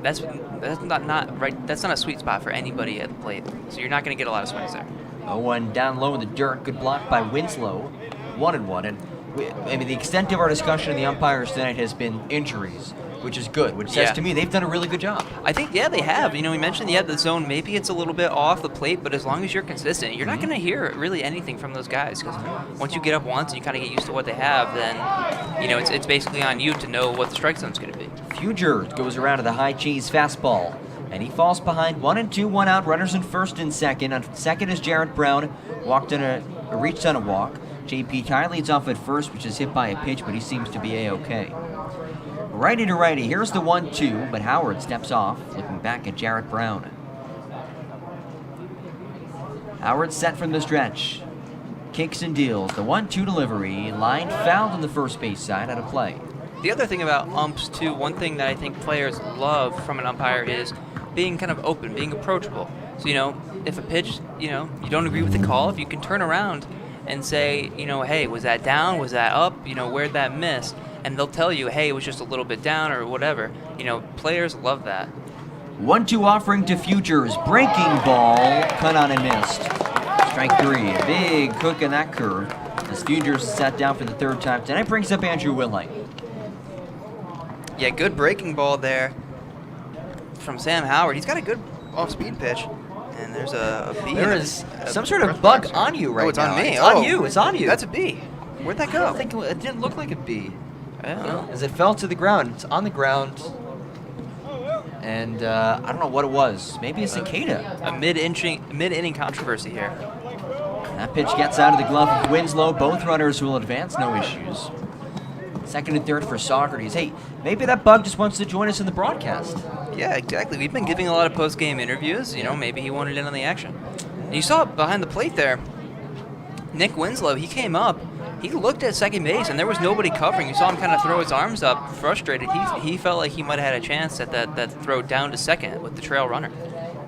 that's not right. That's not a sweet spot for anybody at the plate. So you're not going to get a lot of swings there.
0-1 down low in the dirt. Good block by Winslow. 1-1. And the extent of our discussion of the umpires tonight has been injuries, which is good, which says to me they've done a really good job.
I think, they have. We mentioned, the zone, maybe it's a little bit off the plate, but as long as you're consistent, you're not going to hear really anything from those guys, because once you get up once and you kind of get used to what they have, then, it's basically on you to know what the strike zone's going to be.
Fugers goes around to the high cheese fastball, and he falls behind 1-2, 1 out, runners in first and second. On second is Jared Brown, reached on a walk. J.P. Ty leads off at first, which is hit by a pitch, but he seems to be A-OK. Righty to righty. Here's the 1-2, but Howard steps off, looking back at Jared Brown. Howard set from the stretch. Kicks and deals. The 1-2 delivery. Line fouled on the first base side out of play.
The other thing about umps, too, one thing that I think players love from an umpire is being kind of open, being approachable. So, if a pitch, you don't agree with the call, if you can turn around and say, hey, was that down? Was that up? Where'd that miss? And they'll tell you, hey, it was just a little bit down or whatever. Players love that.
1-2 offering to Fugers. Breaking ball. Cut on and missed. Strike 3. A big hook in that curve as Fugers sat down for the 3rd time tonight. Brings up Andrew Willing.
Yeah, good breaking ball there from Sam Howard. He's got a good off-speed pitch. And there's a bee.
There is some sort of bug on you right now.
Oh, it's on me.
It's on you. It's on you.
That's a bee. Where'd that
I
go?
don't think it didn't look like a bee.
I don't know.
As it fell to the ground. It's on the ground. and I don't know what it was. Maybe a cicada.
A mid-inning controversy here.
That pitch gets out of the glove of Winslow. Both runners will advance, no issues. Second and third for Saugerties. Hey, maybe that bug just wants to join us in the broadcast.
Yeah, exactly. We've been giving a lot of post-game interviews. You know, maybe he wanted in on the action. And you saw behind the plate there, Nick Winslow, he came up. He looked at second base, and there was nobody covering. You saw him kind of throw his arms up, frustrated. He felt like he might have had a chance at that throw down to second with the trail runner.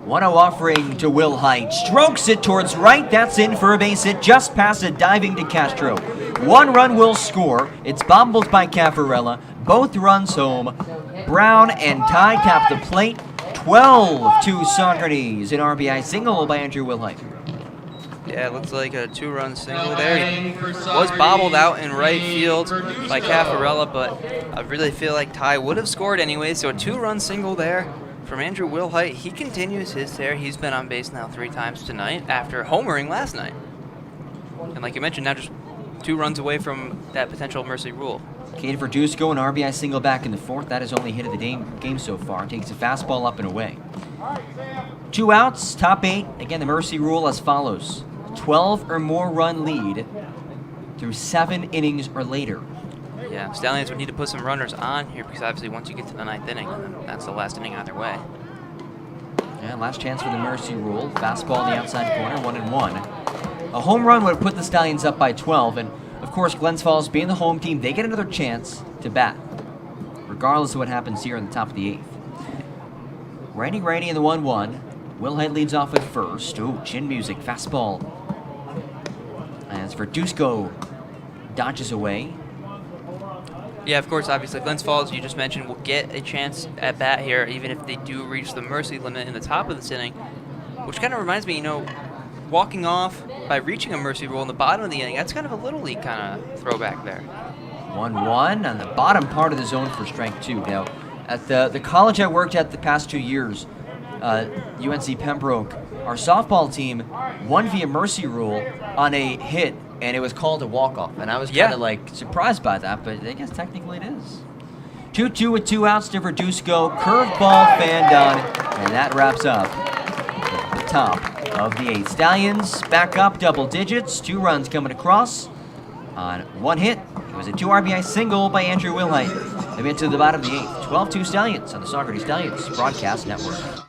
1-0 offering to Will Height. Strokes it towards right. That's in for a base hit. Just past it, diving to Castro. 1 run will score. It's bobbled by Caffarella. Both runs home. Brown and Ty tap the plate. 12 to Saugerties. An RBI single by Andrew Will Height.
Yeah, it looks like a 2-run single there. He was bobbled out in right field by Caffarella, but I really feel like Ty would have scored anyway, so a 2-run single there from Andrew Will Height. He continues his tear. He's been on base now 3 times tonight after homering last night. And like you mentioned, now just 2 runs away from that potential mercy rule.
Caden Verduzco, an RBI single back in the 4th. That is only hit of the game so far. Takes a fastball up and away. 2 outs, top 8. Again, the mercy rule as follows. 12 or more run lead through 7 innings or later.
Yeah, Stallions would need to put some runners on here because obviously once you get to the 9th inning, then that's the last inning either way.
Yeah, last chance for the mercy rule. Fastball in the outside corner, 1-1. A home run would have put the Stallions up by 12, and of course, Glens Falls being the home team, they get another chance to bat, regardless of what happens here in the top of the 8th. Righty in the 1-1. Will Height leads off at first. Ooh, chin music, fastball. As Verduzco dodges away.
Yeah, of course, obviously, Glens Falls, you just mentioned, will get a chance at bat here, even if they do reach the mercy limit in the top of this inning, which kind of reminds me, you know, walking off by reaching a mercy rule in the bottom of the inning, that's kind of a Little League kind of throwback there.
1-1 on the bottom part of the zone for strike 2. Now, at the college I worked at the past 2 years, UNC Pembroke, our softball team won via mercy rule on a hit, and it was called a walk-off. And I was kind of like surprised by that, but I guess technically it is. 2-2 with 2 outs to Verduzco. Curveball fanned on, and that wraps up the top of the 8th. Stallions back up double digits. 2 runs coming across on 1 hit. It was a 2 RBI single by Andrew Will Height. They get to the bottom of the 8th. 12-2 Stallions on the Saugerties Stallions Broadcast Network.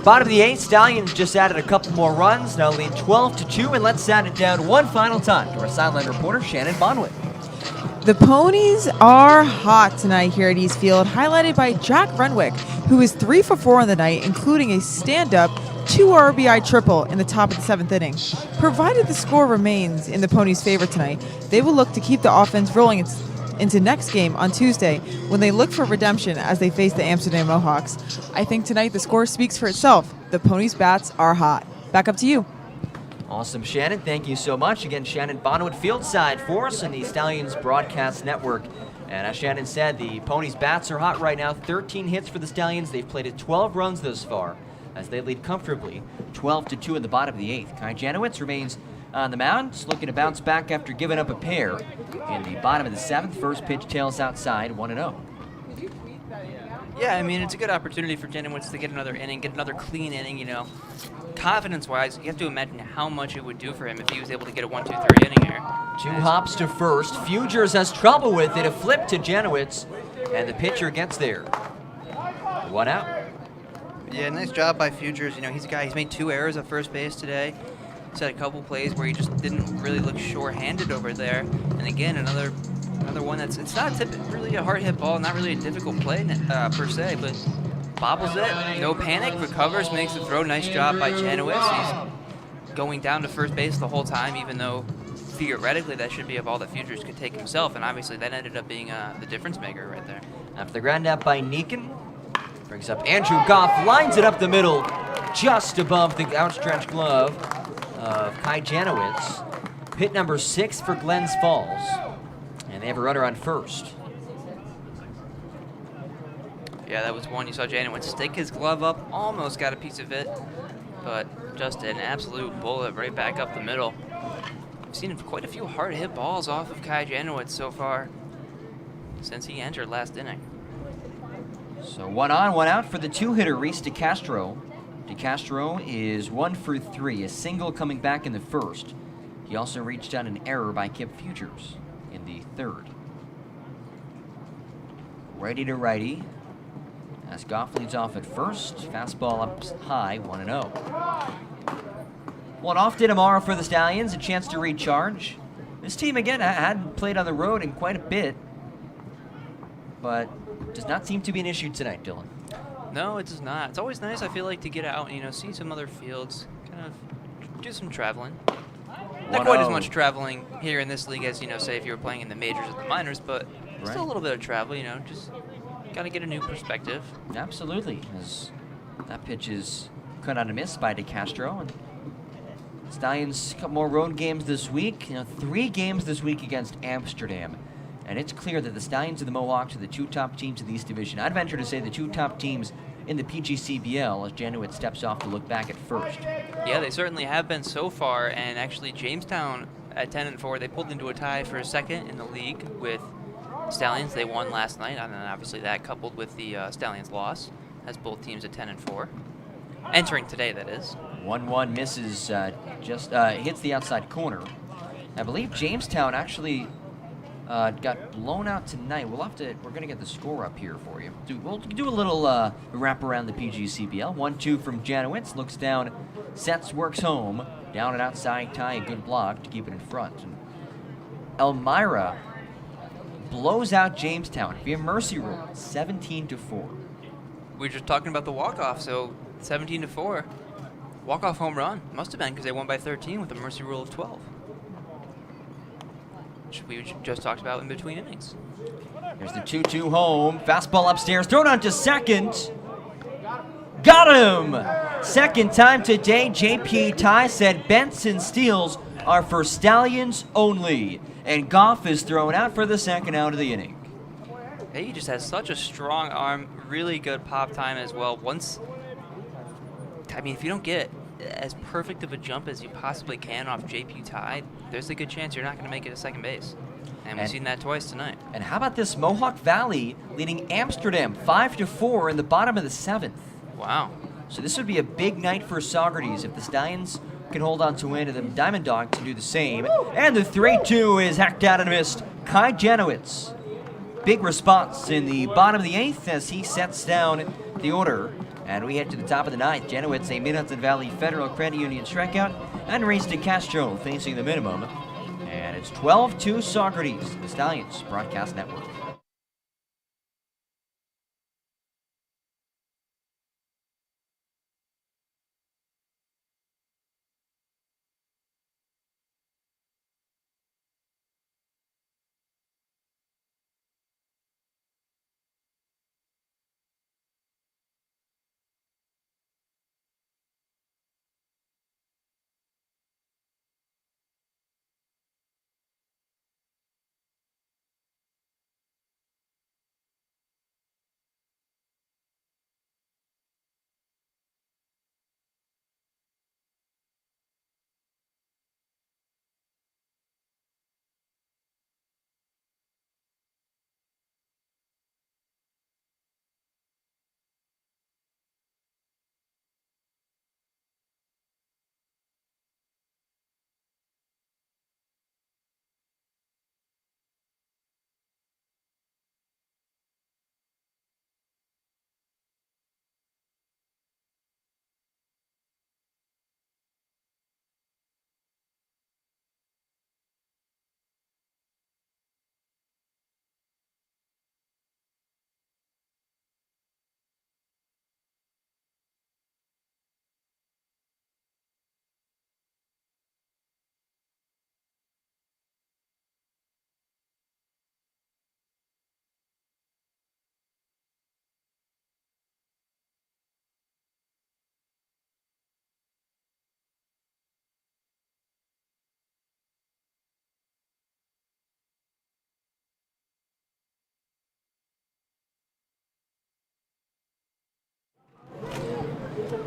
Bottom of the 8th, Stallions just added a couple more runs, now lead 12-2, and let's sat it down one final time to our sideline reporter, Shannon Bonwit.
The Ponies are hot tonight here at Eastfield, highlighted by Jack Renwick, who is 3 for 4 on the night, including a stand-up 2 RBI triple in the top of the 7th inning. Provided the score remains in the Ponies' favor tonight, they will look to keep the offense rolling into next game on Tuesday when they look for redemption as they face the Amsterdam Mohawks. I think tonight the score speaks for itself. The Ponies' bats are hot. Back up to you.
Awesome, Shannon. Thank you so much. Again, Shannon Bonwood fieldside for us in the Stallions Broadcast Network. And as Shannon said, the Ponies' bats are hot right now. 13 hits for the Stallions. They've plated 12 runs thus far as they lead comfortably 12-2 in the bottom of the 8th. Kai Janowitz remains on the mound, just looking to bounce back after giving up a pair in the bottom of the 7th. First pitch tails outside, 1-0.
Yeah, I mean, it's a good opportunity for Janowitz to get another inning, get another clean inning, you know. confidence-wise, you have to imagine how much it would do for him if he was able to get a 1-2-3 inning here.
2 hops to first. Fugers has trouble with it. A flip to Janowitz, and the pitcher gets there. 1 out.
Yeah, nice job by Fugers. You know, he's a guy, he's made 2 errors at first base today. He's had a couple plays where he just didn't really look sure-handed over there. And again, another one that's, it's not really a hard hit ball, not really a difficult play per se, but bobbles it, no panic, recovers, makes the throw. Nice job by Janowitz. He's going down to first base the whole time, even though theoretically that should be a ball that Fugers could take himself, and obviously that ended up being the difference maker right there.
After the ground out by Neekin, brings up Andrew Goff, lines it up the middle, just above the outstretched glove of Kai Janowitz. Hit number 6 for Glens Falls, and they have a runner on first.
Yeah, that was one. You saw Janowitz stick his glove up, almost got a piece of it, but just an absolute bullet right back up the middle. I've seen quite a few hard hit balls off of Kai Janowitz so far since he entered last inning.
So 1 on, 1 out for the 2-hitter, Reese DeCastro. DeCastro is 1 for 3, a single coming back in the first. He also reached out an error by Kip Fugers in the third. Righty to righty, as Goff leads off at first. Fastball up high, 1-0. 1 off day tomorrow for the Stallions, a chance to recharge. This team, again, hadn't played on the road in quite a bit, but does not seem to be an issue tonight, Dylan.
No, it does not. It's always nice, I feel like, to get out and, you know, see some other fields, kind of do some traveling. Not quite as much traveling here in this league as, you know, say if you were playing in the majors or the minors, but still a little bit of travel, you know, just got to get a new perspective.
Absolutely, as that pitch is cut out a miss by DeCastro. And Stallions, a couple more road games this week. You know, 3 games this week against Amsterdam. And it's clear that the Stallions and the Mohawks are the 2 top teams in the East Division. I'd venture to say the 2 top teams in the PGCBL as Janowitz steps off to look back at first.
Yeah, they certainly have been so far, and actually Jamestown at 10-4, they pulled into a tie for a second in the league with Stallions. They won last night, and then obviously that coupled with the Stallions loss has both teams at 10-4. Entering today, that is.
1-1 misses, hits the outside corner. I believe Jamestown actually got blown out tonight. We're going to get the score up here for you. We'll do a little wrap around the PGCBL. 1-2 from Janowitz, looks down, sets, works home. Down and outside tie, a good block to keep it in front. And Elmira blows out Jamestown via mercy rule, 17-4.
We were just talking about the walk-off, so 17-4. Walk-off home run. Must have been because they won by 13 with a mercy rule of 12. Which we just talked about in between innings.
Here's the 2-2 home. Fastball upstairs, thrown on to second. Got him! Second time today, JP Ty said Benson steals are for Stallions only. And Goff is thrown out for the second out of the inning.
Hey, he just has such a strong arm, really good pop time as well. If you don't get as perfect of a jump as you possibly can off JP Ty, there's a good chance you're not going to make it to second base. And we've seen that twice tonight.
And how about this Mohawk Valley leading Amsterdam 5-4 in the bottom of the 7th?
Wow.
So this would be a big night for Saugerties if the Stallions can hold on to win and the Diamond Dogs to do the same. And the 3-2 is hacked out and missed. Kai Janowitz. Big response in the bottom of the 8th as he sets down the order. And we head to the top of the 9th. Janowitz, a Mid-Hudson Valley Federal Credit Union strikeout, and Reese DeCastro facing the minimum. And it's 12-2 Saugerties, the Stallions Broadcast Network.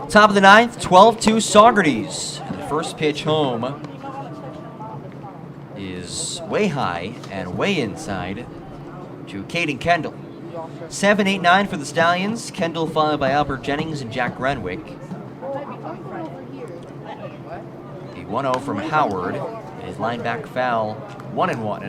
Top of the ninth, 12-2 Saugerties. And the first pitch home is way high and way inside to Caden Kendall. 7-8-9 for the Stallions. Kendall followed by Albert Jennings and Jack Renwick. A 1-0 from Howard. His linebacker foul, 1-1.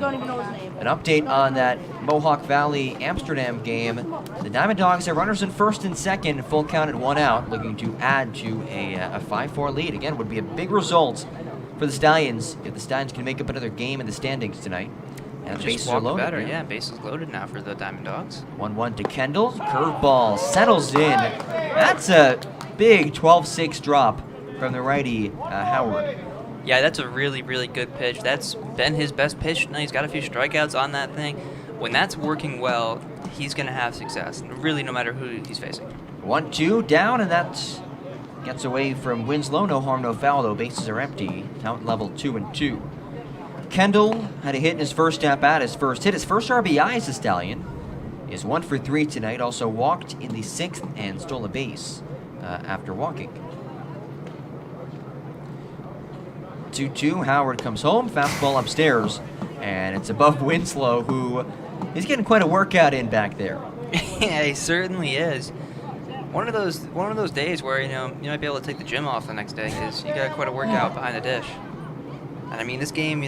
An update on that Mohawk Valley Amsterdam game. The Diamond Dogs have runners in first and second, full count at 1 out, looking to add to a 5-4 lead. Again, would be a big result for the Stallions if the Stallions can make up another game in the standings tonight. And the bases are loaded.
Better. Yeah, bases loaded now for the Diamond Dogs.
1-1 to Kendall. Curveball settles in. That's a big 12-6 drop from the righty Howard.
Yeah, that's a really, really good pitch. That's been his best pitch. He's got a few strikeouts on that thing. When that's working well, he's going to have success, really no matter who he's facing.
1-2 down, and that gets away from Winslow. No harm, no foul, though. Bases are empty. Count level 2-2. Kendall had a hit in his first at-bat, his first hit. His first RBI as a Stallion is 1 for 3 tonight. Also walked in the 6th and stole a base after walking. 2-2, Howard comes home, fastball upstairs, and it's above Winslow, who is getting quite a workout in back there.
Yeah, he certainly is. One of those days where you might be able to take the gym off the next day because you got quite a workout behind the dish. And I mean, this game,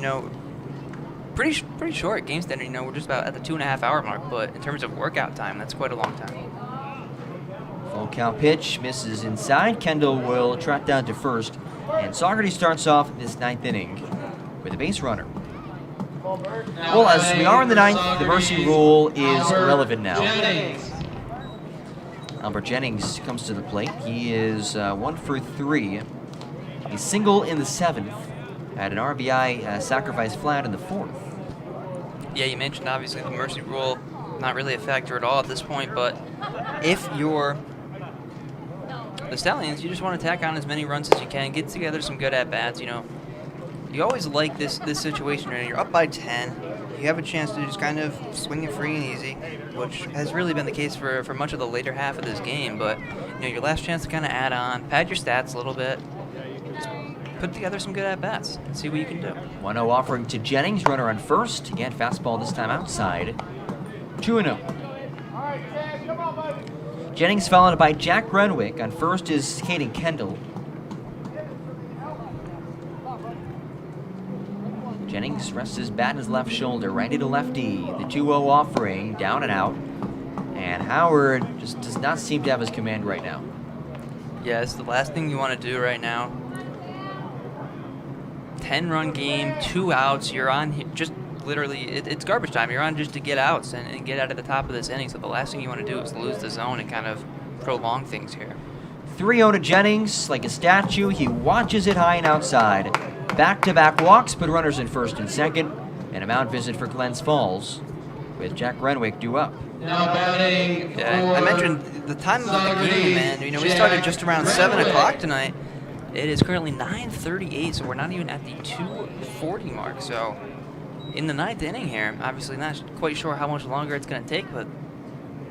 pretty short game standard. We're just about at the 2.5 hour mark, but in terms of workout time, that's quite a long time.
Full count pitch misses inside. Kendall will track down to first. And Saugerties starts off this 9th inning with a base runner. Well, as we are in the 9th, the mercy rule is irrelevant now. Albert Jennings comes to the plate. He is 1 for 3. A single in the 7th. Had an RBI sacrifice flat in the 4th.
Yeah, you mentioned obviously the mercy rule, not really a factor at all at this point, but if you're the Stallions, you just want to tack on as many runs as you can, get together some good at-bats. You always like this situation where you're up by 10, you have a chance to just kind of swing it free and easy, which has really been the case for much of the later half of this game, but your last chance to kind of add on, pad your stats a little bit, just put together some good at-bats and see what you can do.
1-0 offering to Jennings, runner on first. Again, fastball this time outside. 2-0. Jennings followed by Jack Renwick. On first is Caden Kendall. Jennings rests his bat in his left shoulder, righty to lefty. The 2-0 offering, down and out. And Howard just does not seem to have his command right now.
Yeah, it's the last thing you want to do right now. 10-run game, 2 outs. You're on just literally, it's garbage time. You're on just to get outs and get out at the top of this inning. So the last thing you want to do is lose the zone and kind of prolong things here.
3-0 to Jennings, like a statue. He watches it high and outside. Back-to-back walks, put runners in first and second. And a mound visit for Glens Falls with Jack Renwick due up.
Now batting.
Yeah, I mentioned the time of the game, man. We started just around 7 o'clock tonight. It is currently 9:38, so we're not even at the 2:40 mark. So in the 9th inning here, obviously not quite sure how much longer it's going to take, but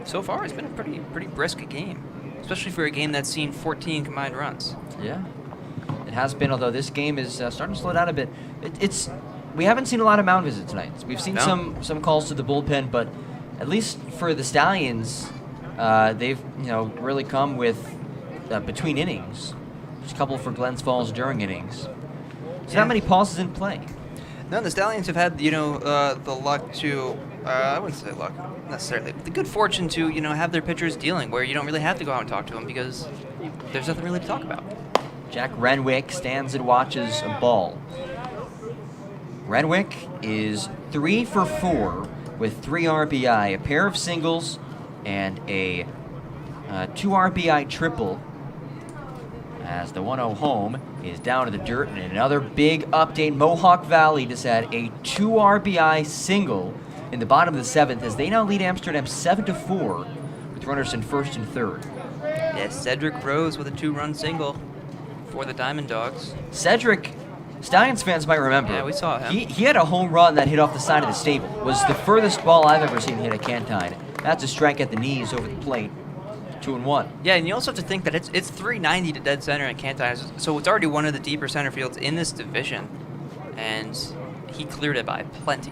so far it's been a pretty brisk game, especially for a game that's seen 14 combined runs.
Yeah, it has been, although this game is starting to slow down a bit. We haven't seen a lot of mound visits tonight. We've seen some calls to the bullpen, but at least for the Stallions, they've really come with between innings. Just a couple for Glens Falls during innings. So not many pauses in play.
No, the Stallions have had, the luck to, I wouldn't say luck necessarily, but the good fortune to, have their pitchers dealing where you don't really have to go out and talk to them because there's nothing really to talk about.
Jack Renwick stands and watches a ball. Renwick is 3 for 4 with 3 RBI, a pair of singles, and a 2 RBI triple. As the 1-0 home is down to the dirt, and another big update. Mohawk Valley just had a 2 RBI single in the bottom of the 7th as they now lead Amsterdam 7-4 with runners in first and third.
Yes, Cedric Rose with a 2-run single for the Diamond Dogs.
Cedric, Stallions fans might remember.
Yeah, we saw him.
He had a home run that hit off the side of the stable. Was the furthest ball I've ever seen hit a Cantine. That's a strike at the knees over the plate. 2-1.
Yeah, and you also have to think that it's 390 to dead center in Canton, so it's already one of the deeper center fields in this division, and he cleared it by plenty.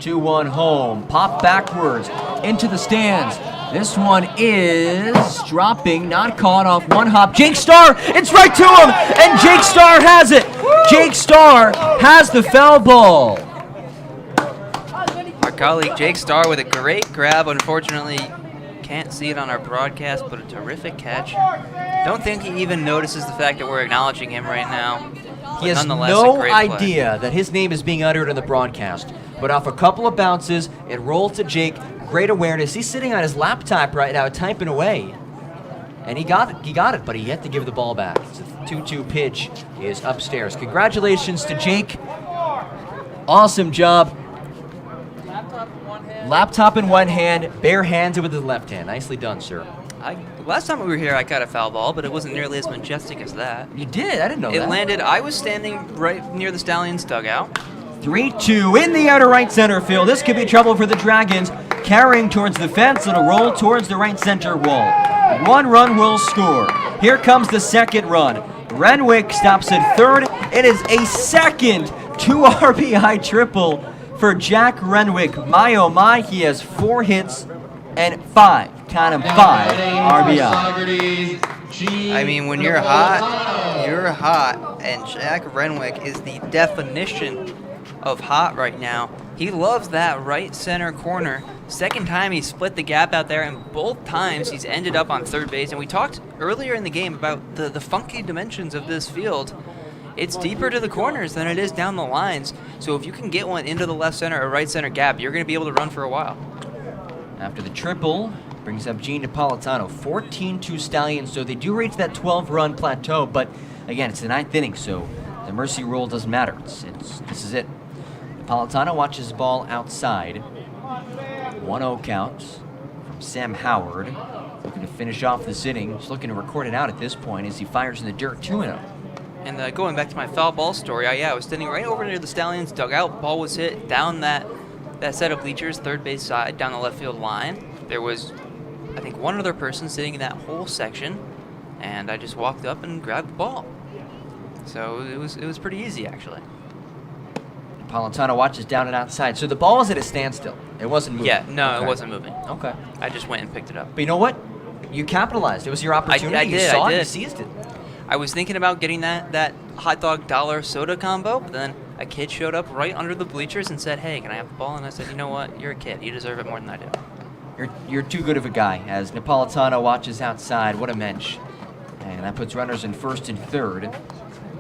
2-1 home. Pop backwards into the stands. This one is dropping, not caught off one hop. Jake Starr, it's right to him, and Jake Starr has it. Jake Starr has the foul ball.
Our colleague Jake Starr with a great grab. Unfortunately, can't see it on our broadcast, but a terrific catch. Don't think he even notices the fact that we're acknowledging him right now.
He has
Nonetheless,
no
a great
idea that his name is being uttered in the broadcast. But off a couple of bounces, it rolled to Jake. Great awareness. He's sitting on his laptop right now, typing away. And he got it, but he had to give the ball back. It's a 2-2 pitch is upstairs. Congratulations to Jake. Awesome job. Laptop in one hand, bare-handed with his left hand. Nicely done, sir.
Last time we were here, I caught a foul ball, but it wasn't nearly as majestic as that.
You did? I didn't know that.
It landed, I was standing right near the Stallions' dugout.
3-2 in the outer right center field. This could be trouble for the Dragons. Carrying towards the fence, it'll roll towards the right center wall. 1 run will score. Here comes the second run. Renwick stops at third. It is a second 2 RBI triple for Jack Renwick. My oh my, he has 4 hits and 5, count 'em, 5 RBI.
I mean, when you're hot, you're hot. And Jack Renwick is the definition of hot right now. He loves that right center corner. Second time he split the gap out there, and both times he's ended up on third base. And we talked earlier in the game about the funky dimensions of this field. It's deeper to the corners than it is down the lines. So if you can get one into the left center or right center gap, you're going to be able to run for a while.
After the triple, brings up Gene Napolitano. 14-2 Stallions, so they do reach that 12-run plateau. But again, it's the 9th inning, so the mercy rule doesn't matter. This is it. Napolitano watches the ball outside. 1-0 count from Sam Howard. Looking to finish off this inning. Just looking to record it out at this point as he fires in the dirt. 2-0.
And going back to my foul ball story, I was standing right over near the Stallions dugout. Ball was hit down that set of bleachers, third base side, down the left field line. There was, I think, one other person sitting in that whole section, and I just walked up and grabbed the ball. So it was pretty easy, actually.
Napolitano watches down and outside. So the ball was at a standstill. It wasn't moving.
Yeah, no,
Okay.
It wasn't moving.
Okay.
I just went and picked it up.
But you know what? You capitalized. It was your opportunity.
I
You
did,
saw
I
it. You
did.
seized it.
I was thinking about getting that hot dog dollar soda combo, but then a kid showed up right under the bleachers and said, "Hey, can I have the ball?" And I said, "You know what? You're a kid. You deserve it more than I do."
You're too good of a guy. As Napolitano watches outside, what a mensch. And that puts runners in first and third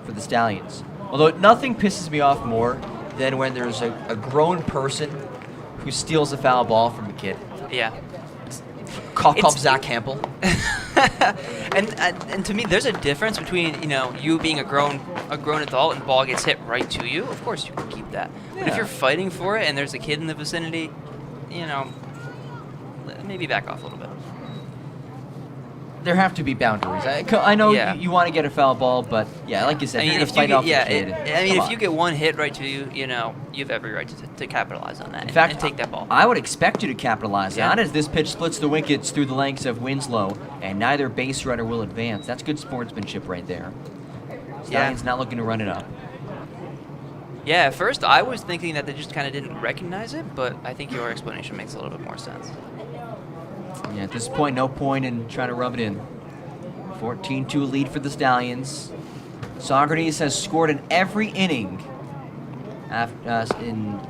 for the Stallions. Although nothing pisses me off more than when there's a grown person who steals a foul ball from a kid.
Yeah.
Cough
It's-
up Zach Campbell.
and to me, there's a difference between you being a grown adult and the ball gets hit right to you. Of course, you can keep that. But if
Yeah.
you're fighting for it and there's a kid in the vicinity, maybe back off a little bit.
There have to be boundaries. I know
Yeah.
you want to get a foul ball, but yeah, like you said,
I
if
mean,
you're going to fight off a kid.
if
come
you
on.
get one hit right to you, you have every right to capitalize on that
In fact,
and take that ball.
I would expect you to capitalize
Yeah.
on it as this pitch splits the wickets through the lengths of Winslow, and neither base runner will advance. That's good sportsmanship right there. Stallions not looking to run it up.
Yeah, at first I was thinking that they just kind of didn't recognize it, but I think your explanation makes a little bit more sense.
Yeah, at this point, no point in trying to rub it in. 14-2 lead for the Stallions. Saugerties has scored in every inning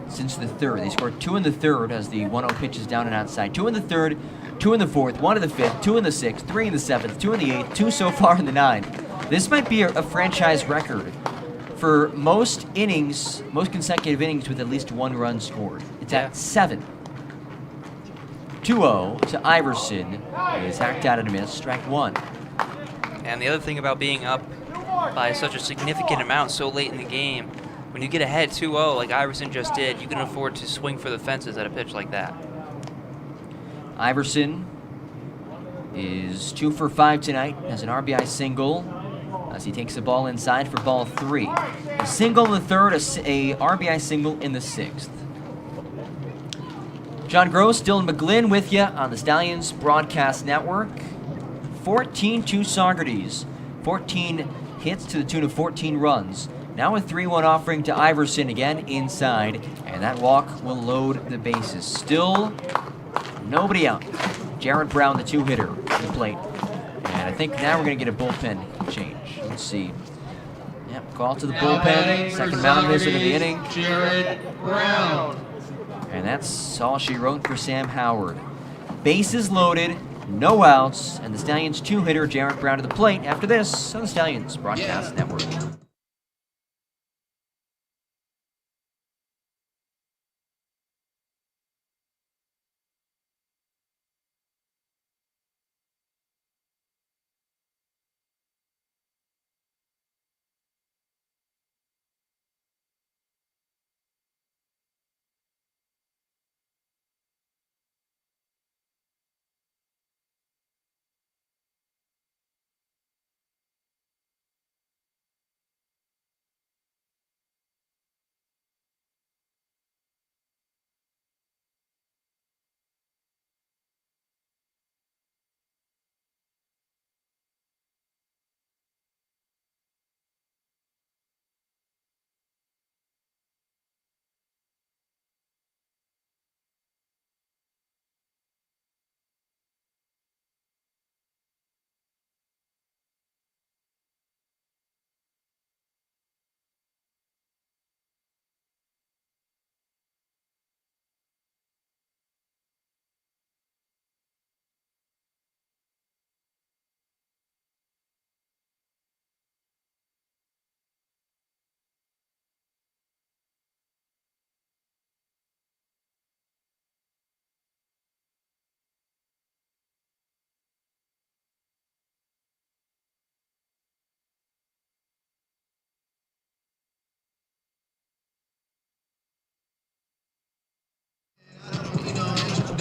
since the third. They scored 2 in the third as the 1-0 pitch is down and outside. 2 in the third, 2 in the fourth, 1 in the fifth, 2 in the sixth, 3 in the seventh, 2 in the eighth, 2 so far in the ninth. This might be a franchise record for most consecutive innings with at least 1 run scored. It's at 7. 2-0 to Iverson. He is hacked out and a miss. Strike 1.
And the other thing about being up by such a significant amount so late in the game, when you get ahead 2-0 like Iverson just did, you can afford to swing for the fences at a pitch like that.
Iverson is 2 for 5 tonight, has an RBI single as he takes the ball inside for ball 3. A single in the third, a RBI single in the sixth. John Gross, Dylan McGlynn with you on the Stallions Broadcast Network. 14-2 Saugerties. 14 hits to the tune of 14 runs. Now a 3-1 offering to Iverson again inside, and that walk will load the bases. Still nobody out. Jared Brown, the 2-hitter, at the plate. And I think now we're going to get a bullpen change. Let's see. Yep, call to the bullpen. Second mound visit of the inning.
Jared Brown.
And that's all she wrote for Sam Howard. Bases loaded, no outs, and the Stallions 2-hitter Jared Brown to the plate after this on the Stallions Broadcast Network.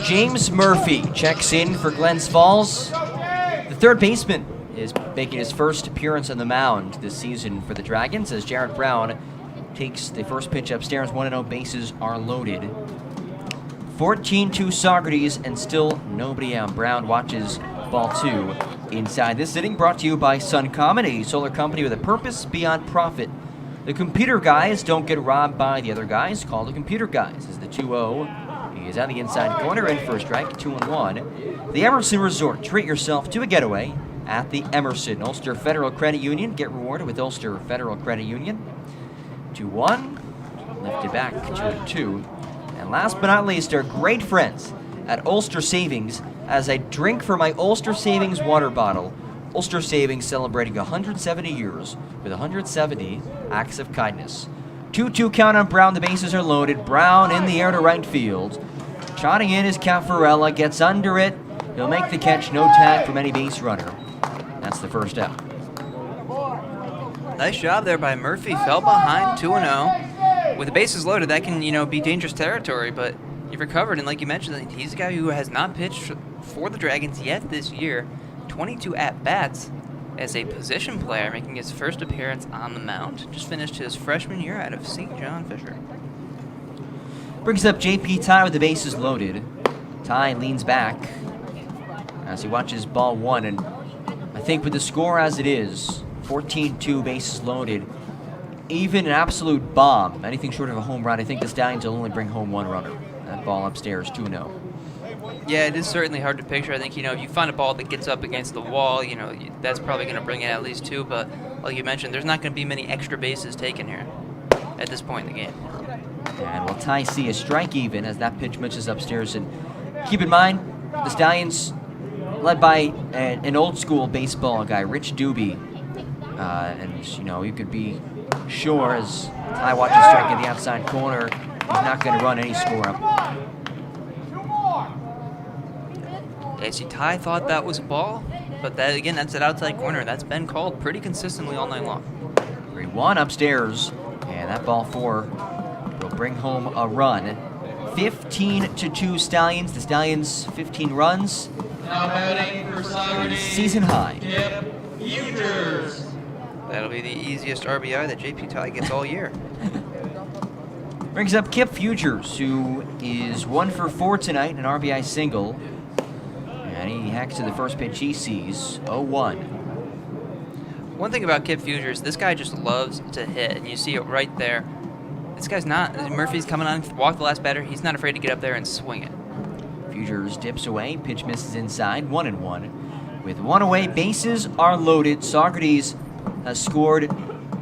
James Murphy checks in for Glens Falls. The third baseman is making his first appearance on the mound this season for the Dragons as Jared Brown takes the first pitch upstairs. 1-0, bases are loaded. 14-2 Saugerties and still nobody out. Brown watches ball 2 inside. This inning brought to you by Suncom, a solar company with a purpose beyond profit. The computer guys don't get robbed by the other guys. Call the computer guys. As the 2-0 he is on the inside corner, in for a strike, 2-1. The Emerson Resort. Treat yourself to a getaway at the Emerson. Ulster Federal Credit Union. Get rewarded with Ulster Federal Credit Union. 2-1. Lifted back, 2-2. And last but not least, our great friends at Ulster Savings as I drink from my Ulster Savings water bottle. Ulster Savings celebrating 170 years with 170 acts of kindness. 2-2 count on Brown. The bases are loaded. Brown in the air to right field. Trotting in is Caffarella. Gets under it. He'll make the catch. No tag from any base runner. That's the first out.
Nice job there by Murphy. Fell behind 2-0. With the bases loaded, that can, be dangerous territory, but he recovered. And like you mentioned, he's a guy who has not pitched for the Dragons yet this year. 22 at-bats as a position player, making his first appearance on the mound. Just finished his freshman year out of St. John Fisher.
Brings up JP Ty with the bases loaded. Ty leans back as he watches ball 1, and I think with the score as it is, 14-2 bases loaded, even an absolute bomb, anything short of a home run, I think the Stallions will only bring home 1 runner. That ball upstairs, 2-0.
Yeah, it is certainly hard to picture. I think, if you find a ball that gets up against the wall, that's probably going to bring in at least 2. But like you mentioned, there's not going to be many extra bases taken here at this point in the game.
And will Ty see a strike even as that pitch misses upstairs? And keep in mind, the Stallions, led by an old school baseball guy, Rich Doobie. And, you could be sure as Ty watches strike in the outside corner, he's not going to run any score up.
AC Ty thought that was a ball, but that's an outside corner. That's been called pretty consistently all night long.
3-1 upstairs, and that ball 4 will bring home a run. 15-2 Stallions. The Stallions 15 runs.
Now batting for Saugerties,
Season high.
Kip Hugers.
That'll be the easiest RBI that JP Ty gets all year.
Brings up Kip Futures, who is 1 for 4 tonight, an RBI single. And he hacks to the first pitch he sees, 0-1.
One thing about Kip Futures, this guy just loves to hit, and you see it right there. This guy's not, Murphy's coming on, walk the last batter, he's not afraid to get up there and swing it.
Futures dips away, pitch misses inside, 1-1. With 1 away, bases are loaded. Saugerties has scored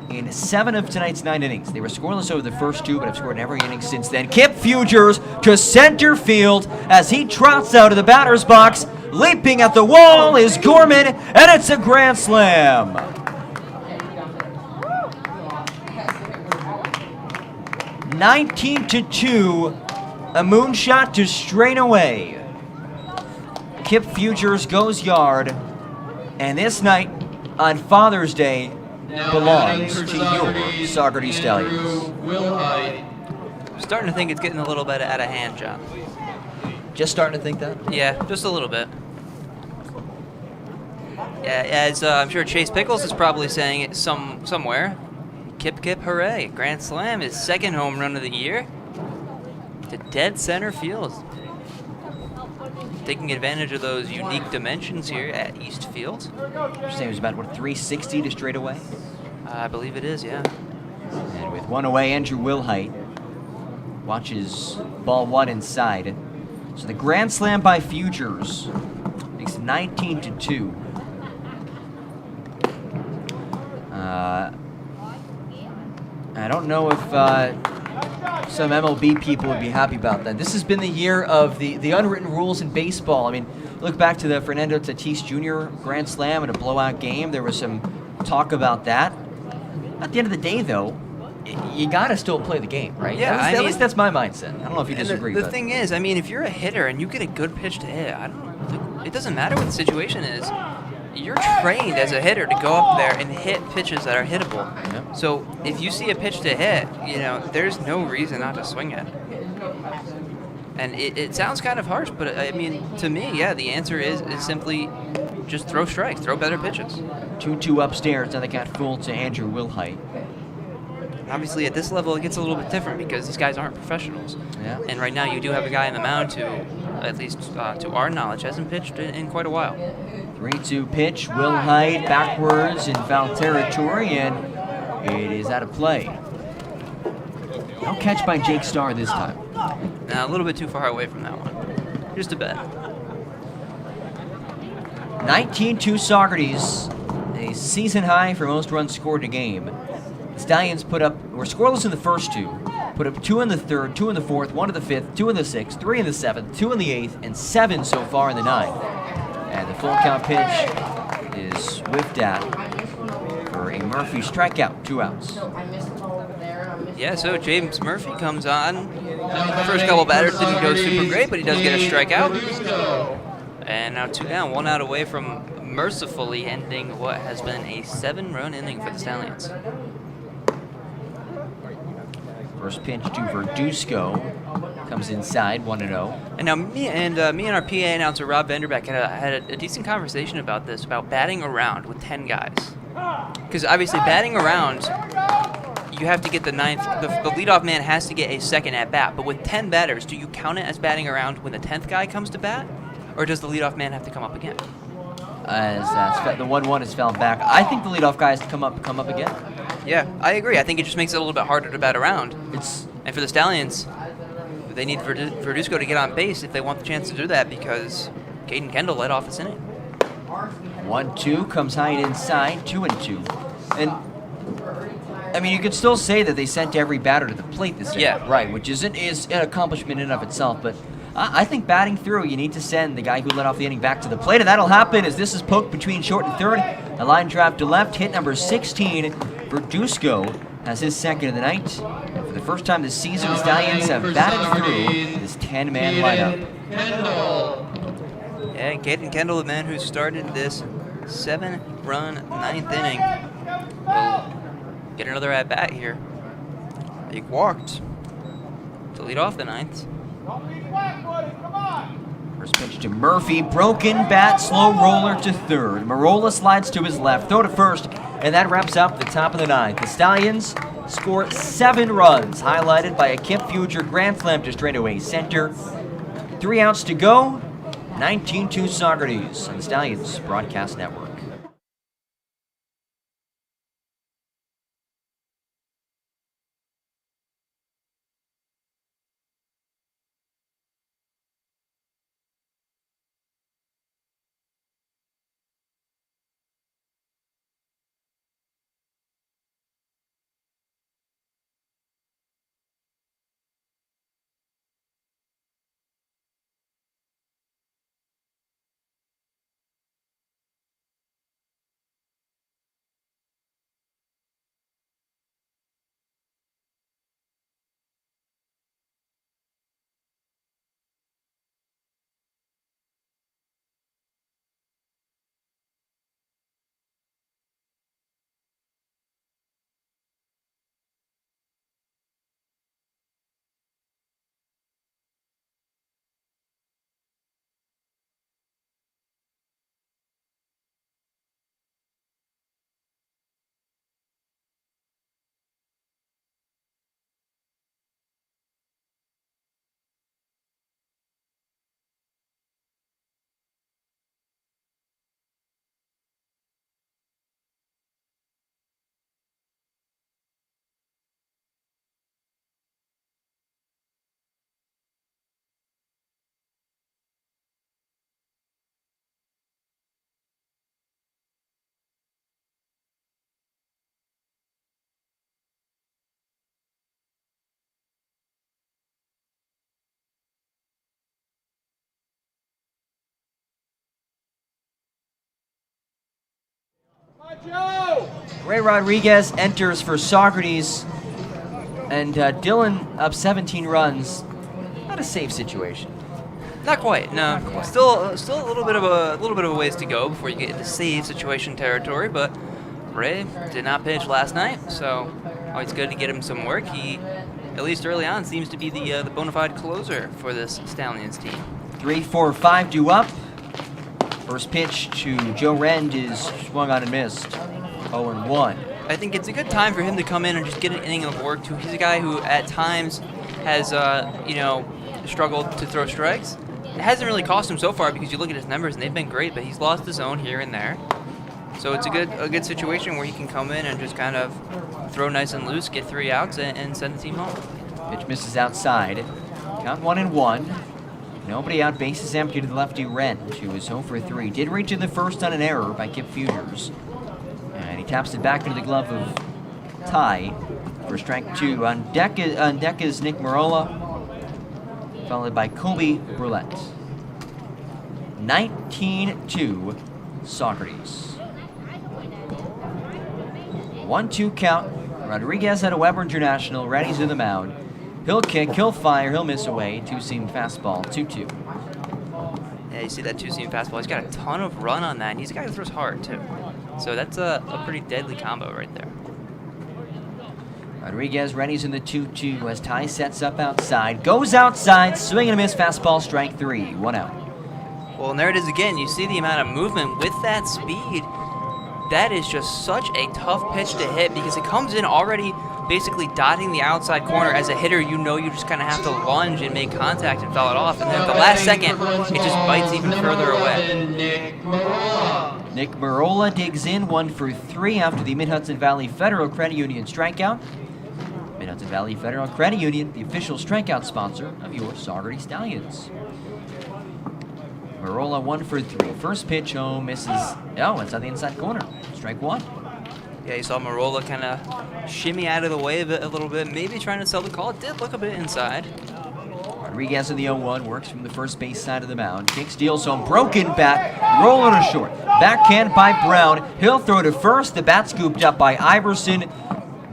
in 7 of tonight's 9 innings. They were scoreless over the first 2, but have scored in every inning since then. Kip Futures to center field as he trots out of the batter's box. Leaping at the wall is Gorman, and it's a grand slam. (19-2), a moonshot to strain away. Kip Futures goes yard, and this night on Father's Day belongs to your Saugerties Stallions.
I'm starting to think it's getting a little bit out of hand, John.
Just starting to think that?
Yeah, just a little bit. Yeah, as I'm sure Chase Pickles is probably saying it somewhere. Kip, Kip, hooray. Grand Slam, his 2nd home run of the year to dead center field. Taking advantage of those unique dimensions here at East Field.
You're saying it was about, what, 360 to straight away?
I believe it is, yeah.
And with 1 away, Andrew Wilhite watches ball 1 inside. So the grand slam by Futures makes it 19-2. I don't know if some MLB people would be happy about that. This has been the year of the unwritten rules in baseball. I mean, look back to the Fernando Tatis Jr. Grand Slam in a blowout game. There was some talk about that. At the end of the day, though, you gotta still play the game, right?
Yeah,
at least that's my mindset. I don't know if you disagree.
The thing is, I mean, if you're a hitter and you get a good pitch to hit, it doesn't matter what the situation is. You're trained as a hitter to go up there and hit pitches that are hittable.
Yep.
So if you see a pitch to hit, there's no reason not to swing at it. And it sounds kind of harsh, but I mean, to me, yeah, the answer is simply just throw strikes, throw better pitches.
2-2 upstairs. Now they got full to Andrew Wilhite.
Obviously, at this level, it gets a little bit different because these guys aren't professionals.
Yeah.
And right now, you do have a guy in the mound who, at least to our knowledge, hasn't pitched in quite a while.
3-2 pitch. Wilhite backwards in foul territory, and it is out of play. No catch by Jake Starr this time.
Now, a little bit too far away from that one. Just a bit.
19-2 Saugerties, a season high for most runs scored in a game. The Stallions were scoreless in the first 2, put up 2 in the 3rd, 2 in the 4th, 1 in the 5th, 2 in the 6th, 3 in the 7th, 2 in the 8th, and 7 so far in the 9th. And the full count pitch is whiffed at for a Murphy strikeout, 2 outs.
Yeah, so James Murphy comes on. The first couple batters didn't go super great, but he does get a strikeout. And now 2 down, 1 out away from mercifully ending what has been a 7-run inning for the Stallions.
First pitch to Verduzco comes inside, 1-0.
And now me and our PA announcer Rob Vanderbeck had a decent conversation about this, about batting around with 10 guys. Because obviously batting around, you have to get the 9th. The leadoff man has to get a second at bat. But with 10 batters, do you count it as batting around when the 10th guy comes to bat, or does the leadoff man have to come up again?
As the 1-1 is fouled back, I think the leadoff guy has to come up again.
Yeah, I agree. I think it just makes it a little bit harder to bat around. And for the Stallions, they need Verduzco to get on base if they want the chance to do that, because Caden Kendall led off this inning.
1-2 comes high and inside, 2-2. And I mean, you could still say that they sent every batter to the plate this inning.
Yeah.
Right, which is an accomplishment in and of itself. But I think batting through, you need to send the guy who led off the inning back to the plate, and that'll happen as this is poked between short and third. A line drive to left, hit number 16. Verduzco has his 2nd of the night. And for the first time this season, the Stallions have batted through this 10-man lineup.
Yeah, Caden Kendall, the man who started this 7-run 9th inning, will get another at-bat here. He walked to lead off the 9th.
First pitch to Murphy, broken bat, slow roller to third. Marola slides to his left, throw to first, and that wraps up the top of the 9th. The Stallions score 7 runs, highlighted by a Kip Future grand slam to straightaway center. 3 outs to go, 19-2 Saugerties on the Stallions Broadcast Network. Ray Rodriguez enters for Saugerties, and Dylan up 17 runs. Not a safe situation.
Not quite. No, still a little bit of a ways to go before you get into save situation territory. But Ray did not pitch last night, so always good to get him some work. He, at least early on, seems to be the bona fide closer for this Stallions team.
3, 4, 5 due up. First pitch to Joe Rend is swung on and missed. 0-1.
I think it's a good time for him to come in and just get an inning of work too. He's a guy who at times has struggled to throw strikes. It hasn't really cost him so far because you look at his numbers and they've been great, but he's lost the zone here and there. So it's a good situation where he can come in and just kind of throw nice and loose, get 3 outs, and send the team home.
Pitch misses outside. Count 1-1. Nobody out, bases empty to the lefty Rend, who is 0 for 3. Did reach in the first on an error by Kip Futures. And he taps it back into the glove of Ty for strike 2. On deck is Nick Marola, followed by Kobe Brulette. 19-2 Saugerties. 1-2 count. Rodriguez at a Weber International. Ready's in the mound. He'll kick, he'll fire, he'll miss away. 2-seam fastball, 2-2.
Yeah, you see that 2-seam fastball. He's got a ton of run on that, and he's a guy who throws hard, too. So that's a pretty deadly combo right there.
Rodriguez ready's in the 2-2 as Ty sets up outside. Goes outside, swing and a miss, fastball, strike 3, 1 out.
Well, and there it is again. You see the amount of movement with that speed. That is just such a tough pitch to hit because it comes in already basically dotting the outside corner. As a hitter, you know you just kind of have to lunge and make contact and foul it off. And then at the last second, it just bites even further away.
Nick Marola digs in 1 for 3 after the Mid-Hudson Valley Federal Credit Union strikeout. Mid-Hudson Valley Federal Credit Union, the official strikeout sponsor of your Saugerties Stallions. Marola 1 for 3. First pitch, misses. Oh, it's on the inside corner. Strike 1.
Yeah, you saw Marola kind of shimmy out of the way of it a little bit, maybe trying to sell the call. It did look a bit inside.
Rodriguez in the 0-1, works from the first base side of the mound. Kick steals home, broken bat, rolling to short. Backhand by Brown. He'll throw to first. The bat scooped up by Iverson,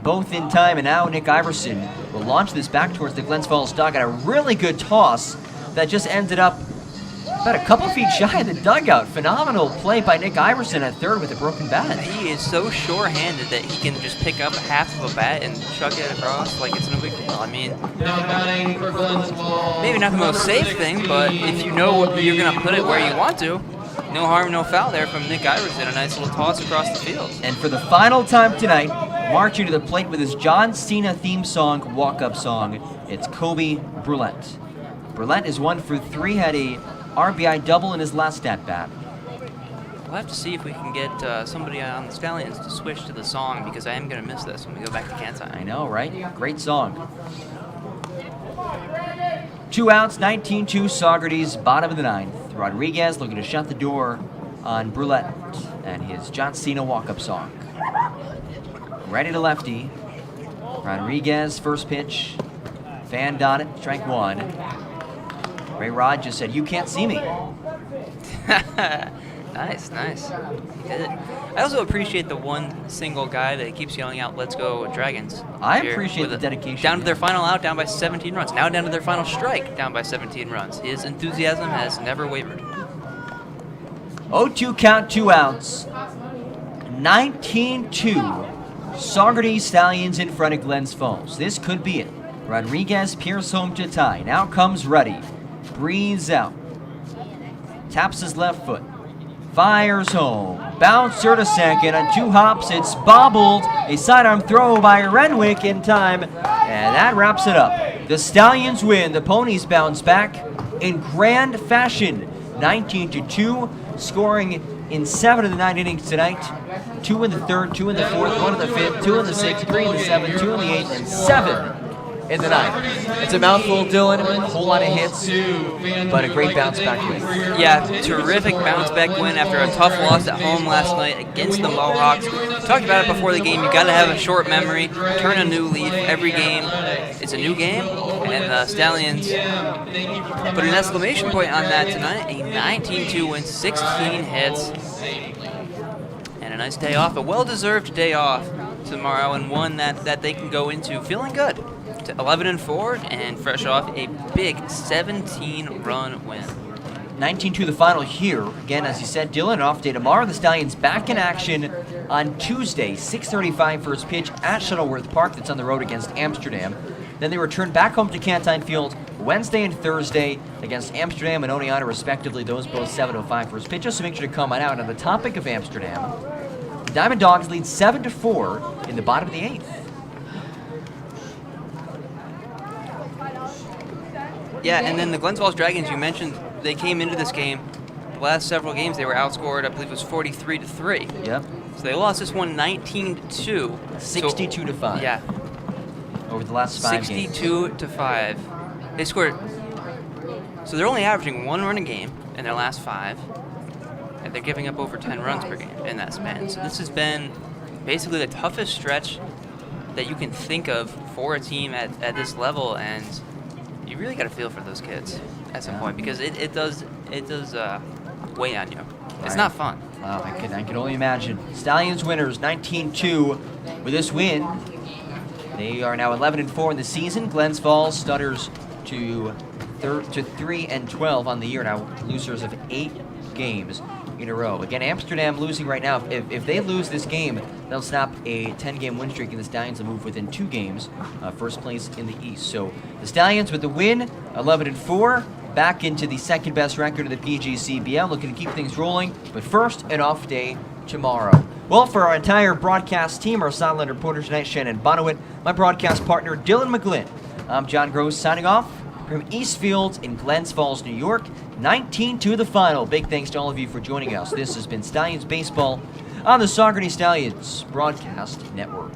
both in time. And now Nick Iverson will launch this back towards the Glens Falls dugout. A really good toss that just ended up about a couple feet shy of the dugout. Phenomenal play by Nick Iverson at third with a broken bat.
He is so sure-handed that he can just pick up half of a bat and chuck it across like it's no big deal. I mean, maybe not the most safe thing, but if you know you're going to put it where you want to, no harm, no foul there from Nick Iverson. A nice little toss across the field.
And for the final time tonight, marching to the plate with his John Cena theme song, walk-up song. It's Kobe Brulette. Brulette is 1 for 3, had a RBI double in his last at-bat.
We'll have to see if we can get somebody on the Stallions to switch to the song, because I am going to miss this when we go back to Kansas.
I know, right? Great song. 2 outs, 19-2 Saugerties, bottom of the 9th. Rodriguez looking to shut the door on Brulette and his John Cena walk-up song. Ready to lefty. Rodriguez, first pitch. Fanned on it, strike 1. Ray Rod just said, "You can't see me."
Nice. I also appreciate the one single guy that keeps yelling out, "Let's go Dragons."
I appreciate the dedication.
Down to their final out, down by 17 runs. Now down to their final strike, down by 17 runs. His enthusiasm has never wavered.
0-2 count, 2 outs. 19-2. Saugerties Stallions in front of Glens Falls. This could be it. Rodriguez peers home to tie. Now comes Ruddy. Breathes out. Taps his left foot. Fires home. Bouncer to second. On 2 hops, it's bobbled. A sidearm throw by Renwick in time. And that wraps it up. The Stallions win. The Ponies bounce back in grand fashion. 19-2. Scoring in 7 of the 9 innings tonight. 2 in the 3rd, 2 in the 4th, 1 in the 5th, 2 in the 6th, 3 in the 7th, 2 in the 8th, and 7 in the 9th. It's a mouthful, Dylan. A whole lot of hits, but a great bounce back win.
Yeah, terrific bounce back win after a tough loss at home last night against the Mohawks. Talked about it before the game. You got to have a short memory, turn a new leaf. Every game is a new game, and the Stallions put an exclamation point on that tonight. A 19-2 win, 16 hits, and a nice day off, a well-deserved day off tomorrow, and one that they can go into feeling good. 11-4 and fresh off a big 17-run win.
19-2 the final here. Again, as you said, Dylan, an off day tomorrow. The Stallions back in action on Tuesday, 6:35 first pitch at Shuttleworth Park. That's on the road against Amsterdam. Then they return back home to Cantine Field Wednesday and Thursday against Amsterdam and Oneonta, respectively. Those both 7:05 first pitches, so make sure to come on out. On the topic of Amsterdam, the Diamond Dogs lead 7-4 in the bottom of the 8th.
Yeah, and then the Glens Falls Dragons, you mentioned, they came into this game. The last several games, they were outscored, I believe it was 43-3.
Yep.
So they lost this one 19-2.
62-5.
Yeah.
Over the last 5 games.
62-5. They scored. So they're only averaging 1 run a game in their last 5. And they're giving up over 10 runs per game in that span. So this has been basically the toughest stretch that you can think of for a team at this level. And you really got to feel for those kids at some point, because it does weigh on you. It's not fun.
Wow, I can only imagine. Stallions winners, 19-2 with this win. They are now 11-4 in the season. Glens Falls stutters to 3-12 on the year now, losers of 8 games in a row. Again, Amsterdam losing right now. If they lose this game, they'll snap a 10-game win streak, and the Stallions will move within 2 games, first place in the East. So the Stallions with the win, 11-4, back into the second best record of the PGCBL, looking to keep things rolling. But first, an off day tomorrow. Well, for our entire broadcast team, our sideline reporter tonight, Shannon Bonowit, my broadcast partner, Dylan McGlynn, I'm John Gross signing off from Eastfields in Glens Falls, New York. 19-2 the final. Big thanks to all of you for joining us. This has been Stallions Baseball on the Saugerties Stallions Broadcast Network.